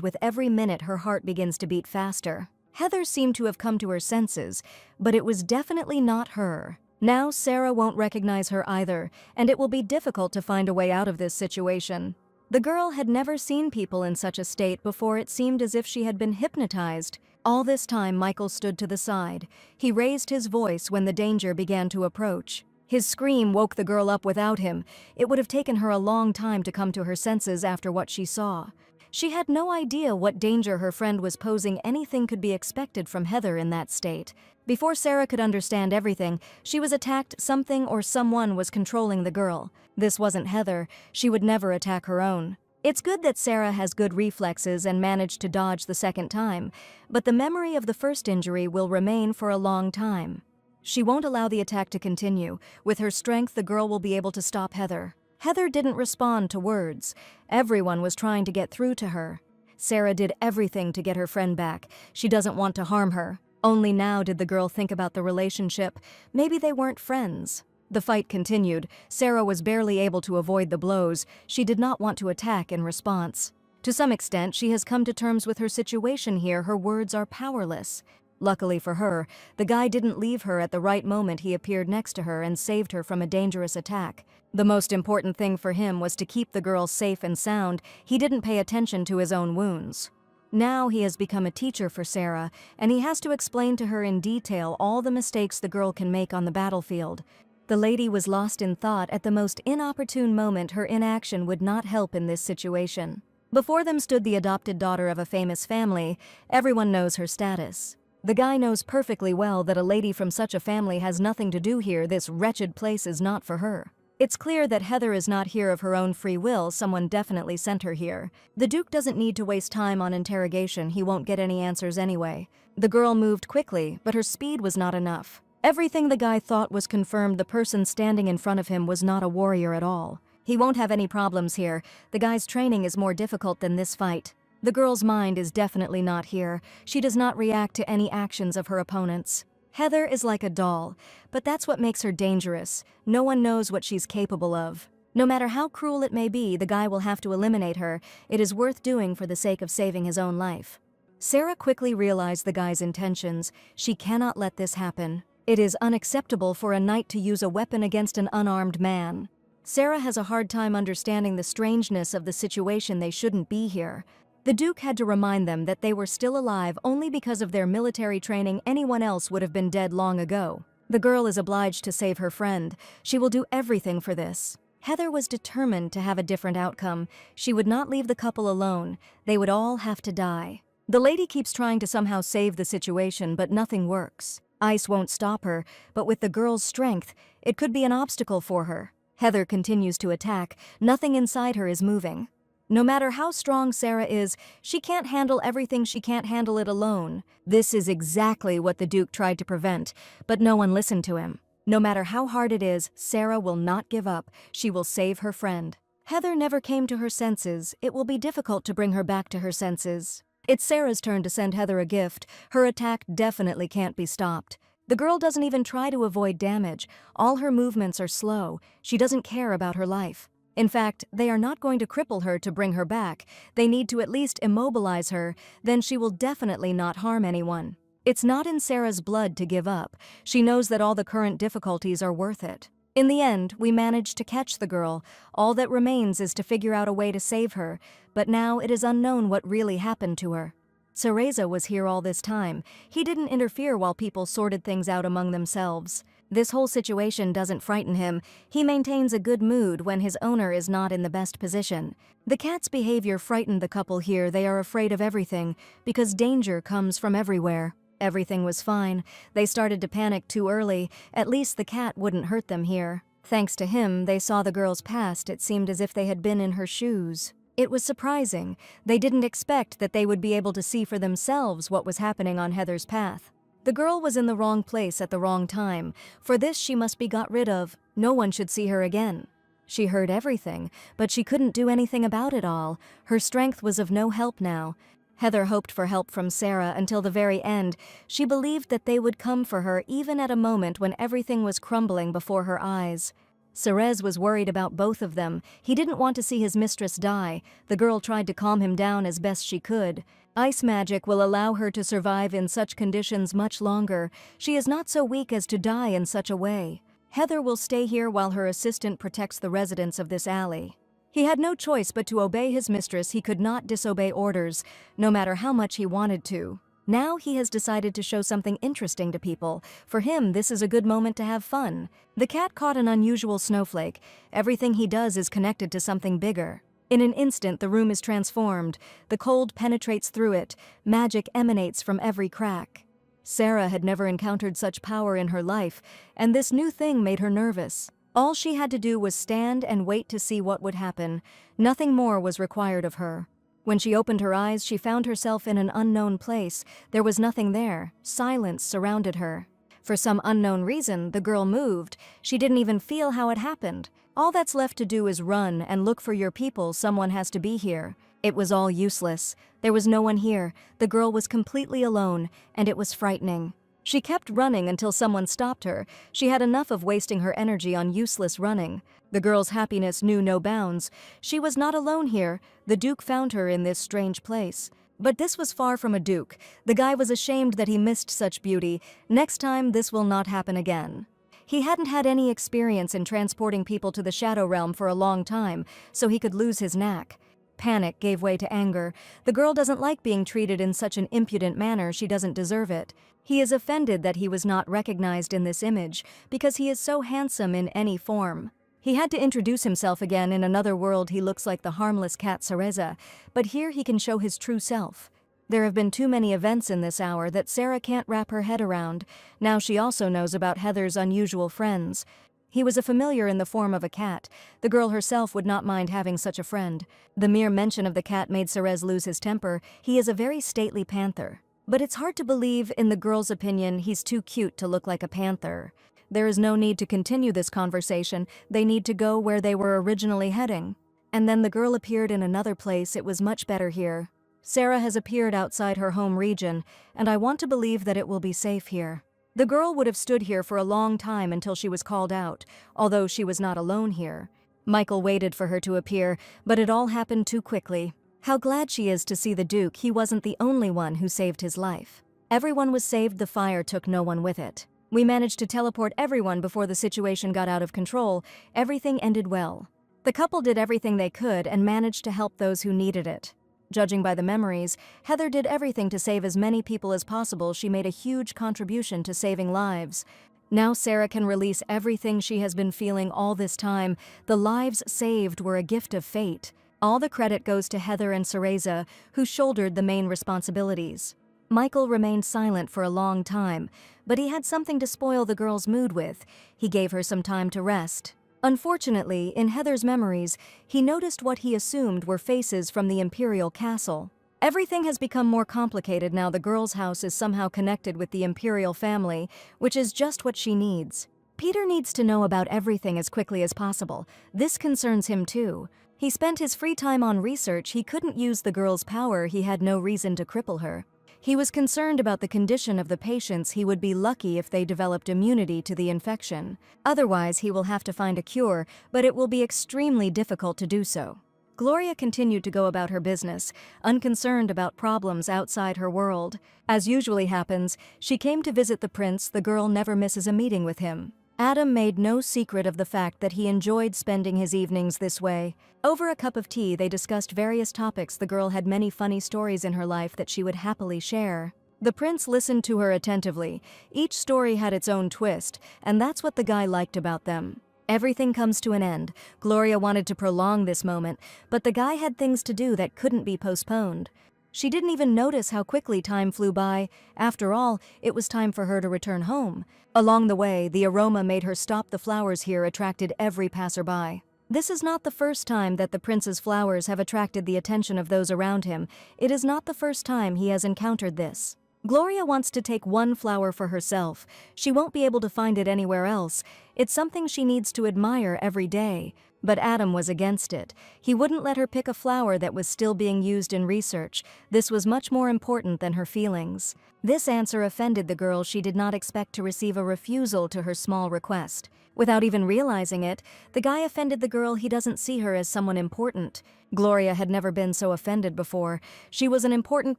With every minute, her heart begins to beat faster. Heather seemed to have come to her senses, but it was definitely not her. Now Sarah won't recognize her either, and it will be difficult to find a way out of this situation. The girl had never seen people in such a state before. It seemed as if she had been hypnotized. All this time, Michael stood to the side. He raised his voice when the danger began to approach. His scream woke the girl up. Without him, it would have taken her a long time to come to her senses after what she saw. She had no idea what danger her friend was posing. Anything could be expected from Heather in that state. Before Sarah could understand everything, she was attacked. Something or someone was controlling the girl. This wasn't Heather. She would never attack her own. It's good that Sarah has good reflexes and managed to dodge the second time, but the memory of the first injury will remain for a long time. She won't allow the attack to continue. With her strength, the girl will be able to stop Heather. Heather didn't respond to words. Everyone was trying to get through to her. Sarah did everything to get her friend back. She doesn't want to harm her. Only now did the girl think about the relationship. Maybe they weren't friends. The fight continued. Sarah was barely able to avoid the blows. She did not want to attack in response. To some extent, she has come to terms with her situation here. Her words are powerless. Luckily for her, the guy didn't leave her at the right moment. He appeared next to her and saved her from a dangerous attack. The most important thing for him was to keep the girl safe and sound. He didn't pay attention to his own wounds. Now he has become a teacher for Sarah, and he has to explain to her in detail all the mistakes the girl can make on the battlefield. The lady was lost in thought. At the most inopportune moment, her inaction would not help in this situation. Before them stood the adopted daughter of a famous family. Everyone knows her status. The guy knows perfectly well that a lady from such a family has nothing to do here. This wretched place is not for her. It's clear that Heather is not here of her own free will. Someone definitely sent her here. The Duke doesn't need to waste time on interrogation. He won't get any answers anyway. The girl moved quickly, but her speed was not enough. Everything the guy thought was confirmed. The person standing in front of him was not a warrior at all. He won't have any problems here. The guy's training is more difficult than this fight. The girl's mind is definitely not here. She does not react to any actions of her opponents. Heather is like a doll, but that's what makes her dangerous. No one knows what she's capable of. No matter how cruel it may be, the guy will have to eliminate her. It is worth doing for the sake of saving his own life. Sarah quickly realized the guy's intentions. She cannot let this happen. It is unacceptable for a knight to use a weapon against an unarmed man. Sarah has a hard time understanding the strangeness of the situation. They shouldn't be here. The Duke had to remind them that they were still alive only because of their military training. Anyone else would have been dead long ago. The girl is obliged to save her friend. She will do everything for this. Heather was determined to have a different outcome. She would not leave the couple alone. They would all have to die. The lady keeps trying to somehow save the situation, but nothing works. Ice won't stop her, but with the girl's strength, it could be an obstacle for her. Heather continues to attack. Nothing inside her is moving. No matter how strong Sarah is, she can't handle everything. She can't handle it alone. This is exactly what the Duke tried to prevent, but no one listened to him. No matter how hard it is, Sarah will not give up. She will save her friend. Heather never came to her senses. It will be difficult to bring her back to her senses. It's Sarah's turn to send Heather a gift. Her attack definitely can't be stopped. The girl doesn't even try to avoid damage. All her movements are slow. She doesn't care about her life. In fact, they are not going to cripple her to bring her back. They need to at least immobilize her, then she will definitely not harm anyone. It's not in Sarah's blood to give up. She knows that all the current difficulties are worth it. In the end, we managed to catch the girl. All that remains is to figure out a way to save her, but now it is unknown what really happened to her. Cereza was here all this time. He didn't interfere while people sorted things out among themselves. This whole situation doesn't frighten him. He maintains a good mood when his owner is not in the best position. The cat's behavior frightened the couple here. They are afraid of everything, because danger comes from everywhere. Everything was fine. They started to panic too early. At least the cat wouldn't hurt them here. Thanks to him, they saw the girl's past. It seemed as if they had been in her shoes. It was surprising. They didn't expect that they would be able to see for themselves what was happening on Heather's path. The girl was in the wrong place at the wrong time. For this, she must be got rid of. No one should see her again. She heard everything, but she couldn't do anything about it all. Her strength was of no help now. Heather hoped for help from Sarah until the very end. She believed that they would come for her even at a moment when everything was crumbling before her eyes. Cereza was worried about both of them. He didn't want to see his mistress die. The girl tried to calm him down as best she could. Ice magic will allow her to survive in such conditions much longer. She is not so weak as to die in such a way. Heather will stay here while her assistant protects the residents of this alley. He had no choice but to obey his mistress. He could not disobey orders, no matter how much he wanted to. Now he has decided to show something interesting to people. For him, this is a good moment to have fun. The cat caught an unusual snowflake. Everything he does is connected to something bigger. In an instant, the room is transformed. The cold penetrates through it. Magic emanates from every crack. Sarah had never encountered such power in her life, and this new thing made her nervous. All she had to do was stand and wait to see what would happen. Nothing more was required of her. When she opened her eyes, she found herself in an unknown place. There was nothing there. Silence surrounded her. For some unknown reason, the girl moved. She didn't even feel how it happened. All that's left to do is run and look for your people. Someone has to be here. It was all useless. There was no one here. The girl was completely alone, and it was frightening. She kept running until someone stopped her. She had enough of wasting her energy on useless running. The girl's happiness knew no bounds. She was not alone here. The Duke found her in this strange place. But this was far from a duke. The guy was ashamed that he missed such beauty. Next time, this will not happen again. He hadn't had any experience in transporting people to the Shadow Realm for a long time, so he could lose his knack. Panic gave way to anger. The girl doesn't like being treated in such an impudent manner. She doesn't deserve it. He is offended that he was not recognized in this image, because he is so handsome in any form. He had to introduce himself again. In another world, he looks like the harmless cat Cereza, but here he can show his true self. There have been too many events in this hour that Sarah can't wrap her head around. Now she also knows about Heather's unusual friends. He was a familiar in the form of a cat. The girl herself would not mind having such a friend. The mere mention of the cat made Cereza lose his temper. He is a very stately panther. But it's hard to believe, in the girl's opinion, he's too cute to look like a panther. There is no need to continue this conversation. They need to go where they were originally heading. And then the girl appeared in another place. It was much better here. Sarah has appeared outside her home region, and I want to believe that it will be safe here. The girl would have stood here for a long time until she was called out, although she was not alone here. Michael waited for her to appear, but it all happened too quickly. How glad she is to see the Duke. He wasn't the only one who saved his life. Everyone was saved. The fire took no one with it. We managed to teleport everyone before the situation got out of control. Everything ended well. The couple did everything they could and managed to help those who needed it. Judging by the memories, Heather did everything to save as many people as possible. She made a huge contribution to saving lives. Now Sarah can release everything she has been feeling all this time. The lives saved were a gift of fate. All the credit goes to Heather and Cereza, who shouldered the main responsibilities. Michael remained silent for a long time, but he had something to spoil the girl's mood with. He gave her some time to rest. Unfortunately, in Heather's memories, he noticed what he assumed were faces from the Imperial Castle. Everything has become more complicated now. The girl's house is somehow connected with the Imperial family, which is just what she needs. Peter needs to know about everything as quickly as possible. This concerns him too. He spent his free time on research. He couldn't use the girl's power. He had no reason to cripple her. He was concerned about the condition of the patients. He would be lucky if they developed immunity to the infection. Otherwise, he will have to find a cure, but it will be extremely difficult to do so. Gloria continued to go about her business, unconcerned about problems outside her world. As usually happens, she came to visit the prince. The girl never misses a meeting with him. Adam made no secret of the fact that he enjoyed spending his evenings this way. Over a cup of tea, they discussed various topics. The girl had many funny stories in her life that she would happily share. The prince listened to her attentively. Each story had its own twist, and that's what the guy liked about them. Everything comes to an end. Gloria wanted to prolong this moment, but the guy had things to do that couldn't be postponed. She didn't even notice how quickly time flew by. After all, it was time for her to return home. Along the way, the aroma made her stop. The flowers here attracted every passerby. This is not the first time that the prince's flowers have attracted the attention of those around him. It is not the first time he has encountered this. Gloria wants to take one flower for herself. She won't be able to find it anywhere else. It's something she needs to admire every day. But Adam was against it. He wouldn't let her pick a flower that was still being used in research. This was much more important than her feelings. This answer offended the girl. She did not expect to receive a refusal to her small request. Without even realizing it, the guy offended the girl. He doesn't see her as someone important. Gloria had never been so offended before. She was an important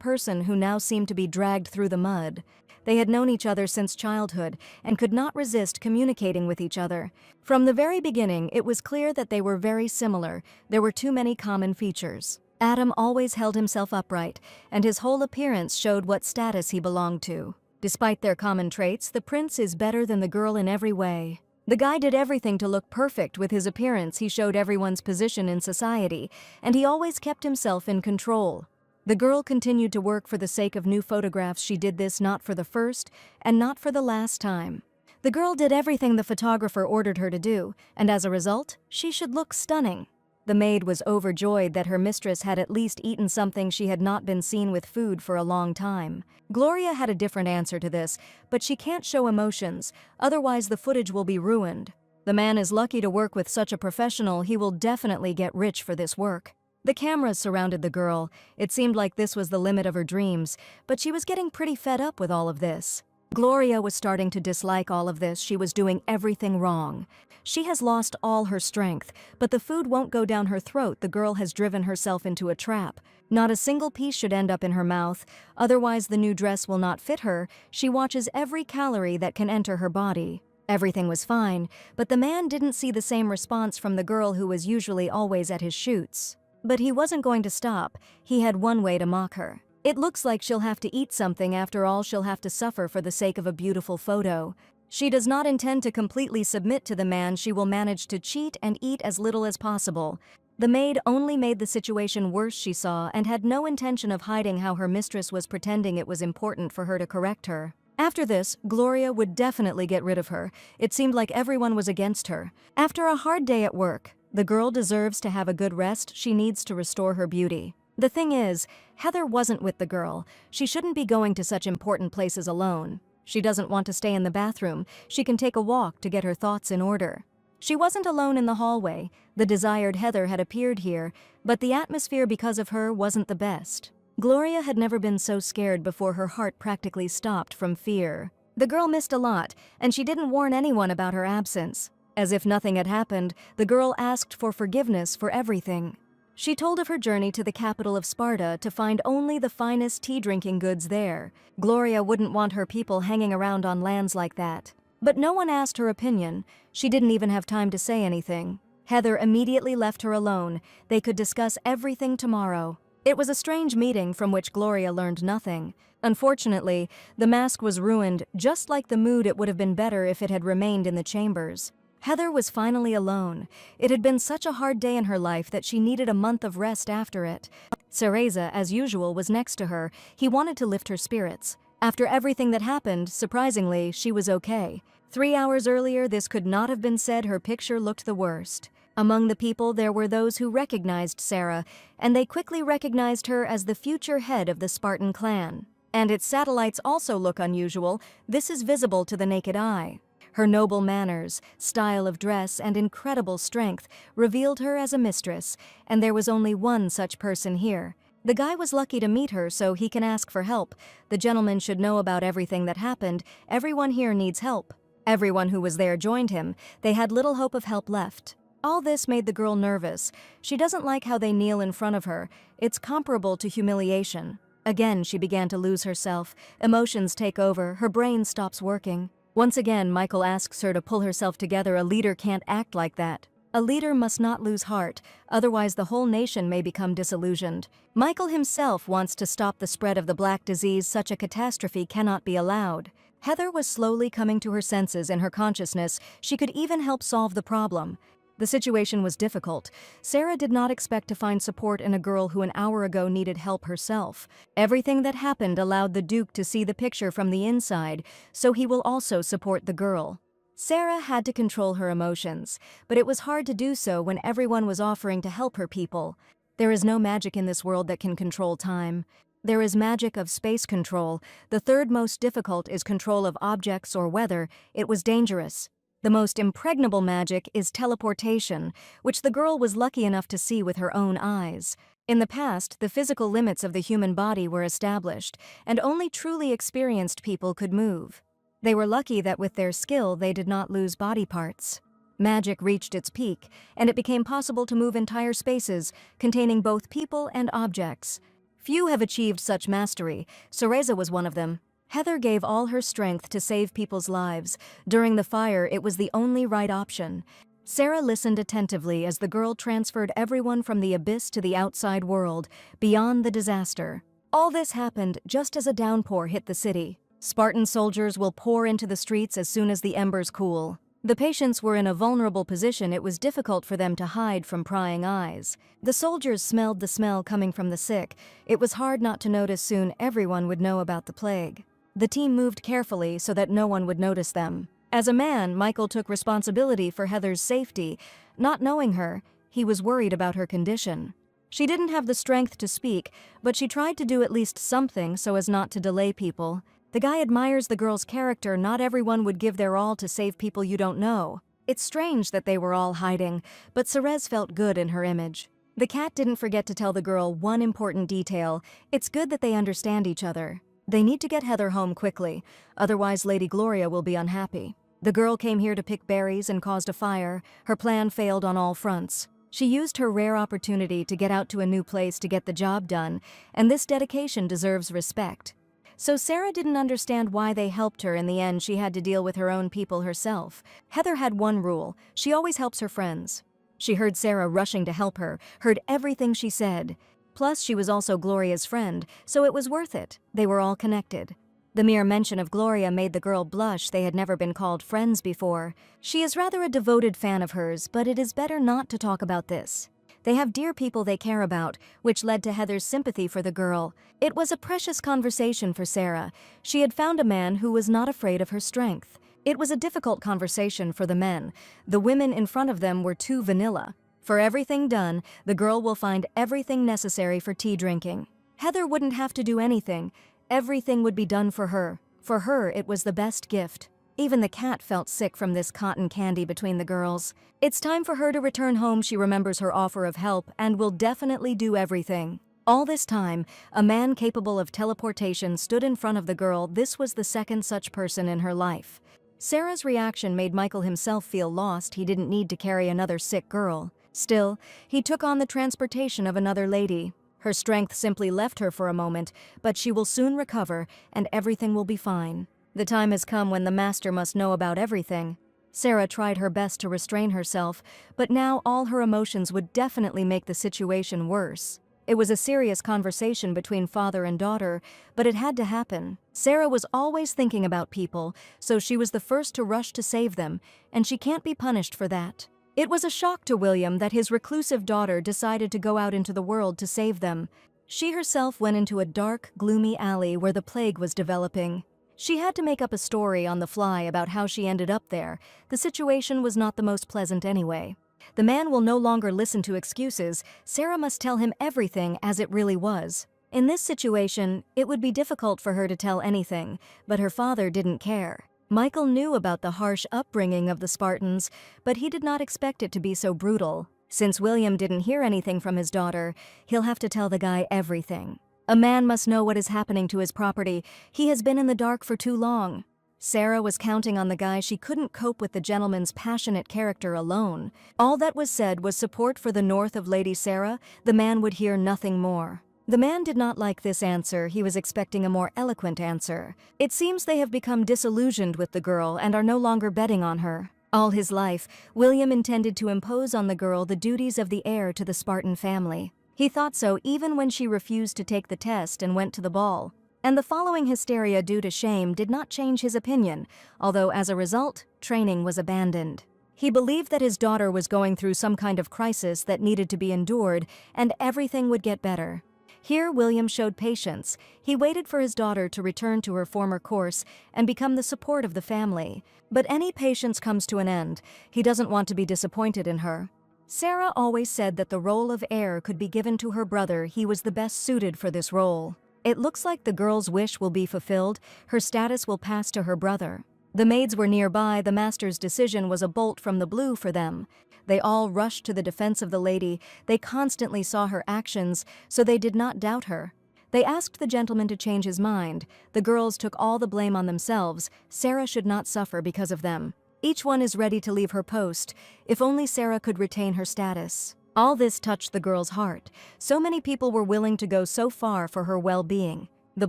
person who now seemed to be dragged through the mud. They had known each other since childhood and could not resist communicating with each other. From the very beginning, it was clear that they were very similar. There were too many common features. Adam always held himself upright, and his whole appearance showed what status he belonged to. Despite their common traits, the prince is better than the girl in every way. The guy did everything to look perfect. With his appearance, he showed everyone's position in society, and he always kept himself in control. The girl continued to work for the sake of new photographs. She did this not for the first and not for the last time. The girl did everything the photographer ordered her to do, and as a result, she should look stunning. The maid was overjoyed that her mistress had at least eaten something. She had not been seen with food for a long time. Gloria had a different answer to this, but she can't show emotions, otherwise the footage will be ruined. The man is lucky to work with such a professional. He will definitely get rich for this work. The cameras surrounded the girl. It seemed like this was the limit of her dreams, but she was getting pretty fed up with all of this. Gloria was starting to dislike all of this. She was doing everything wrong. She has lost all her strength, but the food won't go down her throat. The girl has driven herself into a trap. Not a single piece should end up in her mouth, otherwise the new dress will not fit her. She watches every calorie that can enter her body. Everything was fine, but the man didn't see the same response from the girl who was usually always at his shoots. But he wasn't going to stop. He had one way to mock her. It looks like she'll have to eat something. After all, she'll have to suffer for the sake of a beautiful photo. She does not intend to completely submit to the man. She will manage to cheat and eat as little as possible. The maid only made the situation worse. She saw and had no intention of hiding how her mistress was pretending it was important for her to correct her. After this, Gloria would definitely get rid of her. It seemed like everyone was against her. After a hard day at work, the girl deserves to have a good rest. She needs to restore her beauty. The thing is, Heather wasn't with the girl. She shouldn't be going to such important places alone. She doesn't want to stay in the bathroom. She can take a walk to get her thoughts in order. She wasn't alone in the hallway. The desired Heather had appeared here, but the atmosphere because of her wasn't the best. Gloria had never been so scared before. Her heart practically stopped from fear. The girl missed a lot, and she didn't warn anyone about her absence. As if nothing had happened, the girl asked for forgiveness for everything. She told of her journey to the capital of Sparta to find only the finest tea-drinking goods there. Gloria wouldn't want her people hanging around on lands like that. But no one asked her opinion. She didn't even have time to say anything. Heather immediately left her alone. They could discuss everything tomorrow. It was a strange meeting from which Gloria learned nothing. Unfortunately, the mask was ruined, just like the mood. It would have been better if it had remained in the chambers. Heather was finally alone. It had been such a hard day in her life that she needed a month of rest after it. Cereza, as usual, was next to her. He wanted to lift her spirits. After everything that happened, surprisingly, she was okay. 3 hours earlier, this could not have been said. Her picture looked the worst. Among the people, there were those who recognized Sarah, and they quickly recognized her as the future head of the Spartan clan. And its satellites also look unusual. This is visible to the naked eye. Her noble manners, style of dress, and incredible strength revealed her as a mistress, and there was only one such person here. The guy was lucky to meet her, so he can ask for help. The gentleman should know about everything that happened. Everyone here needs help. Everyone who was there joined him. They had little hope of help left. All this made the girl nervous. She doesn't like how they kneel in front of her. It's comparable to humiliation. Again, she began to lose herself. Emotions take over, her brain stops working. Once again, Michael asks her to pull herself together. A leader can't act like that. A leader must not lose heart, otherwise the whole nation may become disillusioned. Michael himself wants to stop the spread of the black disease. Such a catastrophe cannot be allowed. Heather was slowly coming to her senses in her consciousness. She could even help solve the problem. The situation was difficult. Sarah did not expect to find support in a girl who an hour ago needed help herself. Everything that happened allowed the Duke to see the picture from the inside, so he will also support the girl. Sarah had to control her emotions, but it was hard to do so when everyone was offering to help her people. There is no magic in this world that can control time. There is magic of space control. The third most difficult is control of objects or weather. It was dangerous. The most impregnable magic is teleportation, which the girl was lucky enough to see with her own eyes. In the past, the physical limits of the human body were established, and only truly experienced people could move. They were lucky that with their skill they did not lose body parts. Magic reached its peak, and it became possible to move entire spaces, containing both people and objects. Few have achieved such mastery. Cereza was one of them. Heather gave all her strength to save people's lives. During the fire, it was the only right option. Sarah listened attentively as the girl transferred everyone from the abyss to the outside world, beyond the disaster. All this happened just as a downpour hit the city. Spartan soldiers will pour into the streets as soon as the embers cool. The patients were in a vulnerable position. It was difficult for them to hide from prying eyes. The soldiers smelled the smell coming from the sick. It was hard not to notice. Soon everyone would know about the plague. The team moved carefully so that no one would notice them. As a man, Michael took responsibility for Heather's safety. Not knowing her, he was worried about her condition. She didn't have the strength to speak, but she tried to do at least something so as not to delay people. The guy admires the girl's character. Not everyone would give their all to save people you don't know. It's strange that they were all hiding, but Cereza felt good in her image. The cat didn't forget to tell the girl one important detail. It's good that they understand each other. They need to get Heather home quickly, otherwise Lady Gloria will be unhappy. The girl came here to pick berries and caused a fire. Her plan failed on all fronts. She used her rare opportunity to get out to a new place to get the job done, and this dedication deserves respect. So Sarah didn't understand why they helped her. In the end, she had to deal with her own people herself. Heather had one rule: she always helps her friends. She heard Sarah rushing to help her, heard everything she said. Plus, she was also Gloria's friend, so it was worth it. They were all connected. The mere mention of Gloria made the girl blush. They had never been called friends before. She is rather a devoted fan of hers, but it is better not to talk about this. They have dear people they care about, which led to Heather's sympathy for the girl. It was a precious conversation for Sarah. She had found a man who was not afraid of her strength. It was a difficult conversation for the men. The women in front of them were too vanilla. For everything done, the girl will find everything necessary for tea drinking. Heather wouldn't have to do anything. Everything would be done for her. For her, it was the best gift. Even the cat felt sick from this cotton candy between the girls. It's time for her to return home. She remembers her offer of help and will definitely do everything. All this time, a man capable of teleportation stood in front of the girl. This was the second such person in her life. Sarah's reaction made Michael himself feel lost. He didn't need to carry another sick girl. Still, he took on the transportation of another lady. Her strength simply left her for a moment, but she will soon recover and everything will be fine. The time has come when the master must know about everything. Sarah tried her best to restrain herself, but now all her emotions would definitely make the situation worse. It was a serious conversation between father and daughter, but it had to happen. Sarah was always thinking about people, so she was the first to rush to save them, and she can't be punished for that. It was a shock to William that his reclusive daughter decided to go out into the world to save them. She herself went into a dark, gloomy alley where the plague was developing. She had to make up a story on the fly about how she ended up there. The situation was not the most pleasant anyway. The man will no longer listen to excuses. Sarah must tell him everything as it really was. In this situation, it would be difficult for her to tell anything, but her father didn't care. Michael knew about the harsh upbringing of the Spartans, but he did not expect it to be so brutal. Since William didn't hear anything from his daughter, he'll have to tell the guy everything. A man must know what is happening to his property. He has been in the dark for too long. Sarah was counting on the guy. She couldn't cope with the gentleman's passionate character alone. All that was said was support for the north of Lady Sarah. The man would hear nothing more. The man did not like this answer. He was expecting a more eloquent answer. It seems they have become disillusioned with the girl and are no longer betting on her. All his life, William intended to impose on the girl the duties of the heir to the Spartan family. He thought so even when she refused to take the test and went to the ball. And the following hysteria due to shame did not change his opinion, although as a result, training was abandoned. He believed that his daughter was going through some kind of crisis that needed to be endured, and everything would get better. Here, William showed patience. He waited for his daughter to return to her former course and become the support of the family. But any patience comes to an end. He doesn't want to be disappointed in her. Sarah always said that the role of heir could be given to her brother. He was the best suited for this role. It looks like the girl's wish will be fulfilled. Her status will pass to her brother. The maids were nearby. The master's decision was a bolt from the blue for them. They all rushed to the defense of the lady. They constantly saw her actions, so they did not doubt her. They asked the gentleman to change his mind. The girls took all the blame on themselves. Sarah should not suffer because of them. Each one is ready to leave her post. If only Sarah could retain her status. All this touched the girl's heart. So many people were willing to go so far for her well-being. The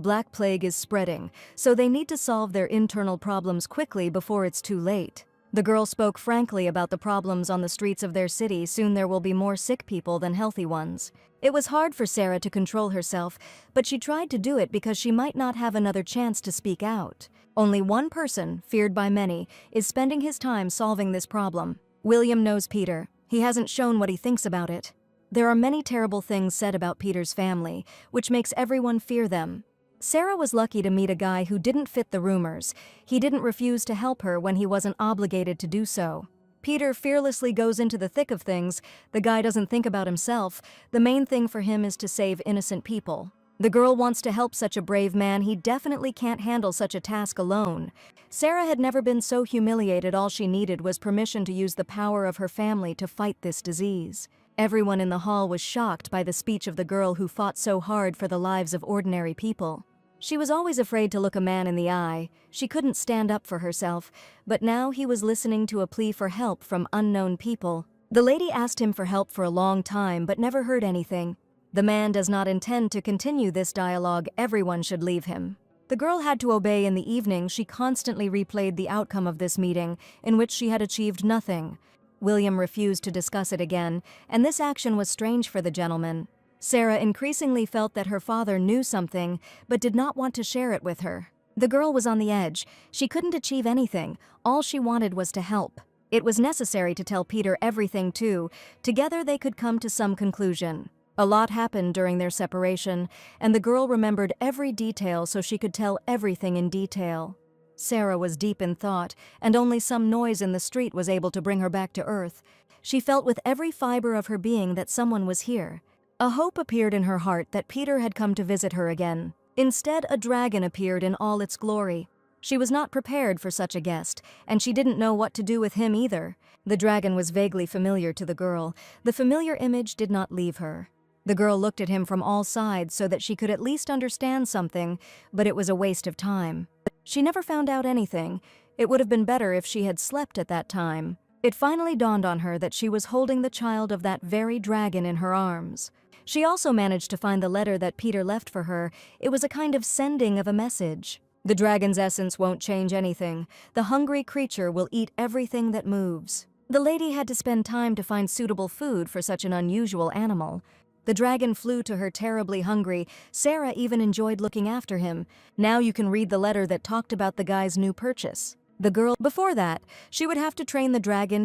Black Plague is spreading, so they need to solve their internal problems quickly before it's too late. The girl spoke frankly about the problems on the streets of their city. Soon there will be more sick people than healthy ones. It was hard for Sarah to control herself, but she tried to do it because she might not have another chance to speak out. Only one person, feared by many, is spending his time solving this problem. William knows Peter. He hasn't shown what he thinks about it. There are many terrible things said about Peter's family, which makes everyone fear them. Sarah was lucky to meet a guy who didn't fit the rumors. He didn't refuse to help her when he wasn't obligated to do so. Peter fearlessly goes into the thick of things. The guy doesn't think about himself. The main thing for him is to save innocent people. The girl wants to help such a brave man. He definitely can't handle such a task alone. Sarah had never been so humiliated. All she needed was permission to use the power of her family to fight this disease. Everyone in the hall was shocked by the speech of the girl who fought so hard for the lives of ordinary people. She was always afraid to look a man in the eye. She couldn't stand up for herself, but now he was listening to a plea for help from unknown people. The lady asked him for help for a long time but never heard anything. The man does not intend to continue this dialogue. Everyone should leave him. The girl had to obey. In the evening, she constantly replayed the outcome of this meeting, in which she had achieved nothing. William refused to discuss it again, and this action was strange for the gentleman. Sarah increasingly felt that her father knew something, but did not want to share it with her. The girl was on the edge. She couldn't achieve anything. All she wanted was to help. It was necessary to tell Peter everything too. Together they could come to some conclusion. A lot happened during their separation, and the girl remembered every detail so she could tell everything in detail. Sarah was deep in thought, and only some noise in the street was able to bring her back to earth. She felt with every fiber of her being that someone was here. A hope appeared in her heart that Peter had come to visit her again. Instead, a dragon appeared in all its glory. She was not prepared for such a guest, and she didn't know what to do with him either. The dragon was vaguely familiar to the girl. The familiar image did not leave her. The girl looked at him from all sides so that she could at least understand something, but it was a waste of time. She never found out anything. It would have been better if she had slept at that time. It finally dawned on her that she was holding the child of that very dragon in her arms. She also managed to find the letter that Peter left for her. It was a kind of sending of a message. The dragon's essence won't change anything. The hungry creature will eat everything that moves. The lady had to spend time to find suitable food for such an unusual animal. The dragon flew to her terribly hungry. Sarah even enjoyed looking after him. Now you can read the letter that talked about the guy's new purchase. The girl, before that, she would have to train the dragon.